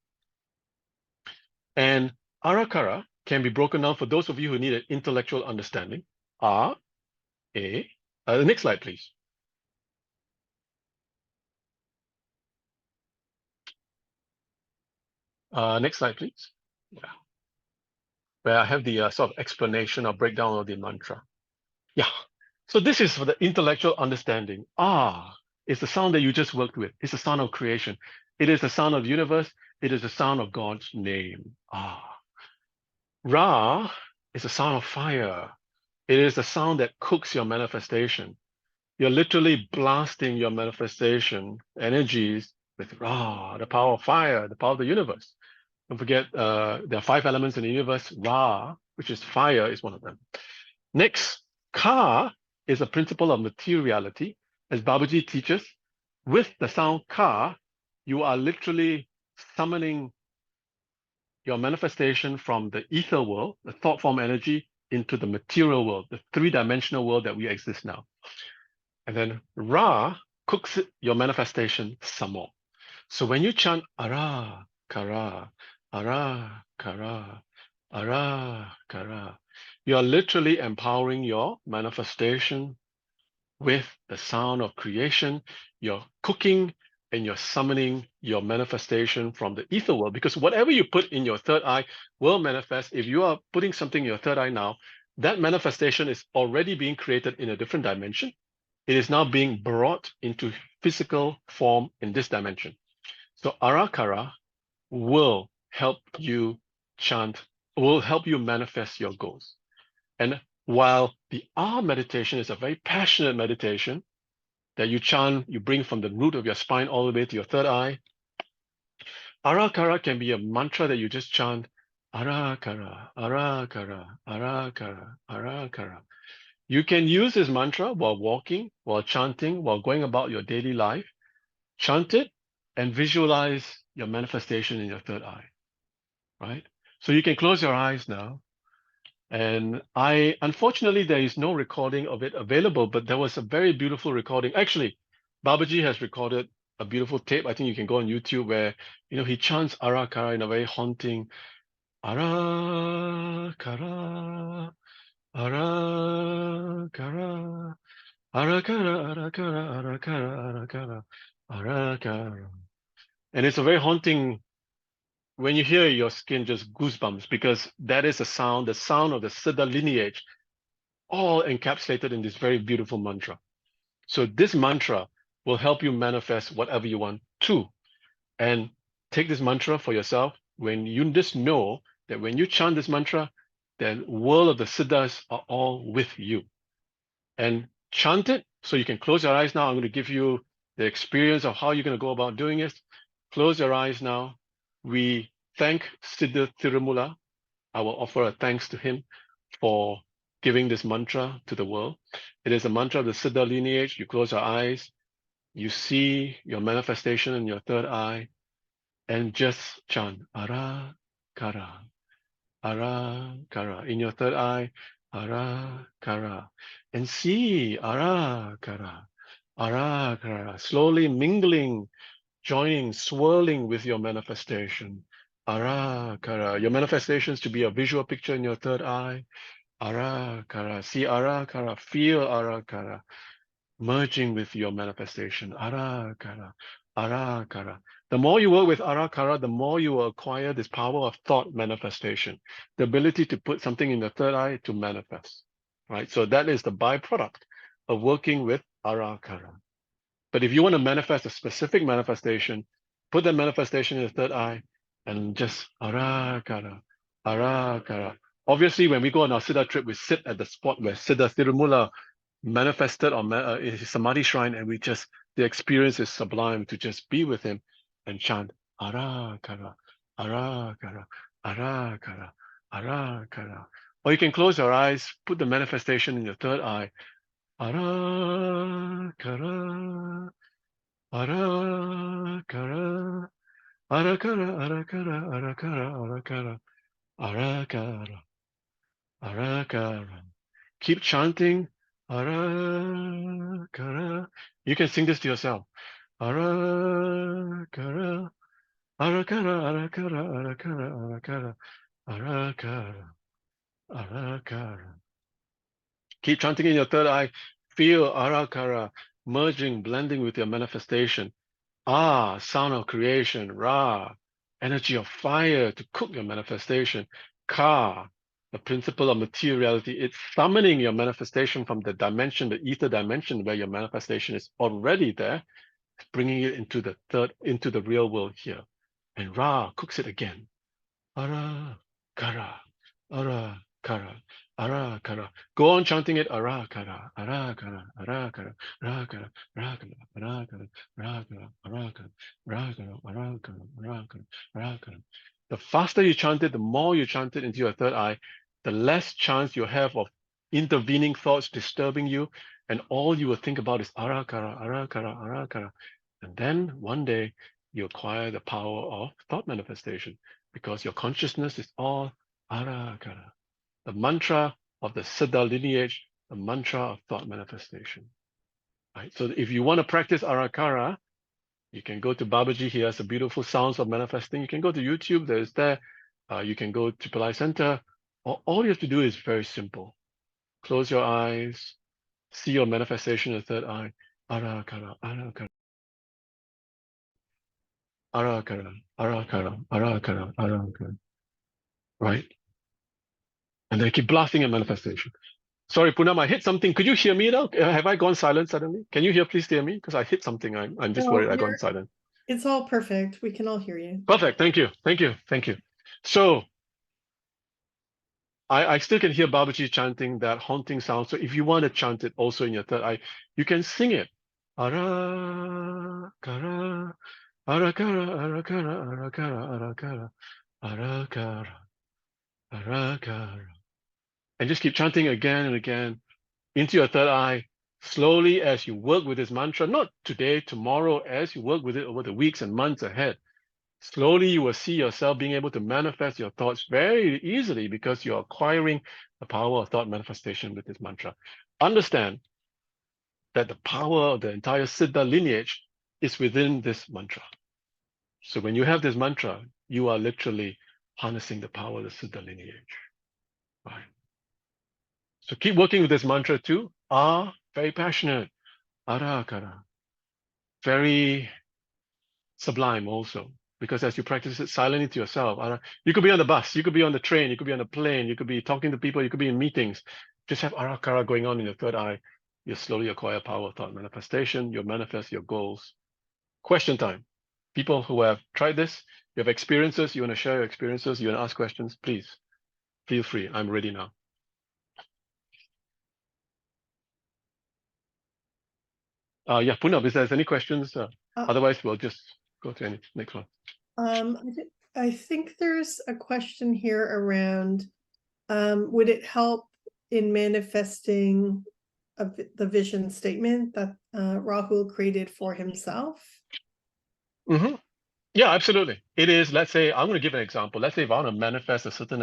And Arakara can be broken down for those of you who need an intellectual understanding. The next slide, please. Next slide, please. Yeah. Where I have the sort of explanation or breakdown of the mantra. Yeah. So this is for the intellectual understanding. It's the sound that you just worked with. It's the sound of creation. It is the sound of the universe. It is the sound of God's name. Ah. Ra is the sound of fire. It is the sound that cooks your manifestation. You're literally blasting your manifestation energies with Ra, the power of fire, the power of the universe. Don't forget, there are 5 elements in the universe. Ra, which is fire, is one of them. Next, Ka is a principle of materiality. As Babaji teaches, with the sound Ka, you are literally summoning your manifestation from the ether world, the thought form energy, into the material world, the 3-dimensional world that we exist now. And then Ra cooks your manifestation some more. So when you chant Ara, Kara, Ara, Kara, Ara, Kara, you are literally empowering your manifestation with the sound of creation. You're cooking and you're summoning your manifestation from the ether world, because whatever you put in your third eye will manifest. If you are putting something in your third eye now, that manifestation is already being created in a different dimension. It is now being brought into physical form in this dimension. So Arakara will help you chant, will help you manifest your goals. And while the R meditation is a very passionate meditation that you chant, you bring from the root of your spine all the way to your third eye, Arakara can be a mantra that you just chant, Arakara, Arakara, Arakara, Arakara. You can use this mantra while walking, while chanting, while going about your daily life. Chant it and visualize your manifestation in your third eye, right? So you can close your eyes now. And unfortunately, there is no recording of it available, but there was a very beautiful recording. Actually, Babaji has recorded a beautiful tape. I think you can go on YouTube where, he chants Arakara in a very haunting, Arakara, Arakara, Arakara, Arakara, Arakara, Arakara, Arakara. And it's a very haunting, when you hear it, your skin just goosebumps, because that is the sound of the Siddha lineage, all encapsulated in this very beautiful mantra. So this mantra will help you manifest whatever you want to. And take this mantra for yourself. When you just know that when you chant this mantra, the world of the Siddhas are all with you. And chant it so you can close your eyes now. I'm going to give you the experience of how you're going to go about doing it. Close your eyes now. We thank Siddha Tirumula. I will offer a thanks to him for giving this mantra to the world. It is a mantra of the Siddha lineage. You close your eyes, you see your manifestation in your third eye, and just chant Ara Kara, Ara Kara. In your third eye, Ara Kara. And see Ara Kara, Ara Kara, slowly mingling, joining, swirling with your manifestation. Arakara. Your manifestations to be a visual picture in your third eye. Arakara. See Arakara. Feel Arakara. Merging with your manifestation. Arakara. Arakara. The more you work with Arakara, the more you will acquire this power of thought manifestation. The ability to put something in the third eye to manifest. Right? So that is the byproduct of working with Arakara. But if you want to manifest a specific manifestation, put that manifestation in the third eye and just Arakara, Arakara. Obviously, when we go on our Siddha trip, we sit at the spot where Siddha Tirumula manifested on his Samadhi shrine, and the experience is sublime to just be with him and chant Arakara, Arakara, Arakara, Arakara. Or you can close your eyes, put the manifestation in your third eye. Arakara, Arakara, Arakara, Arakara, Arakara, Arakara, Arakara, Arakara. Keep chanting Arakara. You can sing this to yourself. Arakara, Arakara, Arakara, Arakara, Arakara, Arakara, Arakara. Keep chanting in your third eye. Feel Arakara merging, blending with your manifestation. Ah, sound of creation. Ra, energy of fire to cook your manifestation. Ka, the principle of materiality. It's summoning your manifestation from the dimension, the ether dimension, where your manifestation is already there. bringing it into the real world here. And Ra cooks it again. Ara, kara, ara, kara, ara, kara. Go on chanting it. Ara, kara, ara, kara, ara, kara, ra, kara, ra, kara, ara, kara, ra, kara, ara, kara, ra, kara, ara, kara, ra, kara, ra, kara. The faster you chant it, the more you chant it into your third eye, the less chance you have of intervening thoughts disturbing you, and all you will think about is ara, kara, ara, kara, ara, kara. And then one day you acquire the power of thought manifestation, because your consciousness is all arakara, the mantra of the Siddha lineage, the mantra of thought manifestation. Right? So if you want to practice arakara, you can go to Babaji. He has a beautiful sounds of manifesting. You can go to YouTube. There's there. You can go to Pillai Center. All you have to do is very simple. Close your eyes. See your manifestation in the third eye. Arakara, arakara. Arakara, arakara, arakara, arakara. Right? And then keep blasting at manifestation. Sorry, Poonam, I hit something. Could you hear me now? Have I gone silent suddenly? Can you please hear me? Because I hit something. I'm just worried I gone silent. It's all perfect. We can all hear you. Perfect. Thank you. Thank you. Thank you. So I still can hear Babaji chanting that haunting sound. So if you want to chant it also in your third eye, you can sing it. Ara, kara, ara, kara, ara, kara, ara, kara, ara, kara, ara, kara, ara, kara. And just keep chanting again and again into your third eye, slowly as you work with this mantra, not today, tomorrow, as you work with it over the weeks and months ahead. Slowly you will see yourself being able to manifest your thoughts very easily, because you're acquiring the power of thought manifestation with this mantra. Understand that the power of the entire Siddha lineage is within this mantra. So when you have this mantra, you are literally harnessing the power of the Siddha lineage. Right? So keep working with this mantra too. Very passionate. Ara, kara. Very sublime also, because as you practice it silently to yourself, you could be on the bus, you could be on the train, you could be on a plane, you could be talking to people, you could be in meetings. Just have arakara going on in your third eye. You slowly acquire power of thought manifestation. You'll manifest your goals. Question time. People who have tried this, you have experiences, you want to share your experiences, you want to ask questions, please feel free. I'm ready now. Yeah, Punab, if there's any questions, otherwise we'll just go to any next one. I think there's a question here around, would it help in manifesting the vision statement that Rahul created for himself? Mm-hmm. Yeah, absolutely. It is, let's say, I'm going to give an example. Let's say if I want to manifest a certain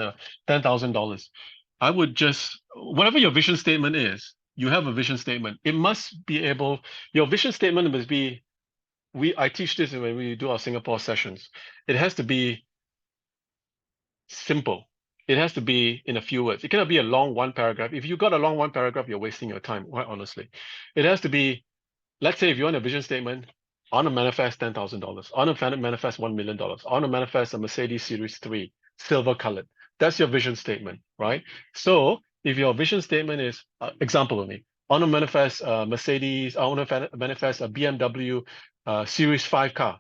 $10,000, I would just, whatever your vision statement is, you have a vision statement. It must be able, your vision statement must be, I teach this when we do our Singapore sessions. It has to be simple. It has to be in a few words. It cannot be a long one paragraph. If you got a long one paragraph, you're wasting your time, quite honestly. It has to be, let's say if you want a vision statement, I want to manifest $10,000. I want to manifest $1 million. I want to manifest a Mercedes Series 3, silver colored. That's your vision statement, right? So if your vision statement is, example only, I want to manifest a Mercedes, I want to manifest a BMW Series 5 car.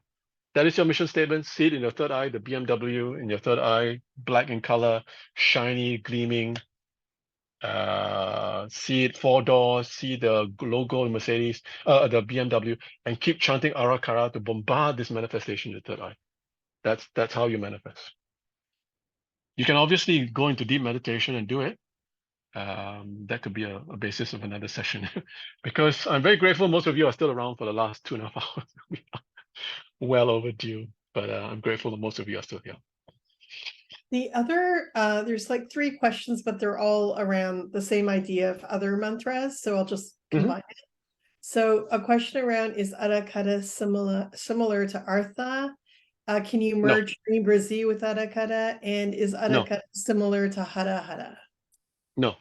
That is your mission statement. See it in your third eye, the BMW in your third eye, black in color, shiny, gleaming. See it 4 doors, see the logo in Mercedes, the BMW, and keep chanting arakara to bombard this manifestation in the third eye. That's how you manifest. You can obviously go into deep meditation and do it. That could be a basis of another session. Because I'm very grateful most of you are still around for the last 2.5 hours. We are well overdue, but I'm grateful that most of you are still here. The other, there's like 3 questions, but they're all around the same idea of other mantras, so I'll just combine it. So a question around, is arakara similar to artha? Can you merge Dream Brazil with arakara? And is arakara similar to hara hara? No,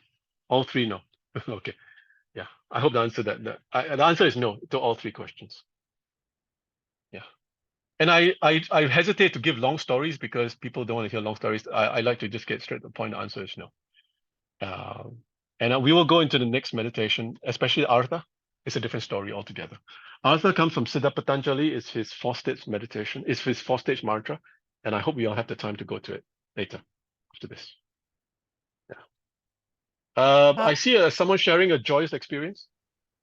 all 3 no. Okay, yeah, I hope the answer the answer is no to all 3 questions. Yeah. And I hesitate to give long stories because people don't want to hear long stories. I like to just get straight to the point. The answer is no. And we will go into the next meditation, especially Artha. it's a different story altogether. Arthur comes from Siddha Patanjali. It's his 4-stage meditation. It's his 4-stage mantra. And I hope we all have the time to go to it later after this. Yeah. I see someone sharing a joyous experience.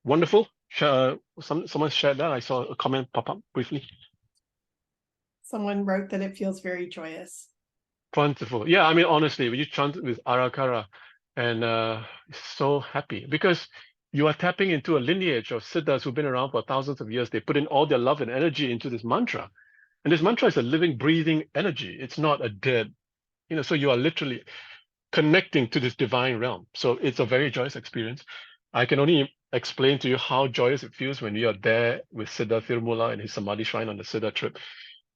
Wonderful. Someone shared that. I saw a comment pop up briefly. Someone wrote that it feels very joyous. Wonderful. Yeah, I mean, honestly, when you chant with Arakara, and so happy because you are tapping into a lineage of Siddhas who've been around for thousands of years. They put in all their love and energy into this mantra. And this mantra is a living, breathing energy. It's not a dead, so you are literally connecting to this divine realm. So it's a very joyous experience. I can only explain to you how joyous it feels when you are there with Siddha Thirumula and his Samadhi shrine on the Siddha trip,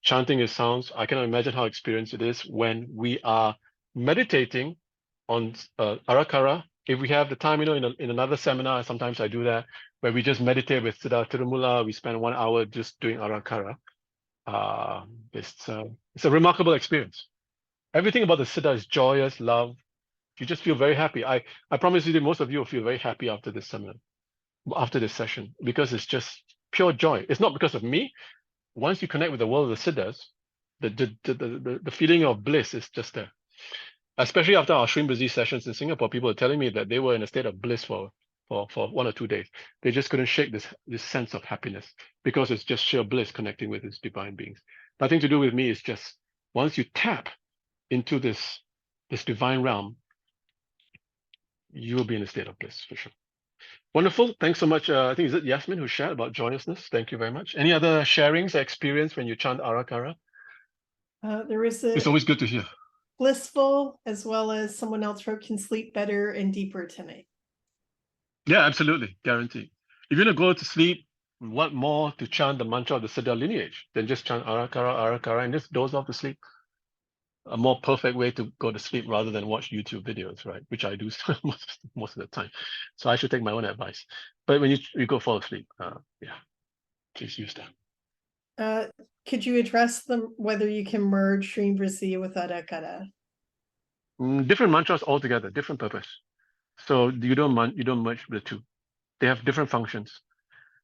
chanting his sounds. I cannot imagine how experienced it is when we are meditating on Arakara. If we have the time, in another seminar, sometimes I do that, where we just meditate with Siddha Thirumula. We spend 1 hour just doing Arakara. It's a remarkable experience. Everything about the Siddha is joyous, love. You just feel very happy. I promise you that most of you will feel very happy after this seminar, after this session, because it's just pure joy. It's not because of me. Once you connect with the world of the Siddhas, the feeling of bliss is just there. Especially after our Shrim Brazil sessions in Singapore, people are telling me that they were in a state of bliss for 1 or 2 days. They just couldn't shake this sense of happiness because it's just sheer bliss connecting with these divine beings. Nothing to do with me. It's just once you tap into this divine realm, you will be in a state of bliss for sure. Wonderful. Thanks so much. I think is it Yasmin who shared about joyousness. Thank you very much. Any other sharings or experience when you chant Arakara? There is It's always good to hear. blissful, as well as someone else wrote, can sleep better and deeper tonight. Yeah, absolutely. Guaranteed. If you're going to go to sleep, what more to chant the mantra of the Siddha lineage than just chant Arakara, Arakara, and just doze off to sleep? A more perfect way to go to sleep rather than watch YouTube videos, right? Which I do most of the time. So I should take my own advice. But when you go fall asleep, yeah, please use that. Could you address them whether you can merge Shrim Brazil with Arakara? Different mantras altogether, different purpose. So you don't merge the two. They have different functions.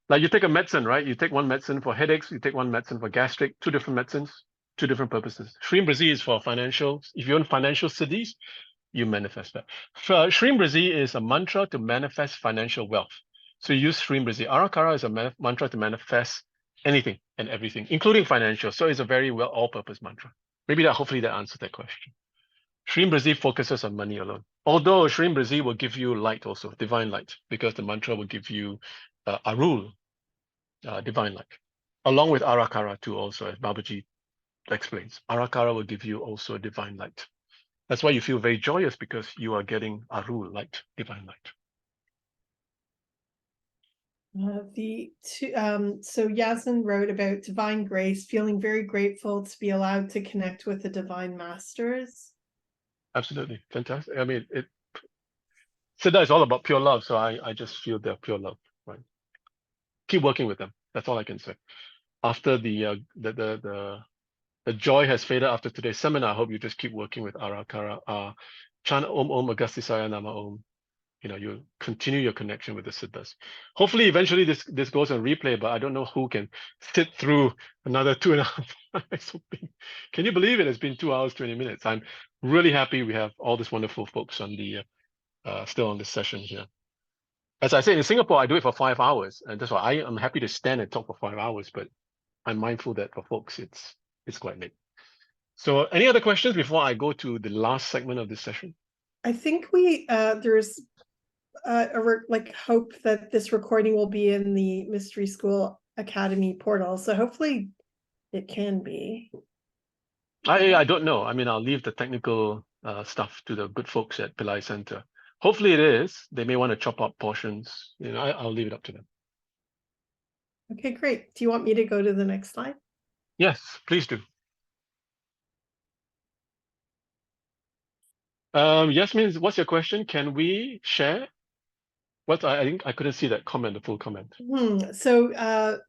Like you take a medicine, right? You take one medicine for headaches, you take one medicine for gastric, 2 different medicines, 2 different purposes. Shrim Brazil is for financial. If you own financial siddhis, you manifest that. Shrim Brazil is a mantra to manifest financial wealth. So you use Shrim Brazil. Arakara is a mantra to manifest anything and everything, including financial. So it's a very well all-purpose mantra. Maybe hopefully that answers that question. Shrim Brazil focuses on money alone. Although Shrim Brazil will give you light also, divine light, because the mantra will give you Arul, divine light, along with Arakara too also, as Babaji explains. Arakara will give you also divine light. That's why you feel very joyous, because you are getting Arul light, divine light. So Yasmin wrote about divine grace, feeling very grateful to be allowed to connect with the divine masters. Absolutely. Fantastic. I mean, Siddha is all about pure love, so I just feel their pure love, right? Keep working with them. That's all I can say. After the joy has faded after today's seminar, I hope you just keep working with Arakara. Chant Om Om Agasthisaya Nama Om. You continue your connection with the Siddhas. Hopefully, eventually this goes on replay, but I don't know who can sit through another 2.5 hours. Can you believe it? It's been 2 hours, 20 minutes. I'm really happy we have all these wonderful folks on the still on this session here. As I said, in Singapore, I do it for 5 hours, and that's why I am happy to stand and talk for 5 hours, but I'm mindful that for folks, it's quite late. So any other questions before I go to the last segment of this session? I think there's hope that this recording will be in the Mystery School Academy portal. So hopefully it can be. I don't know. I mean, I'll leave the technical stuff to the good folks at Pillai Center. Hopefully it is. They may want to chop up portions. I'll leave it up to them. Okay, great. Do you want me to go to the next slide? Yes, please do. Yasmin, what's your question? Can we share? I think I couldn't see that comment, the full comment. So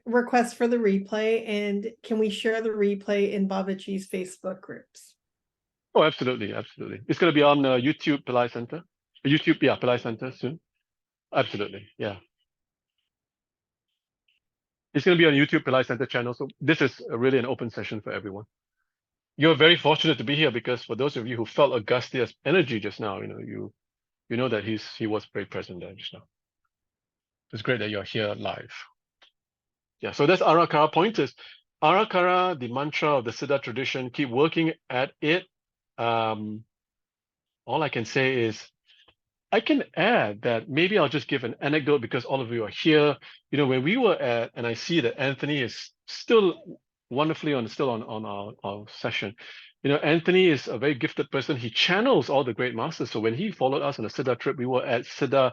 request for the replay, and can we share the replay in Babaji's Facebook groups? Oh, absolutely, absolutely. It's going to be on YouTube Pillai Center. YouTube, yeah, Pillai Center soon. Absolutely, yeah. It's going to be on YouTube, Pillai Center channel. So this is really an open session for everyone. You're very fortunate to be here because for those of you who felt Augustia's energy just now, you know that he was very present there just now. It's great that you're here live. Yeah, so that's Arakara pointers. Arakara, the mantra of the Siddha tradition, keep working at it. All I can say is I can add that maybe I'll just give an anecdote because all of you are here. When we were at, and I see that Anthony is still wonderfully on our session. Anthony is a very gifted person. He channels all the great masters. So when he followed us on a Siddha trip, we were at Siddha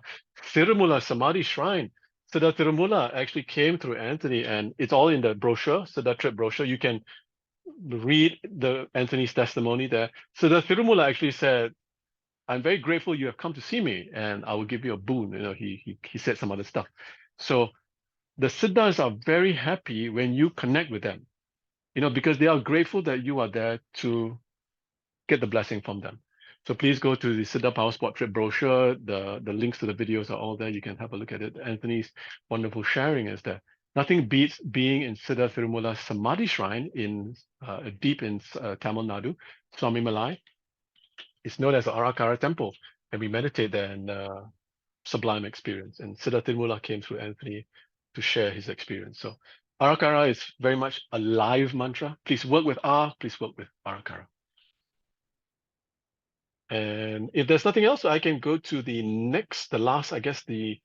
Thirumula Samadhi Shrine. Siddha Thirumula actually came through Anthony, and it's all in the brochure, Siddha trip brochure. You can read Anthony's testimony there. Siddha Thirumula actually said, I'm very grateful you have come to see me, and I will give you a boon. He said some other stuff. So the Siddhas are very happy when you connect with them, because they are grateful that you are there to get the blessing from them. So please go to the Siddha Power Spot Trip brochure. The links to the videos are all there. You can have a look at it. Anthony's wonderful sharing is there. Nothing beats being in Siddha Thirumula Samadhi Shrine deep in Tamil Nadu, Swami Malai. It's known as the Arakara Temple, and we meditate there in sublime experience. And Siddha Thirumula came through Anthony to share his experience. So Arakara is very much a live mantra. Please work with please work with Arakara. And if there's nothing else, I can go to the last, I guess the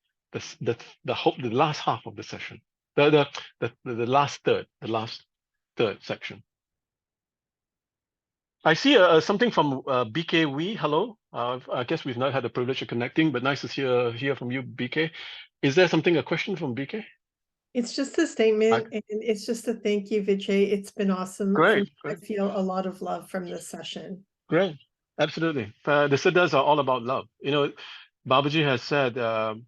last half of the session, the last third section. I see something from BK Wee. Hello. I guess we've not had the privilege of connecting, but nice to hear from you, BK. Is there a question from BK? It's just a statement, and it's just a thank you, Vijay. It's been awesome. Great. I feel a lot of love from this session. Great. Absolutely. The Siddhas are all about love. Babaji has said, Anbe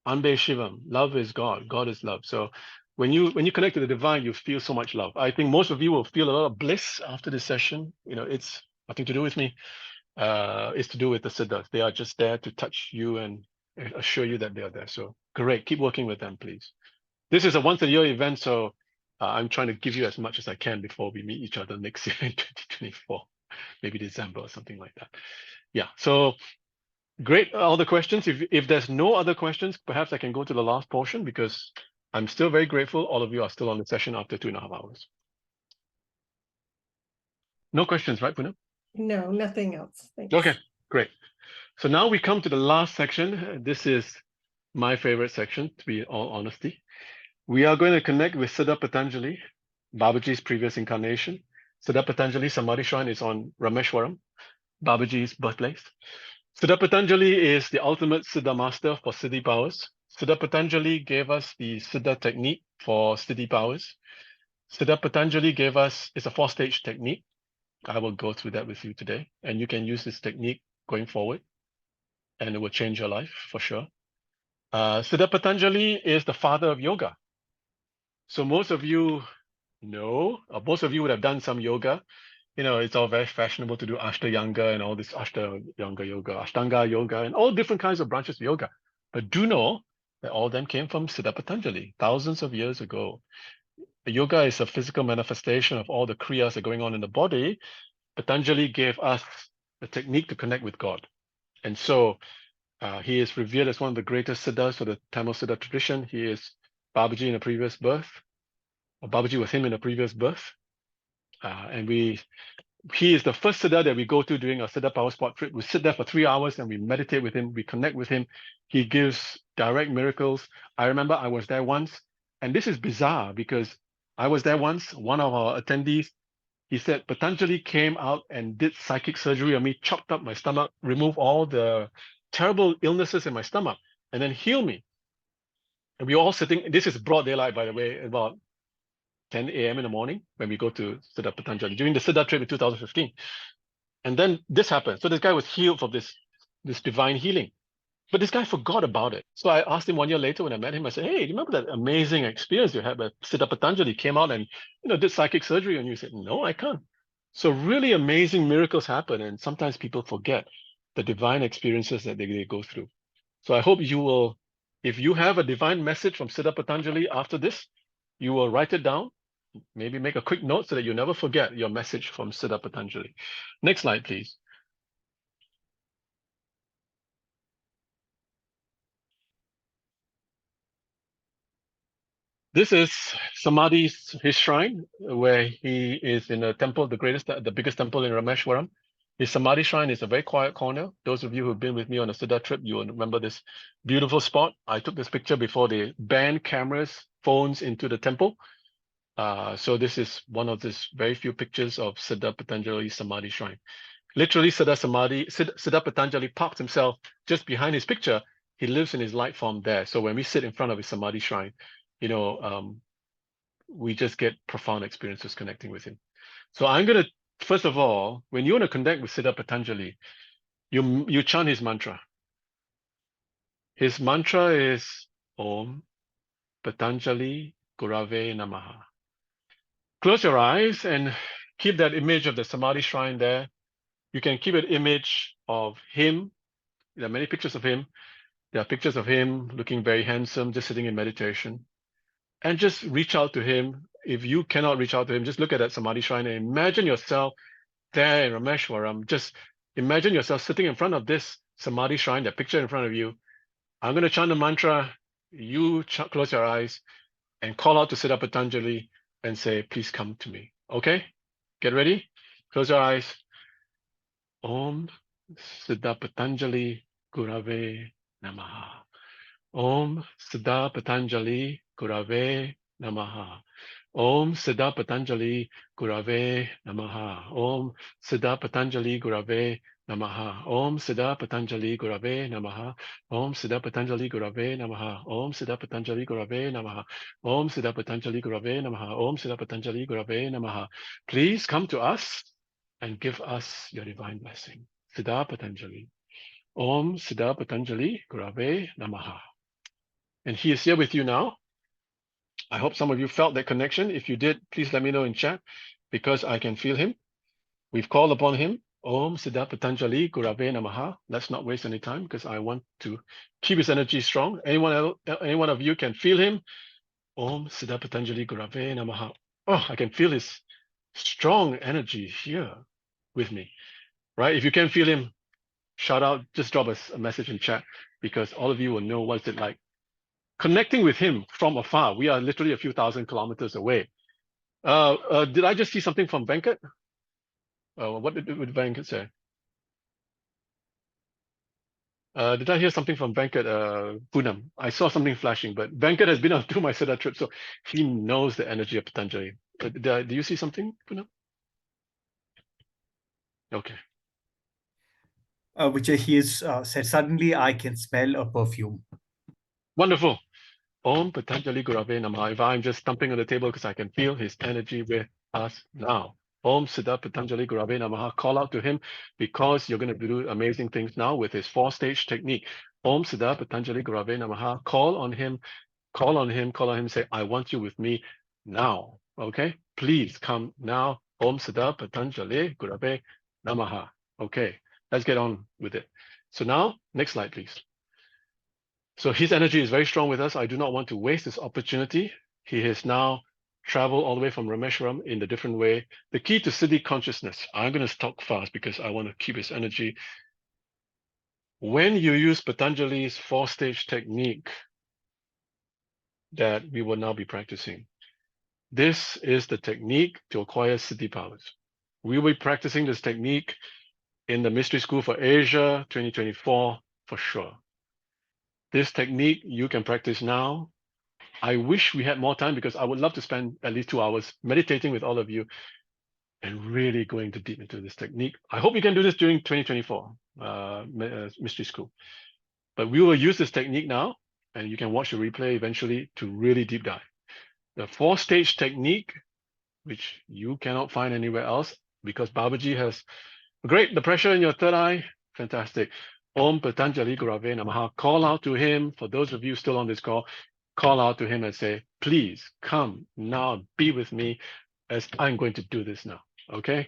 Shivam, love is God, God is love. So when you connect to the divine, you feel so much love. I think most of you will feel a lot of bliss after this session. It's nothing to do with me. It's to do with the Siddhas. They are just there to touch you and assure you that they are there. So great, keep working with them, please. This is a once-a-year event, so I'm trying to give you as much as I can before we meet each other next year in 2024, maybe December or something like that. Yeah, so great, all the questions. If there's no other questions, perhaps I can go to the last portion because I'm still very grateful all of you are still on the session after 2.5 hours. No questions, right, Poonam? No, nothing else. Thanks. Okay, great. So now we come to the last section. This is my favorite section, to be all honesty. We are going to connect with Siddha Patanjali, Babaji's previous incarnation. Siddha Patanjali Samadhi Shrine is on Rameshwaram, Babaji's birthplace. Siddha Patanjali is the ultimate Siddha master for Siddhi powers. Siddha Patanjali gave us the Siddha technique for Siddhi powers. Siddha Patanjali it's a 4-stage technique. I will go through that with you today. And you can use this technique going forward. And it will change your life for sure. Siddha Patanjali is the father of yoga. So most of you know, or most of you would have done some yoga. It's all very fashionable to do Ashtanga and all this Ashtanga yoga, Ashtanga yoga, and all different kinds of branches of yoga. But do know that all of them came from Siddha Patanjali thousands of years ago. The yoga is a physical manifestation of all the kriyas that are going on in the body. Patanjali gave us the technique to connect with God. And so he is revered as one of the greatest Siddhas for the Tamil Siddha tradition. He is Babaji in a previous birth, or Babaji was him in a previous birth. And he is the first Siddha that we go to during our Siddha Power Spot trip. We sit there for 3 hours and we meditate with him. We connect with him. He gives direct miracles. I remember I was there once, and this is bizarre because I was there once. One of our attendees, he said, Patanjali came out and did psychic surgery on me, chopped up my stomach, removed all the terrible illnesses in my stomach, and then healed me. And we were all sitting, this is broad daylight, by the way, about 10 a.m. in the morning when we go to Siddha Patanjali during the Siddha trip in 2015. And then this happened. So this guy was healed from this divine healing. But this guy forgot about it. So I asked him 1 year later when I met him, I said, hey, do you remember that amazing experience you had where Siddha Patanjali came out and did psychic surgery on you? He said, no, I can't. So really amazing miracles happen. And sometimes people forget the divine experiences that they go through. So I hope you will, if you have a divine message from Siddha Patanjali after this, you will write it down, maybe make a quick note so that you never forget your message from Siddha Patanjali. Next slide, please. This is Samadhi's his shrine, where he is in a temple, the biggest temple in Rameshwaram. His Samadhi shrine is a very quiet corner. Those of you who've been with me on a Siddha trip, you will remember this beautiful spot. I took this picture before they banned cameras, phones into the temple. So this is one of these very few pictures of Siddha Patanjali Samadhi shrine. Literally, Siddha Patanjali parked himself just behind his picture. He lives in his light form there. So when we sit in front of his Samadhi shrine, we just get profound experiences connecting with him. So I'm going to, first of all, when you want to connect with Siddha Patanjali, you chant his mantra. His mantra is Om Patanjali Gurave Namaha. Close your eyes and keep that image of the Samadhi shrine there. You can keep an image of him. There are many pictures of him. There are pictures of him looking very handsome, just sitting in meditation. And just reach out to him. If you cannot reach out to him, just look at that Samadhi shrine and imagine yourself there in Rameshwaram. Just imagine yourself sitting in front of this Samadhi shrine, that picture in front of you. I'm going to chant the mantra. You close your eyes and call out to Siddha Patanjali and say, please come to me. Okay? Get ready? Close your eyes. Om Siddha Patanjali Gurave Namaha. Om Siddha Patanjali Gurave Namaha. Om Siddha Patanjali Gurave Namaha. Om Siddha Patanjali Gurave Namaha. Om Siddha Patanjali Gurave Namaha. Om Siddha Patanjali Gurave Namaha. Om Siddha Patanjali Gurave Namaha. Om Siddha Patanjali Gurave Namaha. Om Siddha Patanjali Gurave Namaha. Please come to us and give us your divine blessing. Siddha Patanjali. Om Siddha Patanjali Gurave Namaha. And he is here with you now. I hope some of you felt that connection. If you did, please let me know in chat because I can feel him. We've called upon him. Om Siddha Patanjali Gurave Namaha. Let's not waste any time because I want to keep his energy strong. Any one of you can feel him. Om Siddha Patanjali Gurave Namaha. Oh, I can feel his strong energy here with me, right? If you can feel him, shout out, just drop us a message in chat because all of you will know what's it like. Connecting with him from afar. We are literally a few thousand kilometers away. Did I just see something from Venkat? What did Venkat say? Did I hear something from Venkat, Poonam? I saw something flashing, but Venkat has been on two my Siddha trip, so he knows the energy of Patanjali. Do you see something, Poonam? Okay. Vijay, he has said, suddenly I can smell a perfume. Wonderful. Om Patanjali Gurave Namaha. If I'm just thumping on the table because I can feel his energy with us now. Om Siddha Patanjali Gurave Namaha. Call out to him because you're going to do amazing things now with his 4-stage technique. Om Siddha Patanjali Gurave Namaha. Call on him, say, I want you with me now. Okay? Please come now. Om Siddha Patanjali Gurave Namaha. Okay, let's get on with it. So now, next slide, please. So his energy is very strong with us. I do not want to waste this opportunity. He has now traveled all the way from Rameshwaram in a different way. The key to Siddhi consciousness. I'm going to talk fast because I want to keep his energy. When you use Patanjali's 4-stage technique that we will now be practicing, this is the technique to acquire Siddhi powers. We will be practicing this technique in the Mystery School for Asia 2024 for sure. This technique you can practice now. I wish we had more time because I would love to spend at least 2 hours meditating with all of you and really going deep into this technique. I hope you can do this during 2024 Mystery School. But we will use this technique now, and you can watch the replay eventually to really deep dive. The 4-stage technique, which you cannot find anywhere else because Babaji has great, the pressure in your third eye, fantastic. Om Patanjali Gurave Namaha. Call out to him. For those of you still on this call, call out to him and say, please come now, be with me as I'm going to do this now. Okay?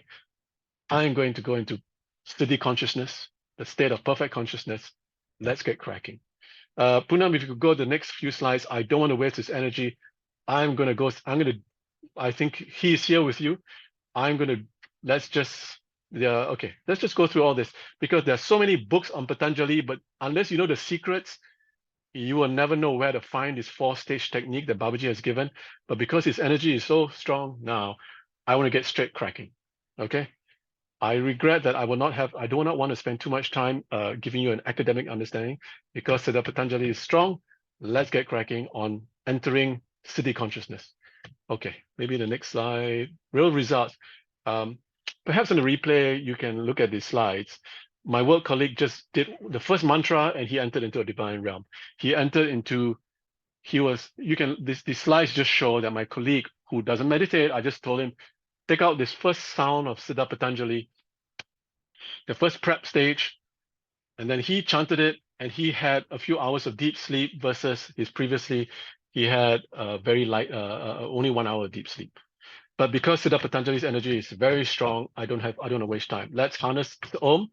I'm going to go into Siddhi consciousness, the state of perfect consciousness. Let's get cracking. Poonam, if you could go to the next few slides. I don't want to waste this energy. I think he's here with you. Let's just go through all this, because there's so many books on Patanjali, but unless you know the secrets, you will never know where to find this 4-stage technique that Babaji has given. But because his energy is so strong now, I want to get straight cracking. Okay. I regret that I do not want to spend too much time giving you an academic understanding, because Siddha Patanjali is strong. Let's get cracking on entering Siddhi consciousness. Okay, maybe the next slide. Real results. Perhaps in the replay, you can look at these slides. My work colleague just did the first mantra and he entered into a divine realm. These slides just show that my colleague who doesn't meditate, I just told him, take out this first sound of Siddha Patanjali, the first prep stage, and then he chanted it, and he had a few hours of deep sleep versus he had very light, only 1 hour of deep sleep. But because Siddha Patanjali's energy is very strong, I don't want to waste time. Let's harness the Om.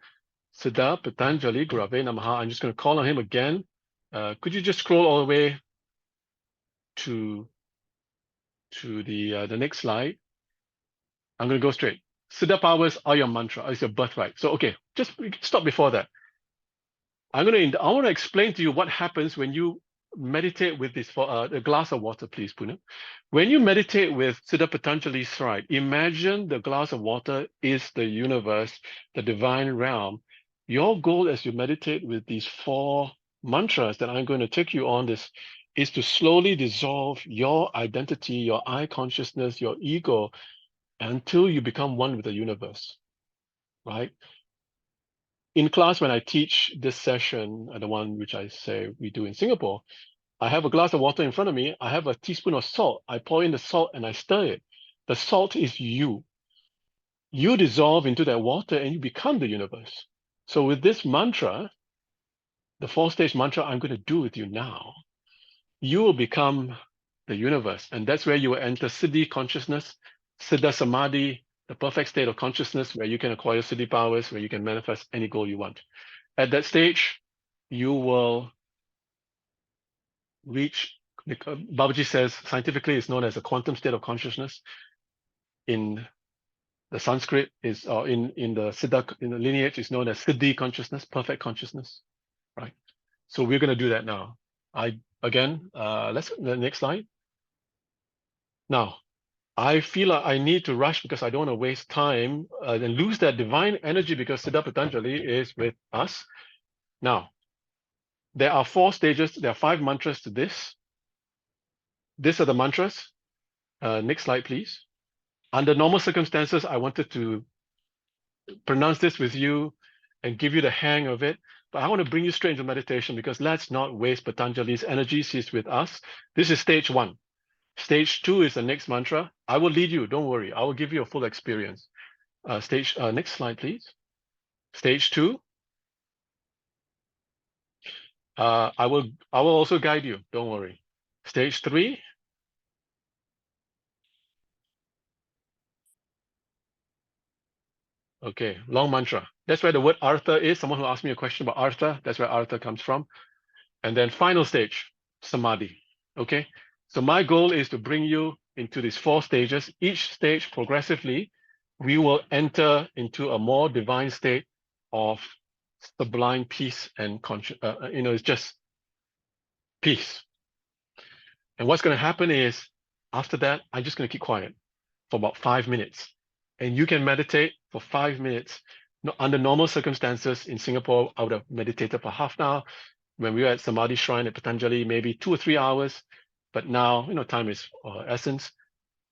Siddha Patanjali Gurave Namaha. I'm just going to call on him again. Could you just scroll all the way to the next slide? I'm going to go straight. Siddha powers are your mantra, is your birthright. So okay, just stop before that. I want to explain to you what happens when you meditate with this. For a glass of water, please, Poonam. When you meditate with Siddha Patanjali's right, imagine the glass of water is the universe, the divine realm. Your goal as you meditate with these 4 mantras that I'm going to take you on this is to slowly dissolve your identity, your I consciousness, your ego, until you become one with the universe, right? In class, when I teach this session, the one which I say we do in Singapore, I have a glass of water in front of me. I have a teaspoon of salt. I pour in the salt and I stir it. The salt is you. You dissolve into that water and you become the universe. So with this mantra, the 4-stage mantra I'm going to do with you now, you will become the universe. And that's where you will enter Siddhi consciousness, Siddha Samadhi, the perfect state of consciousness where you can acquire Siddhi powers, where you can manifest any goal you want. At that stage, you will reach, Babaji says, scientifically it's known as a quantum state of consciousness. In the Sanskrit is, or in the Siddha, in the lineage is known as Siddhi consciousness, perfect consciousness, right? So we're going to do that now. Let's the next slide. Now, I feel like I need to rush because I don't want to waste time and lose that divine energy, because Siddha Patanjali is with us. Now, there are 4 stages. There are 5 mantras to this. These are the mantras. Next slide, please. Under normal circumstances, I wanted to pronounce this with you and give you the hang of it. But I want to bring you straight into meditation, because let's not waste Patanjali's energy. He's with us. This is stage 1. Stage 2 is the next mantra. I will lead you. Don't worry. I will give you a full experience. Next slide, please. Stage 2. I will also guide you. Don't worry. Stage 3. Okay, long mantra. That's where the word artha is. Someone who asked me a question about artha, that's where artha comes from. And then final stage, samadhi. Okay, so my goal is to bring you into these 4 stages. Each stage progressively, we will enter into a more divine state of sublime peace and it's just peace. And what's going to happen is, after that, I'm just going to keep quiet for about 5 minutes. And you can meditate for 5 minutes. Under normal circumstances in Singapore, I would have meditated for half an hour. When we were at Samadhi Shrine at Patanjali, maybe 2 or 3 hours. But now, time is essence.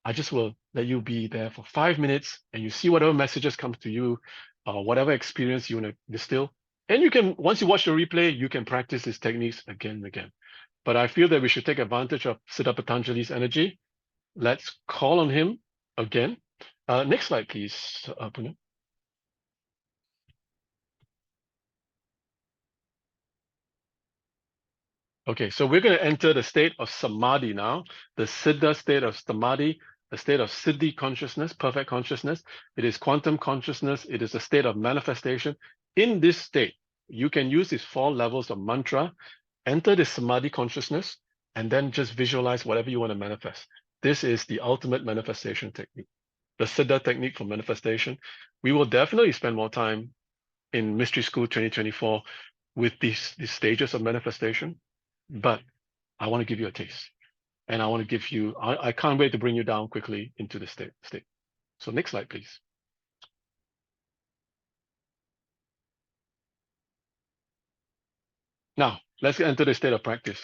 I just will let you be there for 5 minutes, and you see whatever messages come to you, whatever experience you want to distill. And you can, once you watch the replay, you can practice these techniques again and again. But I feel that we should take advantage of Siddha Patanjali's energy. Let's call on him again. Next slide, please, Poonam. Okay, so we're going to enter the state of samadhi now, the Siddha state of samadhi, the state of Siddhi consciousness, perfect consciousness. It is quantum consciousness. It is a state of manifestation. In this state, you can use these 4 levels of mantra, enter the samadhi consciousness. and then just visualize whatever you want to manifest. This is the ultimate manifestation technique, the Siddha technique for manifestation. We will definitely spend more time in Mystery School 2024 with these stages of manifestation, but I want to give you a taste. And I want to give you, I can't wait to bring you down quickly into the state. So next slide, please. Now, let's get into the state of practice.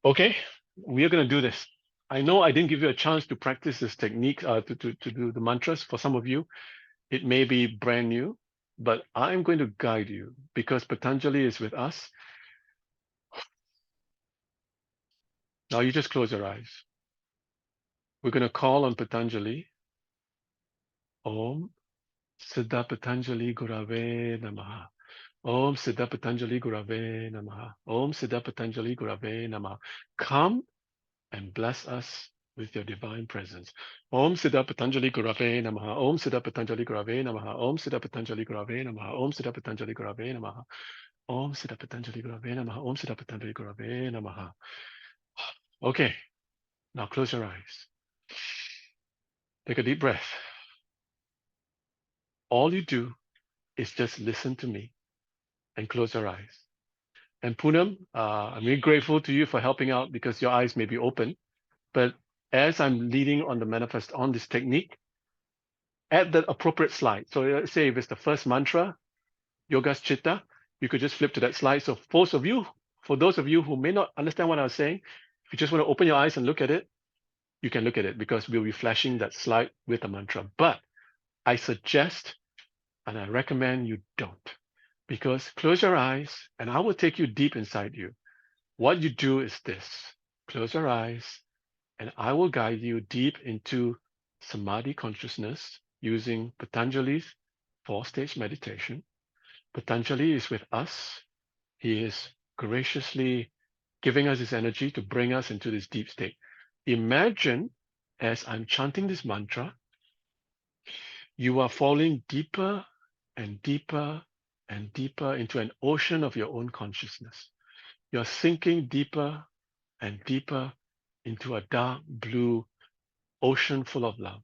Okay, we are going to do this. I know I didn't give you a chance to practice this technique, to do the mantras. For some of you, it may be brand new, but I'm going to guide you because Patanjali is with us. Now you just close your eyes. We're going to call on Patanjali. Om Siddha Patanjali Gurave Namaha. Om Siddha Patanjali Gurave Namaha. Om Siddha Patanjali Gurave Namaha. Come and bless us with your divine presence. Om Siddha Patanjali Gurave Namaha. Om Siddha Patanjali Gurave Namaha. Om Siddha Patanjali Gurave Namaha. Om Siddha Patanjali Gurave Namaha. Om Siddha Patanjali Gurave Namaha. Om Siddha Patanjali Gurave Namaha. Okay, now close your eyes. Take a deep breath. All you do is just listen to me and close your eyes. And Poonam, I'm really grateful to you for helping out because your eyes may be open. But as I'm leading on the manifest on this technique, add the appropriate slide. So let's say if it's the first mantra, Yogas Chitta, you could just flip to that slide. So for those of you who may not understand what I was saying, if you just want to open your eyes and look at it, you can look at it because we'll be flashing that slide with the mantra. But I suggest and I recommend you don't, because close your eyes and I will take you deep inside you. What you do is this: close your eyes and I will guide you deep into Samadhi consciousness using Patanjali's 4-stage meditation. Patanjali is with us. He is graciously giving us his energy to bring us into this deep state. Imagine as I'm chanting this mantra, you are falling deeper and deeper and deeper into an ocean of your own consciousness. You're sinking deeper and deeper into a dark blue ocean full of love.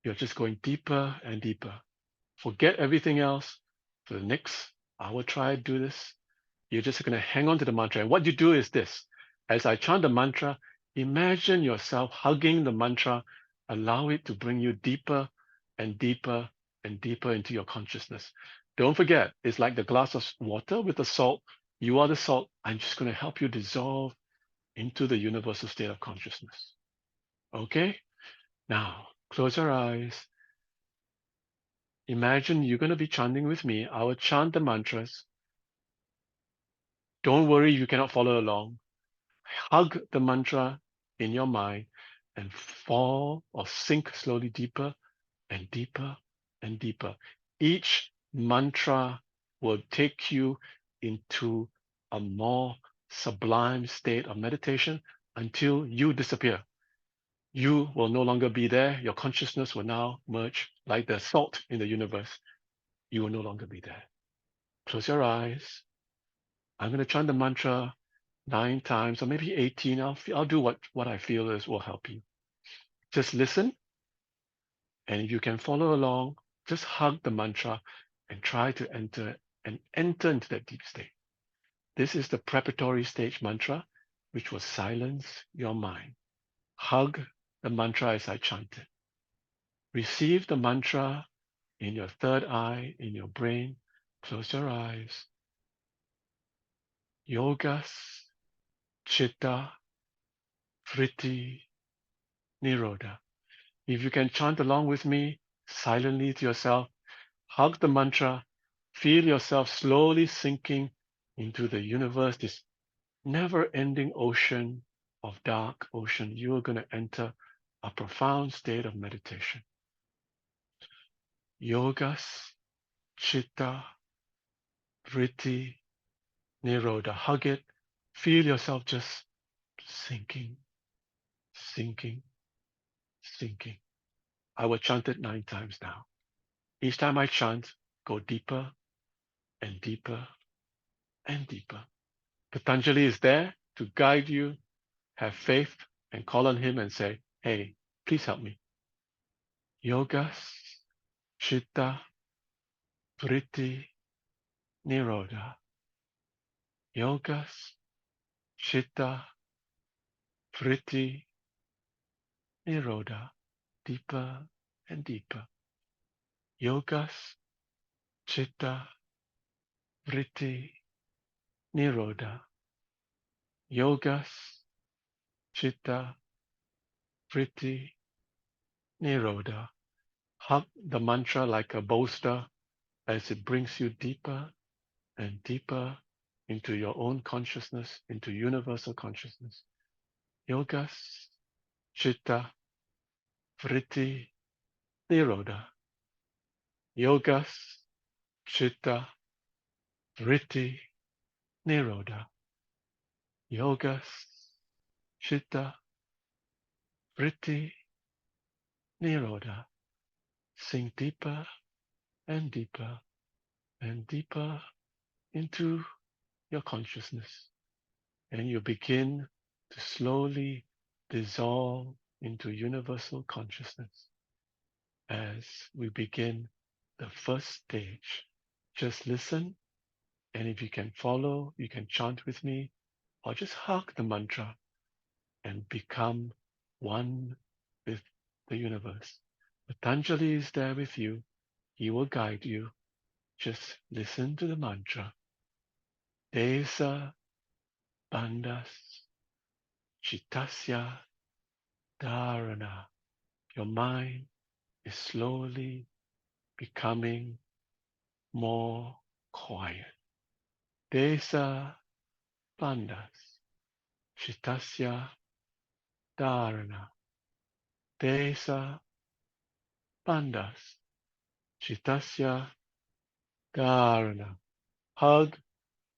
You're just going deeper and deeper. Forget everything else. For the next hour, try to do this. You're just going to hang on to the mantra. And what you do is this: as I chant the mantra, imagine yourself hugging the mantra. Allow it to bring you deeper and deeper and deeper into your consciousness. Don't forget, it's like the glass of water with the salt. You are the salt. I'm just going to help you dissolve into the universal state of consciousness. Okay? Now, close your eyes. Imagine you're going to be chanting with me. I will chant the mantras. Don't worry, you cannot follow along. Hug the mantra in your mind and fall or sink slowly deeper and deeper and deeper. Each mantra will take you into a more sublime state of meditation until you disappear. You will no longer be there. Your consciousness will now merge like the salt in the universe. You will no longer be there. Close your eyes. I'm going to chant the mantra 9 times or maybe 18. I'll do what I feel will help you. Just listen. And if you can follow along, just hug the mantra and try to enter into that deep state. This is the preparatory stage mantra, which will silence your mind. Hug the mantra as I chant it. Receive the mantra in your third eye, in your brain. Close your eyes. Yogas, Chitta, Vritti, Nirodha. If you can chant along with me silently to yourself, hug the mantra, feel yourself slowly sinking into the universe, this never-ending ocean of dark ocean. You are going to enter a profound state of meditation. Yogas, Chitta, Vritti, Nirodha. Hug it. Feel yourself just sinking, sinking, sinking. I will chant it 9 times now. Each time I chant, go deeper and deeper and deeper. Patanjali is there. to guide you. Have faith and call on him and say, hey, please help me. Yogas, Chitta, Vritti, Nirodha. Yogas, Chitta, Vritti, Nirodha. Deeper and deeper. Yogas, Chitta, Vritti, Nirodha. Yogas, Chitta, Vritti, Nirodha. Hug the mantra like a bolster as it brings you deeper and deeper into your own consciousness, into universal consciousness. Yogas, Chitta, Vritti, Nirodha. Yogas, Chitta, Vritti, Nirodha. Yogas, Chitta, Vritti, Nirodha. Sink deeper and deeper and deeper into your consciousness. And you begin to slowly dissolve into universal consciousness as we begin the first stage. Just listen, and if you can follow, you can chant with me, or just hug the mantra and become one with the universe. Patanjali is there with you. He will guide you. Just listen to the mantra. Desa bandhas chittasya dharana. Your mind is slowly becoming more quiet. Desa bandhas chittasya dharana. Desa bandhas chittasya dharana. Hug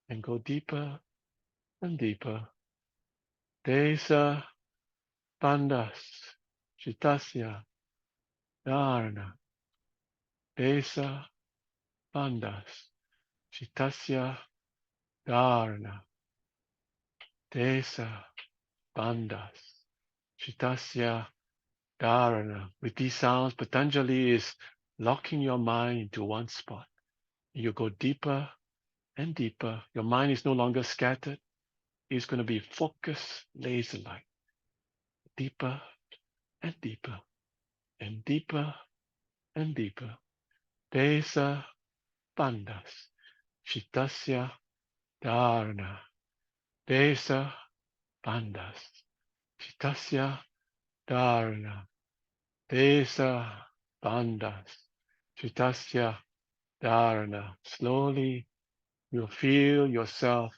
and go deeper and deeper. Desa bandhas chittasya dharana. Desa bandhas chittasya dharana. Desa bandhas chittasya dharana. With these sounds, Patanjali is locking your mind into one spot. You go deeper and deeper. Your mind is no longer scattered. It's going to be focused, laser-like. Deeper and deeper and deeper and deeper. Desa bandhas chittasya dharana. Desa bandhas chittasya dharana. Desa bandhas chittasya dharana. Slowly you'll feel yourself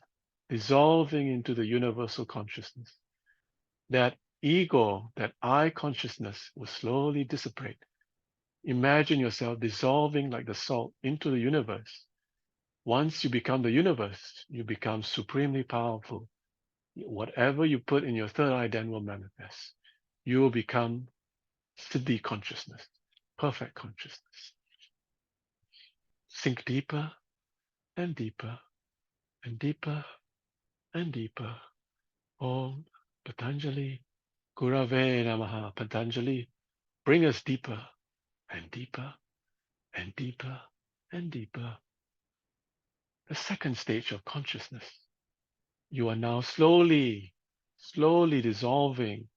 dissolving into the universal consciousness. That ego, that I consciousness will slowly dissipate. Imagine yourself dissolving like the salt into the universe. Once you become the universe, you become supremely powerful. Whatever you put in your third eye then will manifest. You will become Siddhi consciousness, perfect consciousness. Sink deeper and deeper and deeper and deeper. Om Patanjali Gurave Namaha. Patanjali, bring us deeper and deeper and deeper and deeper. The second stage of consciousness. You are now slowly dissolving.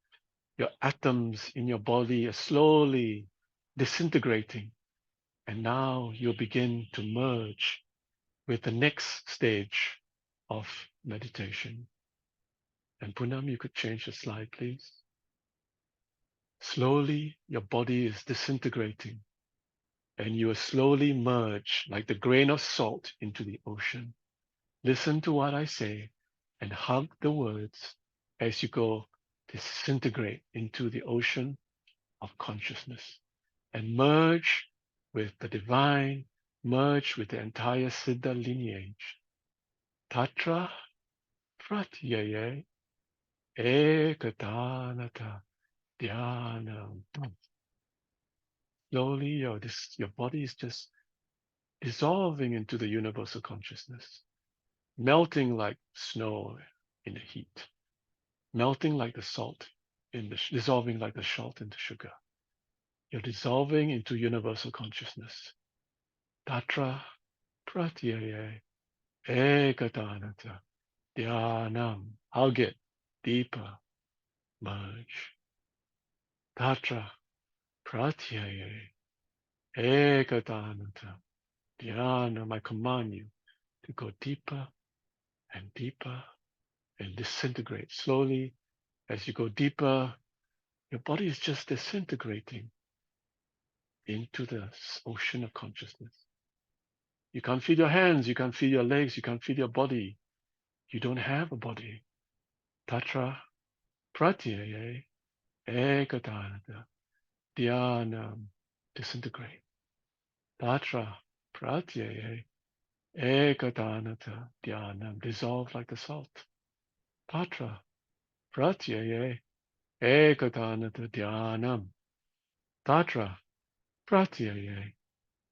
Your atoms in your body are slowly disintegrating. And now you'll begin to merge with the next stage of meditation. And Poonam, you could change the slide, please. Slowly, your body is disintegrating, and you will slowly merge like the grain of salt into the ocean. Listen to what I say and hug the words as you go disintegrate into the ocean of consciousness and merge with the divine, merge with the entire Siddha lineage. Tatra pratyaye ekatanata dhyana. Slowly, your body is just dissolving into the universal consciousness, melting like snow in the heat, melting like the salt dissolving like the salt into sugar. You're dissolving into universal consciousness. Tatra pratyaya ekatanata dhyanam. I'll get deeper, merge. Tatra pratyaya ekatanata dhyanam. I command you to go deeper and deeper and disintegrate slowly. As you go deeper, your body is just disintegrating into the ocean of consciousness. You can't feel your hands, you can't feel your legs, you can't feel your body. You don't have a body. Tatra pratyaya ekatanata dhyanam. Disintegrate. Tatra pratyaya ekatanata dhyanam. Dissolve like the salt. Tatra pratyaya ekatanata dhyanam. Tatra pratyaya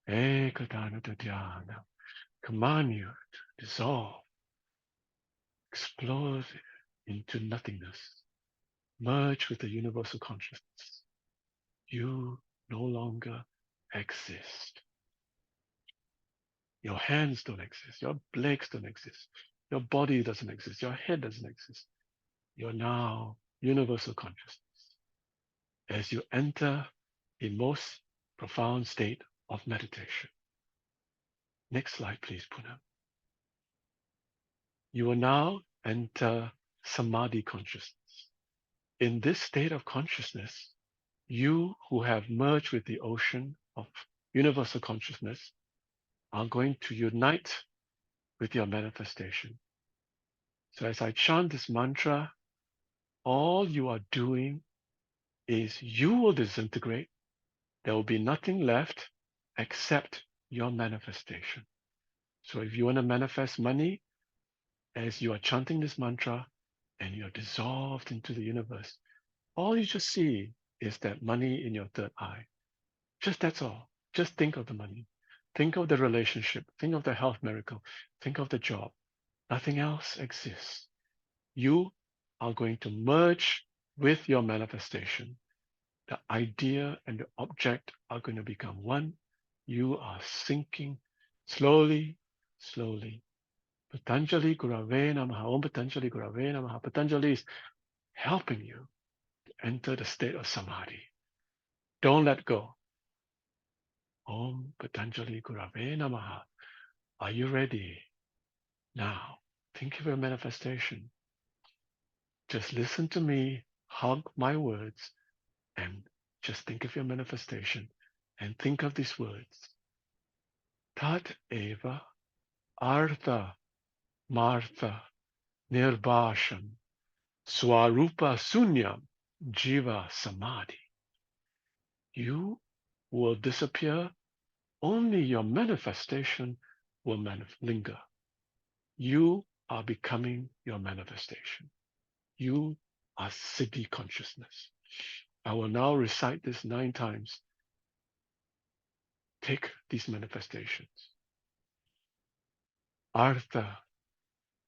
ekatanata dhyanam. Command you to dissolve, explode into nothingness, merge with the universal consciousness. You no longer exist. Your hands don't exist. Your legs don't exist. Your body doesn't exist. Your head doesn't exist. You're now universal consciousness. As you enter the most profound state of meditation. Next slide, please, Poonam. You will now enter samadhi consciousness. In this state of consciousness, you who have merged with the ocean of universal consciousness are going to unite with your manifestation. So as I chant this mantra, all you are doing is you will disintegrate. There will be nothing left except your manifestation. So if you want to manifest money, as you are chanting this mantra and you're dissolved into the universe, all you just see is that money in your third eye. Just that's all. Just think of the money. Think of the relationship. Think of the health miracle. Think of the job. Nothing else exists. You are going to merge with your manifestation. The idea and the object are going to become one. You are sinking slowly, slowly. Patanjali Gurave Namaha. Om Patanjali Gurave Namaha. Patanjali is helping you to enter the state of samadhi. Don't let go. Om Patanjali Gurave Namaha. Are you ready? Now, think of your manifestation. Just listen to me, hug my words, and just think of your manifestation and think of these words. Tat eva artha martha nirbasham swarupa sunyam jiva samadhi. You will disappear, only your manifestation will linger. You are becoming your manifestation. You are Siddhi consciousness. I will now recite this 9 times. Take these manifestations. Artha,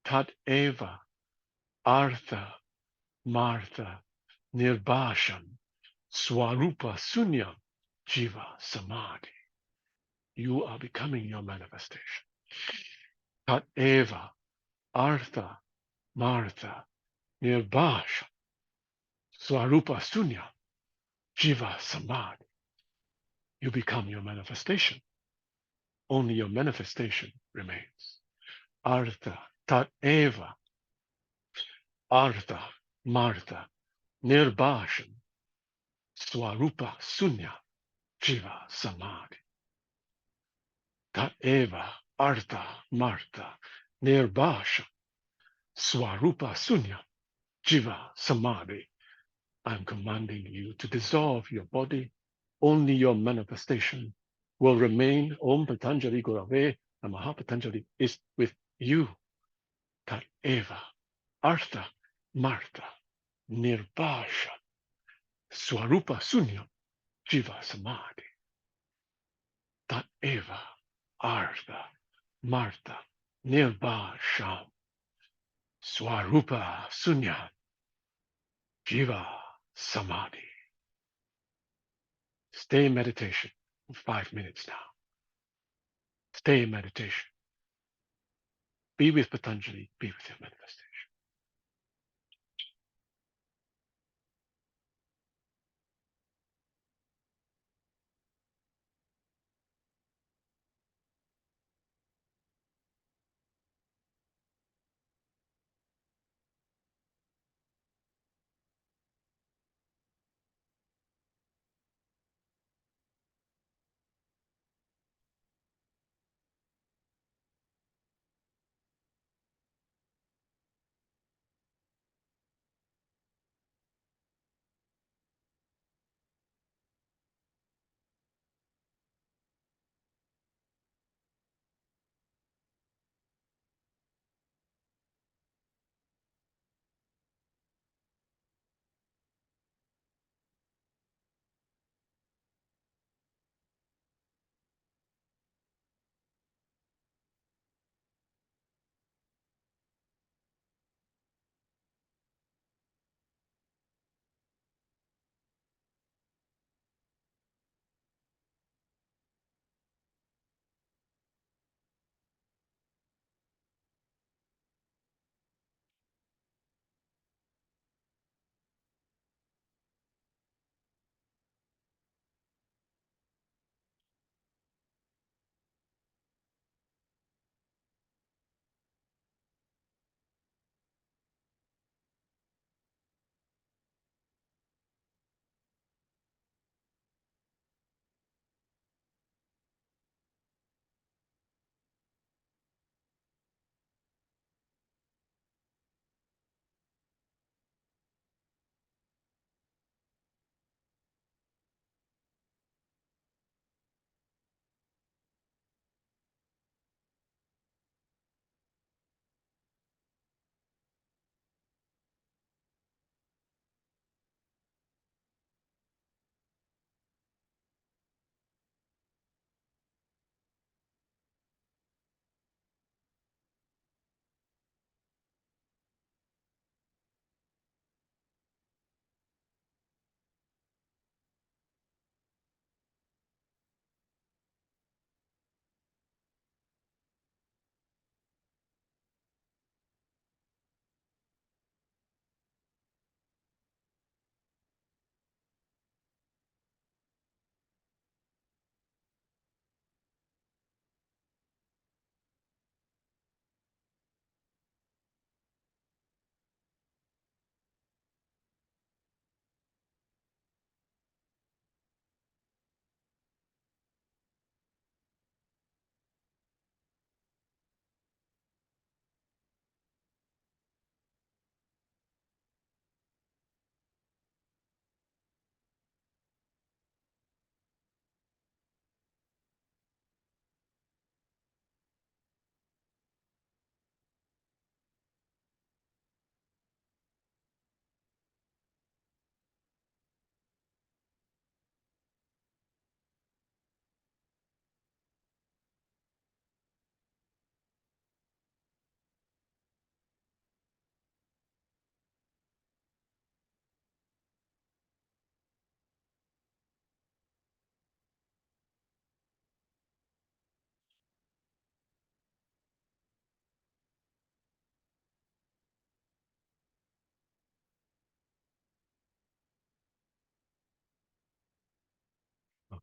tat eva, artha, martha, nirbasham, swarupa sunyam, jiva samadhi. You are becoming your manifestation. Tat eva, artha, martha, nirbasham, swarupa sunyam, jiva samadhi. You become your manifestation. Only your manifestation remains. Artha, tat eva, artha, martha, nirbasham, swarupa sunya, jiva samadhi. Tat eva, artha, martha, nirbasham, swarupa sunya, jiva samadhi. I'm commanding you to dissolve your body. Only your manifestation will remain. Om Patanjali Gurave Namaha. Patanjali is with you. Tat eva, artha, martha, nirbasha, swarupa sunyam, jiva samadhi. Tat eva, artha, martha, nirbasham, Swarupa Sunya Jiva Samadhi. Stay in meditation for 5 minutes now. Stay in meditation. Be with Patanjali, be with your manifestation.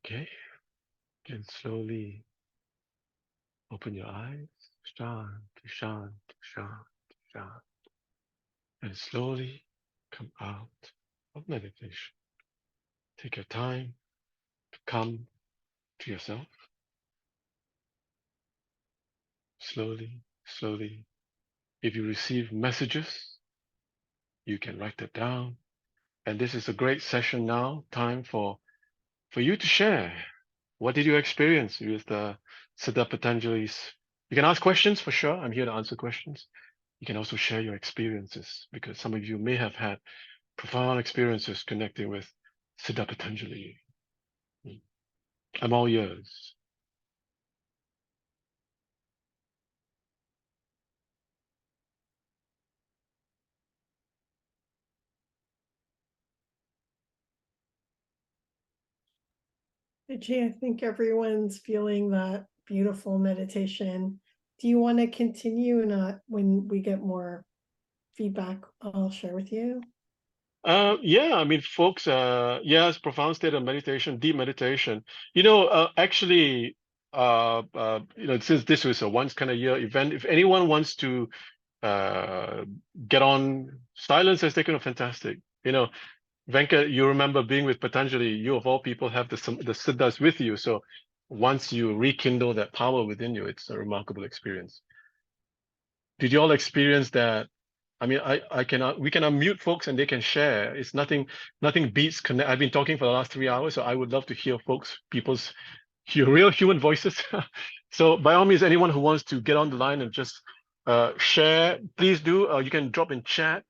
Okay. Again, slowly open your eyes. Shanti, shanti, shanti, shanti. And slowly come out of meditation. Take your time to come to yourself. Slowly, slowly. If you receive messages, you can write it down. And this is a great session now, time for you to share. What did you experience with the Siddha Patanjali's? You can ask questions for sure. I'm here to answer questions. You can also share your experiences because some of you may have had profound experiences connecting with Siddha Patanjali. I'm all ears. Vijay, I think everyone's feeling that beautiful meditation. Do you want to continue? And when we get more feedback, I'll share with you. Yeah, I mean, folks, yes, profound state of meditation, deep meditation. Actually, since this was a once kind of year event, if anyone wants to get on, silence has taken a fantastic. Venkat, you remember being with Patanjali, you of all people have the Siddhas with you. So once you rekindle that power within you, it's a remarkable experience. Did you all experience that? I mean, we can unmute folks and they can share. It's nothing beats connect. I've been talking for the last 3 hours, so I would love to hear people's real human voices. So by all means, anyone who wants to get on the line and just share, please do. You can drop in chat.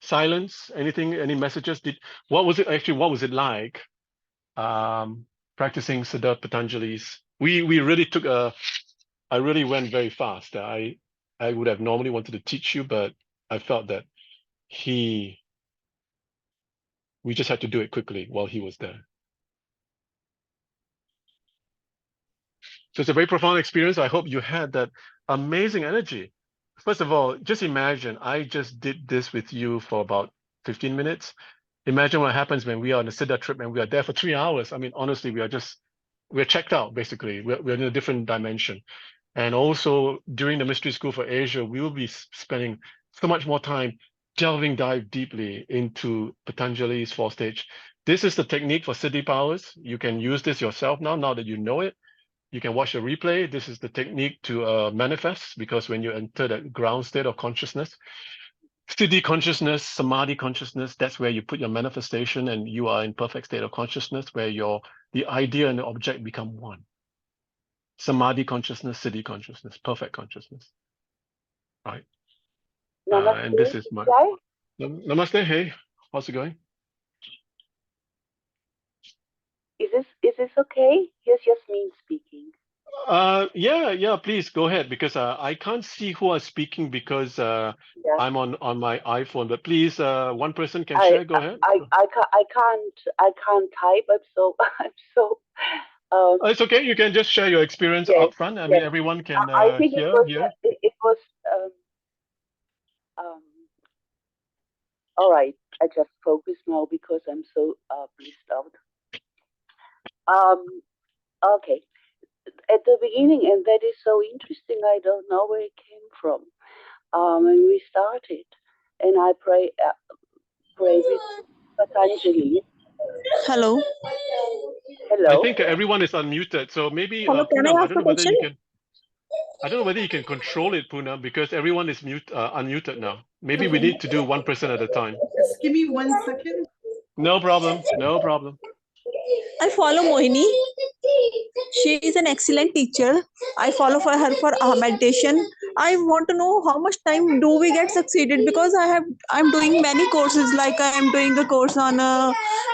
Silence, anything, any messages? What was it like practicing Siddha Patanjali's? We really took I really went very fast. I would have normally wanted to teach you, but I felt that we just had to do it quickly while he was there. So it's a very profound experience. I hope you had that amazing energy. First of all, just imagine I just did this with you for about 15 minutes. Imagine what happens when we are on a Siddha trip and we are there for 3 hours. I mean, honestly, we're checked out, basically. We're in a different dimension. And also during the Mystery School for Asia, we will be spending so much more time dive deeply into Patanjali's 4-stage. This is the technique for Siddhi powers. You can use this yourself now that you know it. You can watch a replay. This is the technique to manifest, because when you enter that ground state of consciousness, Siddhi consciousness, Samadhi consciousness, that's where you put your manifestation and you are in perfect state of consciousness where the idea and the object become one. Samadhi consciousness, Siddhi consciousness, perfect consciousness. Right. And this is my Namaste. Hey, how's it going? Is this okay? Here's Yasmin speaking. Yeah, please go ahead, because I can't see who are speaking because I'm on my iPhone. But please, one person can share. Go ahead. I can't type. I'm so. It's okay. You can just share your experience up front. I mean, everyone can I think hear. It was. All right. I just focus now because I'm so blissed out. Okay. At the beginning, and that is so interesting. I don't know where it came from. When we started, and I pray with Patanjali. Hello. I think everyone is unmuted, so maybe Hello, can Poonam, I I ask don't a know whether question? you can. I don't know whether you can control it, Poonam, because everyone is unmuted now. Maybe we need to do one person at a time. Just give me 1 second. No problem. No problem. I follow Mohini. She is an excellent teacher. I follow for her for meditation. I want to know how much time do we get succeeded, because I'm doing many courses, like I am doing a course on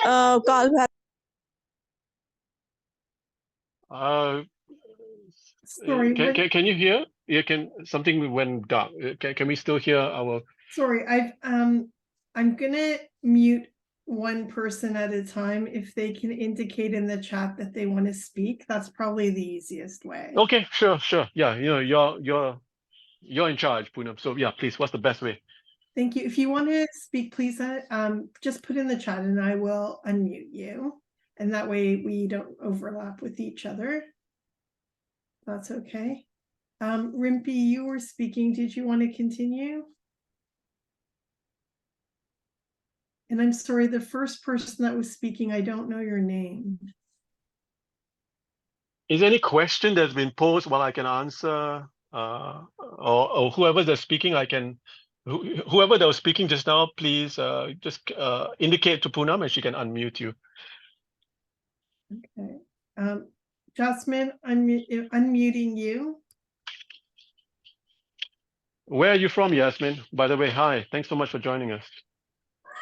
Kalbha. Sorry, can you hear? Yeah, something went dark. Can we still hear our? Sorry, I'm gonna mute one person at a time. If they can indicate in the chat that they want to speak, that's probably the easiest way. Okay, sure. Yeah, you're in charge, Poonam. So yeah, please, what's the best way? Thank you. If you want to speak, please just put in the chat and I will unmute you. And that way we don't overlap with each other. That's okay. Rimpi, you were speaking. Did you want to continue? And I'm sorry, the first person that was speaking, I don't know your name. Is there any question that's been posed while I can answer? Or whoever that's speaking, whoever that was speaking just now, please just indicate to Poonam and she can unmute you. Okay. Jasmine, I'm unmuting you. Where are you from, Yasmin? By the way, hi. Thanks so much for joining us.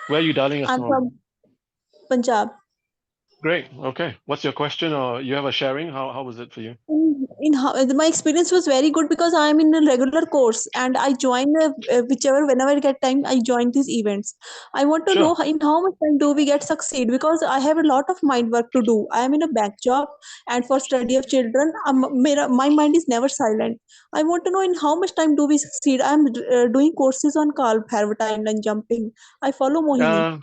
Where are you dialing us I'm from Punjab. Great. Okay. What's your question, or you have a sharing? How was it for you? In how, my experience was very good because I am in a regular course and I join whichever whenever I get time I join these events. I want to know Sure. in how much time do we get succeed because I have a lot of mind work to do. I am in a back job and for study of children, my mind is never silent. I want to know in how much time do we succeed. I am doing courses on calf, hairtying and jumping. I follow Mohini.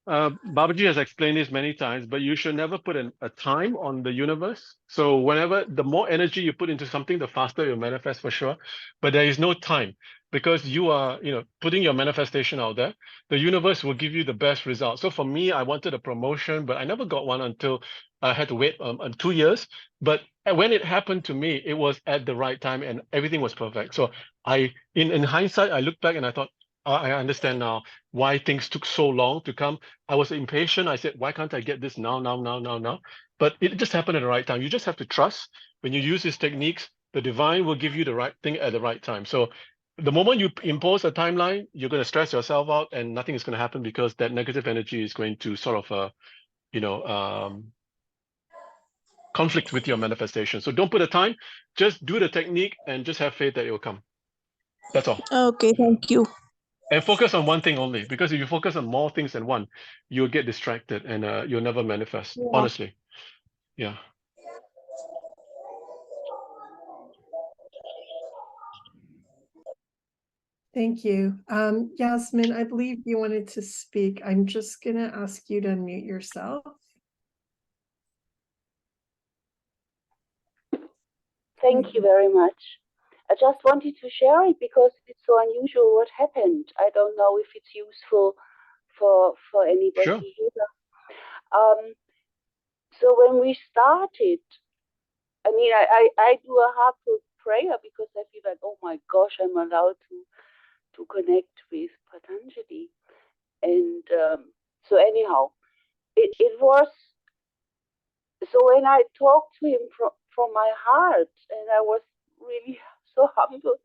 Babaji has explained this many times, but you should never put a time on the universe. So whenever the more energy you put into something, the faster you'll manifest for sure. But there is no time because you are, putting your manifestation out there. The universe will give you the best result. So for me, I wanted a promotion, but I never got one until I had to wait 2 years. But when it happened to me, it was at the right time and everything was perfect. So in hindsight, I look back and I thought, I understand now why things took so long to come. I was impatient. I said, why can't I get this now, now, now, now, now? But it just happened at the right time. You just have to trust when you use these techniques, the divine will give you the right thing at the right time. So the moment you impose a timeline, you're going to stress yourself out and nothing is going to happen because that negative energy is going to sort of, conflict with your manifestation. So don't put a time, just do the technique and just have faith that it will come. That's all. Okay, thank you. And focus on one thing only, because if you focus on more things than one, you'll get distracted and you'll never manifest. Yeah. Honestly, yeah. Thank you. Yasmin, I believe you wanted to speak. I'm just going to ask you to unmute yourself. Thank you very much. I just wanted to share it because it's so unusual what happened. I don't know if it's useful for anybody Sure. here. So when we started, I mean, I do a heartfelt prayer because I feel like, oh my gosh, I'm allowed to connect with Patanjali. And so anyhow, it was, so when I talked to him from my heart, and I was really so humble,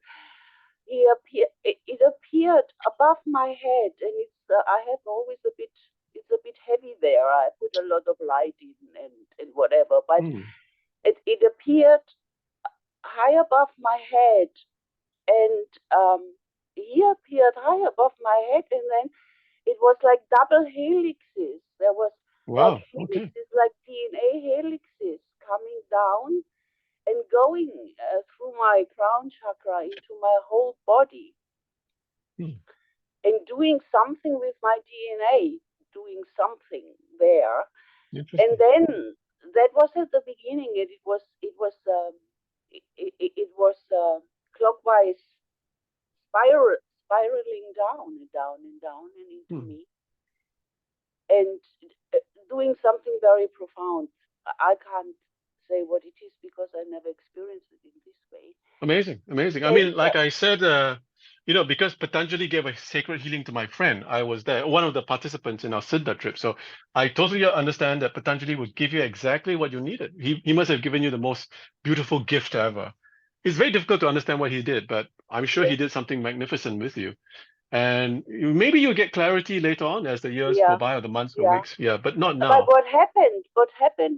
it appeared above my head, and it's I have always it's a bit heavy there. I put a lot of light in and whatever, but it appeared high above my head, and he appeared high above my head, and then it was like double helixes. There was Wow. like Okay. helixes, like DNA helixes coming down and going through my crown chakra into my whole body, and doing something with my DNA, doing something there. And then that was at the beginning. It was clockwise spiraling down and down and down and into me, and doing something very profound. I can't say what it is because I never experienced it in this way. Amazing. Amazing. I mean, like I said, because Patanjali gave a sacred healing to my friend, I was there, one of the participants in our Siddha trip. So I totally understand that Patanjali would give you exactly what you needed. He must have given you the most beautiful gift ever. It's very difficult to understand what he did, but I'm sure he did something magnificent with you. And maybe you'll get clarity later on as the years go by, or the months or weeks. Yeah, but not now. But what happened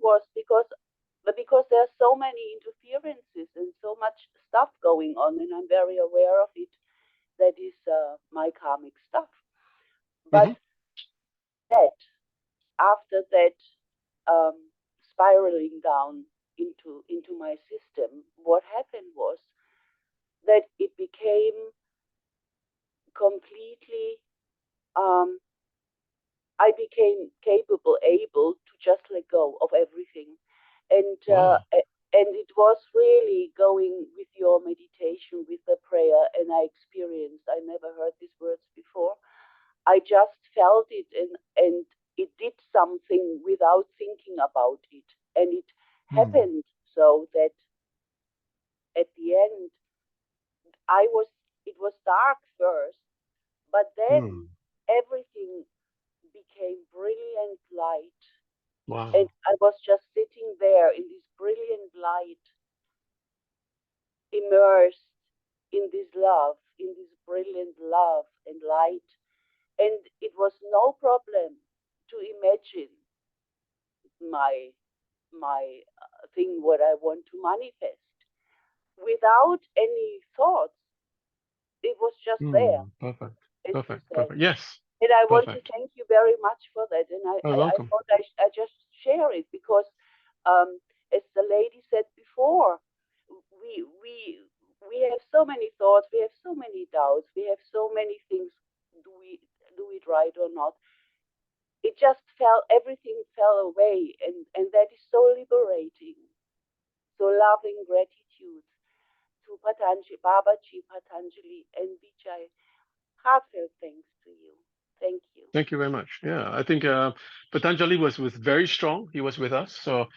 was because there's so many interferences and so much stuff going on, and I'm very aware of it. That is my karmic stuff. But after that spiraling down into my system, what happened was that it became completely, I became able to just let go of everything. And and it was really going with your meditation, with the prayer, and I experienced, I never heard these words before. I just felt it, and it did something without thinking about it. And it happened so that at the end, it was dark first, but then everything became brilliant light. Wow. And I was just sitting there in this brilliant light, immersed in this love, in this brilliant love and light. And it was no problem to imagine my thing, what I want to manifest, without any thoughts. It was just there, Perfect. as you Perfect. said. Perfect. Yes. And I want to Perfect. thank you very much for that. And I Welcome. thought I just share it because, as the lady said before, we have so many thoughts, we have so many doubts, we have so many things. Do we do it right or not? It just everything fell away, and that is so liberating. So loving gratitude to Patanjali, Babaji, Patanjali, and Vijay. Heartfelt thanks to you. Thank you. Thank you very much. Yeah, I think Patanjali was very strong. He was with us, so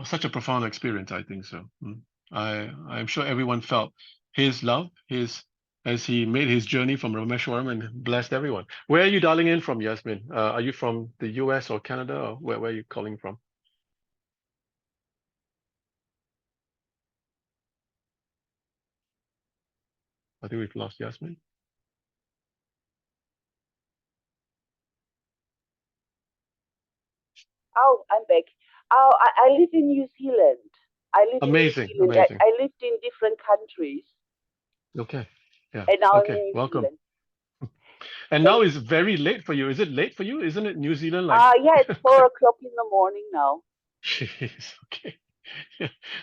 such a profound experience. I think so. I'm sure everyone felt his love, as he made his journey from Rameshwaram and blessed everyone. Where are you dialing in from, Yasmin? Are you from the US or Canada, or where are you calling from? I think we've lost Yasmin. Oh, I'm back. Oh, I live in New Zealand. Amazing. I lived in different countries. Okay. Yeah. And now Okay. I'm in New Welcome. Zealand. And now it's very late for you. Is it late for you? Isn't it New Zealand like? Yeah, it's 4 o'clock in the morning now. Jeez. Okay.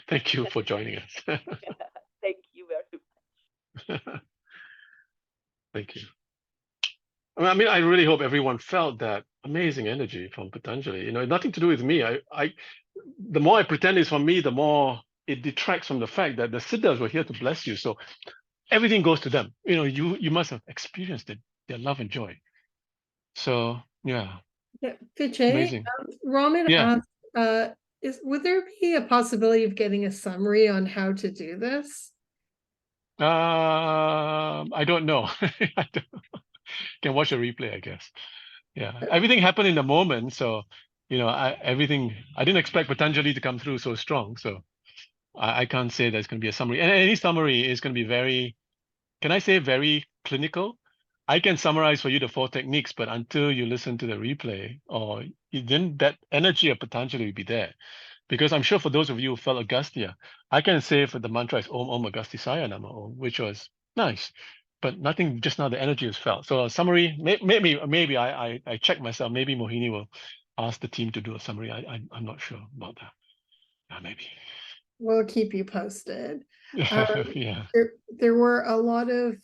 Thank you for joining us. Thank you very much. Thank you. I mean, I really hope everyone felt that amazing energy from Patanjali. Nothing to do with me. The more I pretend it's for me, the more it detracts from the fact that the Siddhas were here to bless you. So everything goes to them. You must have experienced their love and joy. So yeah. Yeah, Vijay, Amazing. Raman Yeah. asked, would there be a possibility of getting a summary on how to do this? I don't know. Can watch a replay, I guess. Yeah, everything happened in the moment. So, I didn't expect Patanjali to come through so strong. So I can't say there's going to be a summary. And any summary is going to be very, can I say very clinical? I can summarize for you the 4 techniques, but until you listen to the replay, or then that energy of Patanjali will be there. Because I'm sure for those of you who felt Agastya, I can say for the mantra is Om Om Agasthisaya Namo Om, which was nice, but nothing just now. The energy was felt. So a summary, maybe I check myself. Maybe Mohini will ask the team to do a summary. I'm not sure about that. Maybe. We'll keep you posted. Yeah. There were a lot of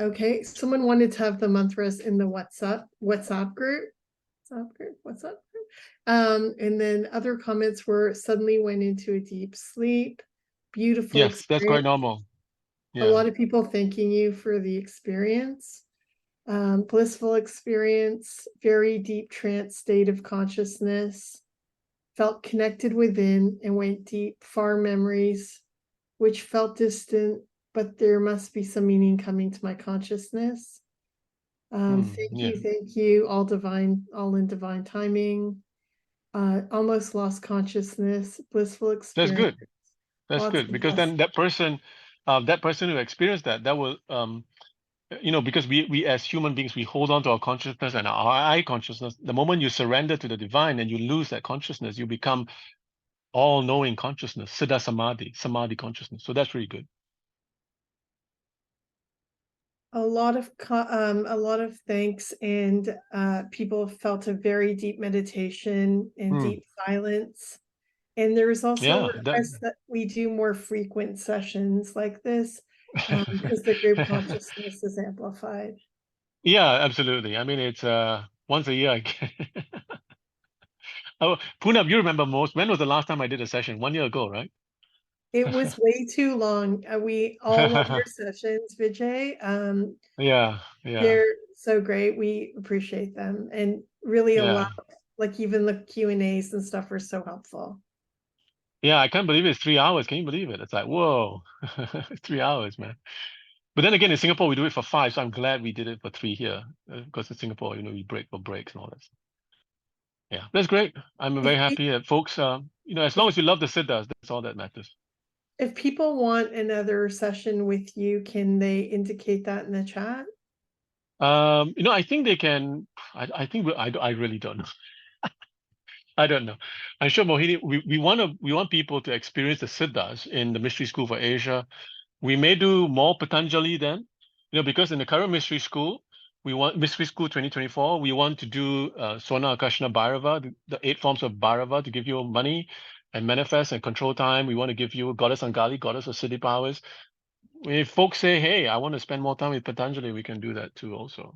okay, someone wanted to have the mantras in the WhatsApp group. And then other comments were suddenly went into a deep sleep. Beautiful. Yes, that's quite normal. Yeah. A lot of people thanking you for the experience. Blissful experience, very deep trance state of consciousness. Felt connected within and went deep, far memories, which felt distant, but there must be some meaning coming to my consciousness. Thank you, all in divine timing. Almost lost consciousness, blissful experience. That's good. That's good, because then that person who experienced that will, because we as human beings, we hold on to our consciousness and our I consciousness. The moment you surrender to the divine and you lose that consciousness, you become all-knowing consciousness, Siddha Samadhi consciousness. So that's really good. A lot of thanks, and people felt a very deep meditation and deep silence. And there's also requests that we do more frequent sessions like this, because the group consciousness is amplified. Yeah, absolutely. I mean, it's once a year. Oh, Poonam, you remember most. When was the last time I did a session? 1 year ago, right? It was way too long. We all love your sessions, Vijay. Yeah. They're so great. We appreciate them, and really a lot. Like even the Q&As and stuff are so helpful. Yeah, I can't believe it's 3 hours. Can you believe it? It's like, whoa, 3 hours, man. But then again, in Singapore, we do it for 5, so I'm glad we did it for 3 here. Because in Singapore, we break for breaks and all that. Yeah, that's great. I'm very happy that folks, as long as you love the Siddhas, that's all that matters. If people want another session with you, can they indicate that in the chat? I think they can. I really don't know. I don't know. I'm sure Mohini, we want people to experience the Siddhas in the Mystery School for Asia. We may do more Patanjali then, because in the current Mystery School, we want Mystery School 2024, we want to do Swana Akashana Bhairava, the 8 forms of Bhairava to give you money and manifest and control time. We want to give you Goddess Angali, Goddess of Siddhi powers. If folks say, hey, I want to spend more time with Patanjali, we can do that too also.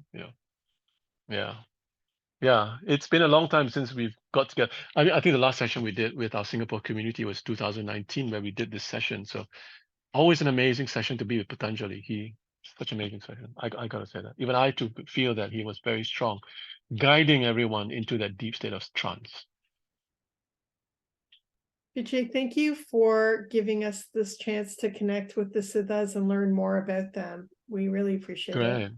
Yeah, it's been a long time since we've got together. I think the last session we did with our Singapore community was 2019, where we did this session. So always an amazing session to be with Patanjali. Such an amazing session. I gotta say that. Even I too could feel that he was very strong, guiding everyone into that deep state of trance. Vijay, thank you for giving us this chance to connect with the Siddhas and learn more about them. We really appreciate it. Great.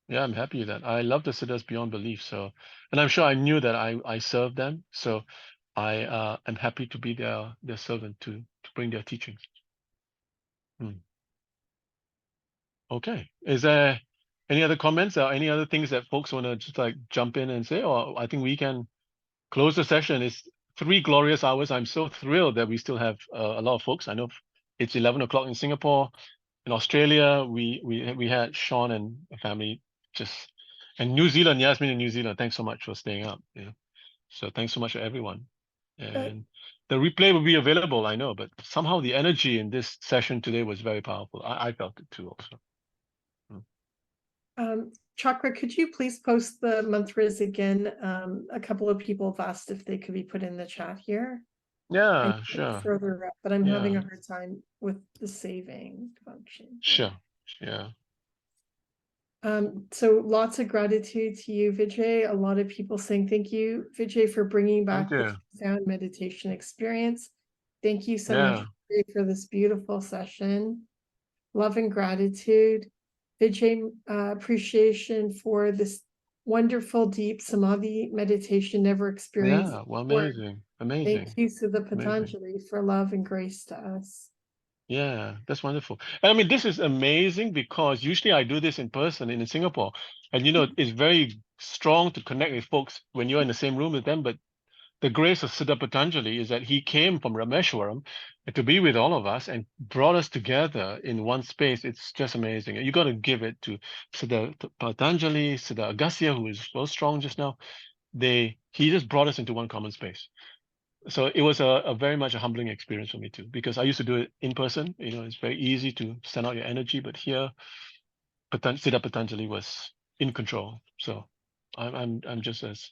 Yeah, I'm happy with that. I love the Siddhas beyond belief. So, and I'm sure I knew that I served them. So I am happy to be their servant to bring their teachings. Okay. Is there any other comments or any other things that folks want to just like jump in and say? Or I think we can close the session. It's 3 glorious hours. I'm so thrilled that we still have a lot of folks. I know it's 11 o'clock in Singapore. In Australia, we had Sean and the family and New Zealand, Yasmin in New Zealand. Thanks so much for staying up. Yeah. So thanks so much to everyone. And the replay will be available, I know, but somehow the energy in this session today was very powerful. I felt it too also. Chakra, could you please post the mantras again? A couple of people have asked if they could be put in the chat here. Yeah, sure. Further up, but I'm having a hard time with the saving function. Sure. Yeah. So lots of gratitude to you, Vijay. A lot of people saying thank you, Vijay, for bringing back the sound meditation experience. Thank you so much, Vijay, for this beautiful session. Love and gratitude. Vijay, appreciation for this wonderful deep samadhi meditation never experienced. Yeah, well, before. amazing. Thank you, Siddha Patanjali, for love and grace to us. Yeah, that's wonderful. I mean, this is amazing because usually I do this in person in Singapore. And, it's very strong to connect with folks when you're in the same room with them. But the grace of Siddha Patanjali is that he came from Rameshwaram to be with all of us and brought us together in one space. It's just amazing. You got to give it to Siddha Patanjali, Siddha Agastya, who is so strong just now. He just brought us into one common space. So it was a very much a humbling experience for me too, because I used to do it in person. It's very easy to send out your energy, but here, Siddha Patanjali was in control. So I'm just as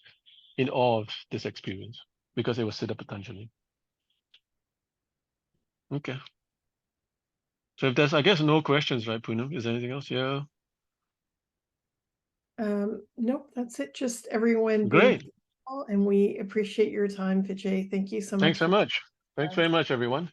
in awe of this experience because it was Siddha Patanjali. Okay. So if there's, I guess, no questions, right, Poonam? Is there anything else? Yeah. Nope, that's it. Just everyone Great. being and we appreciate your time, Vijay. Thank you so much. Thanks so much. Thanks very much, everyone.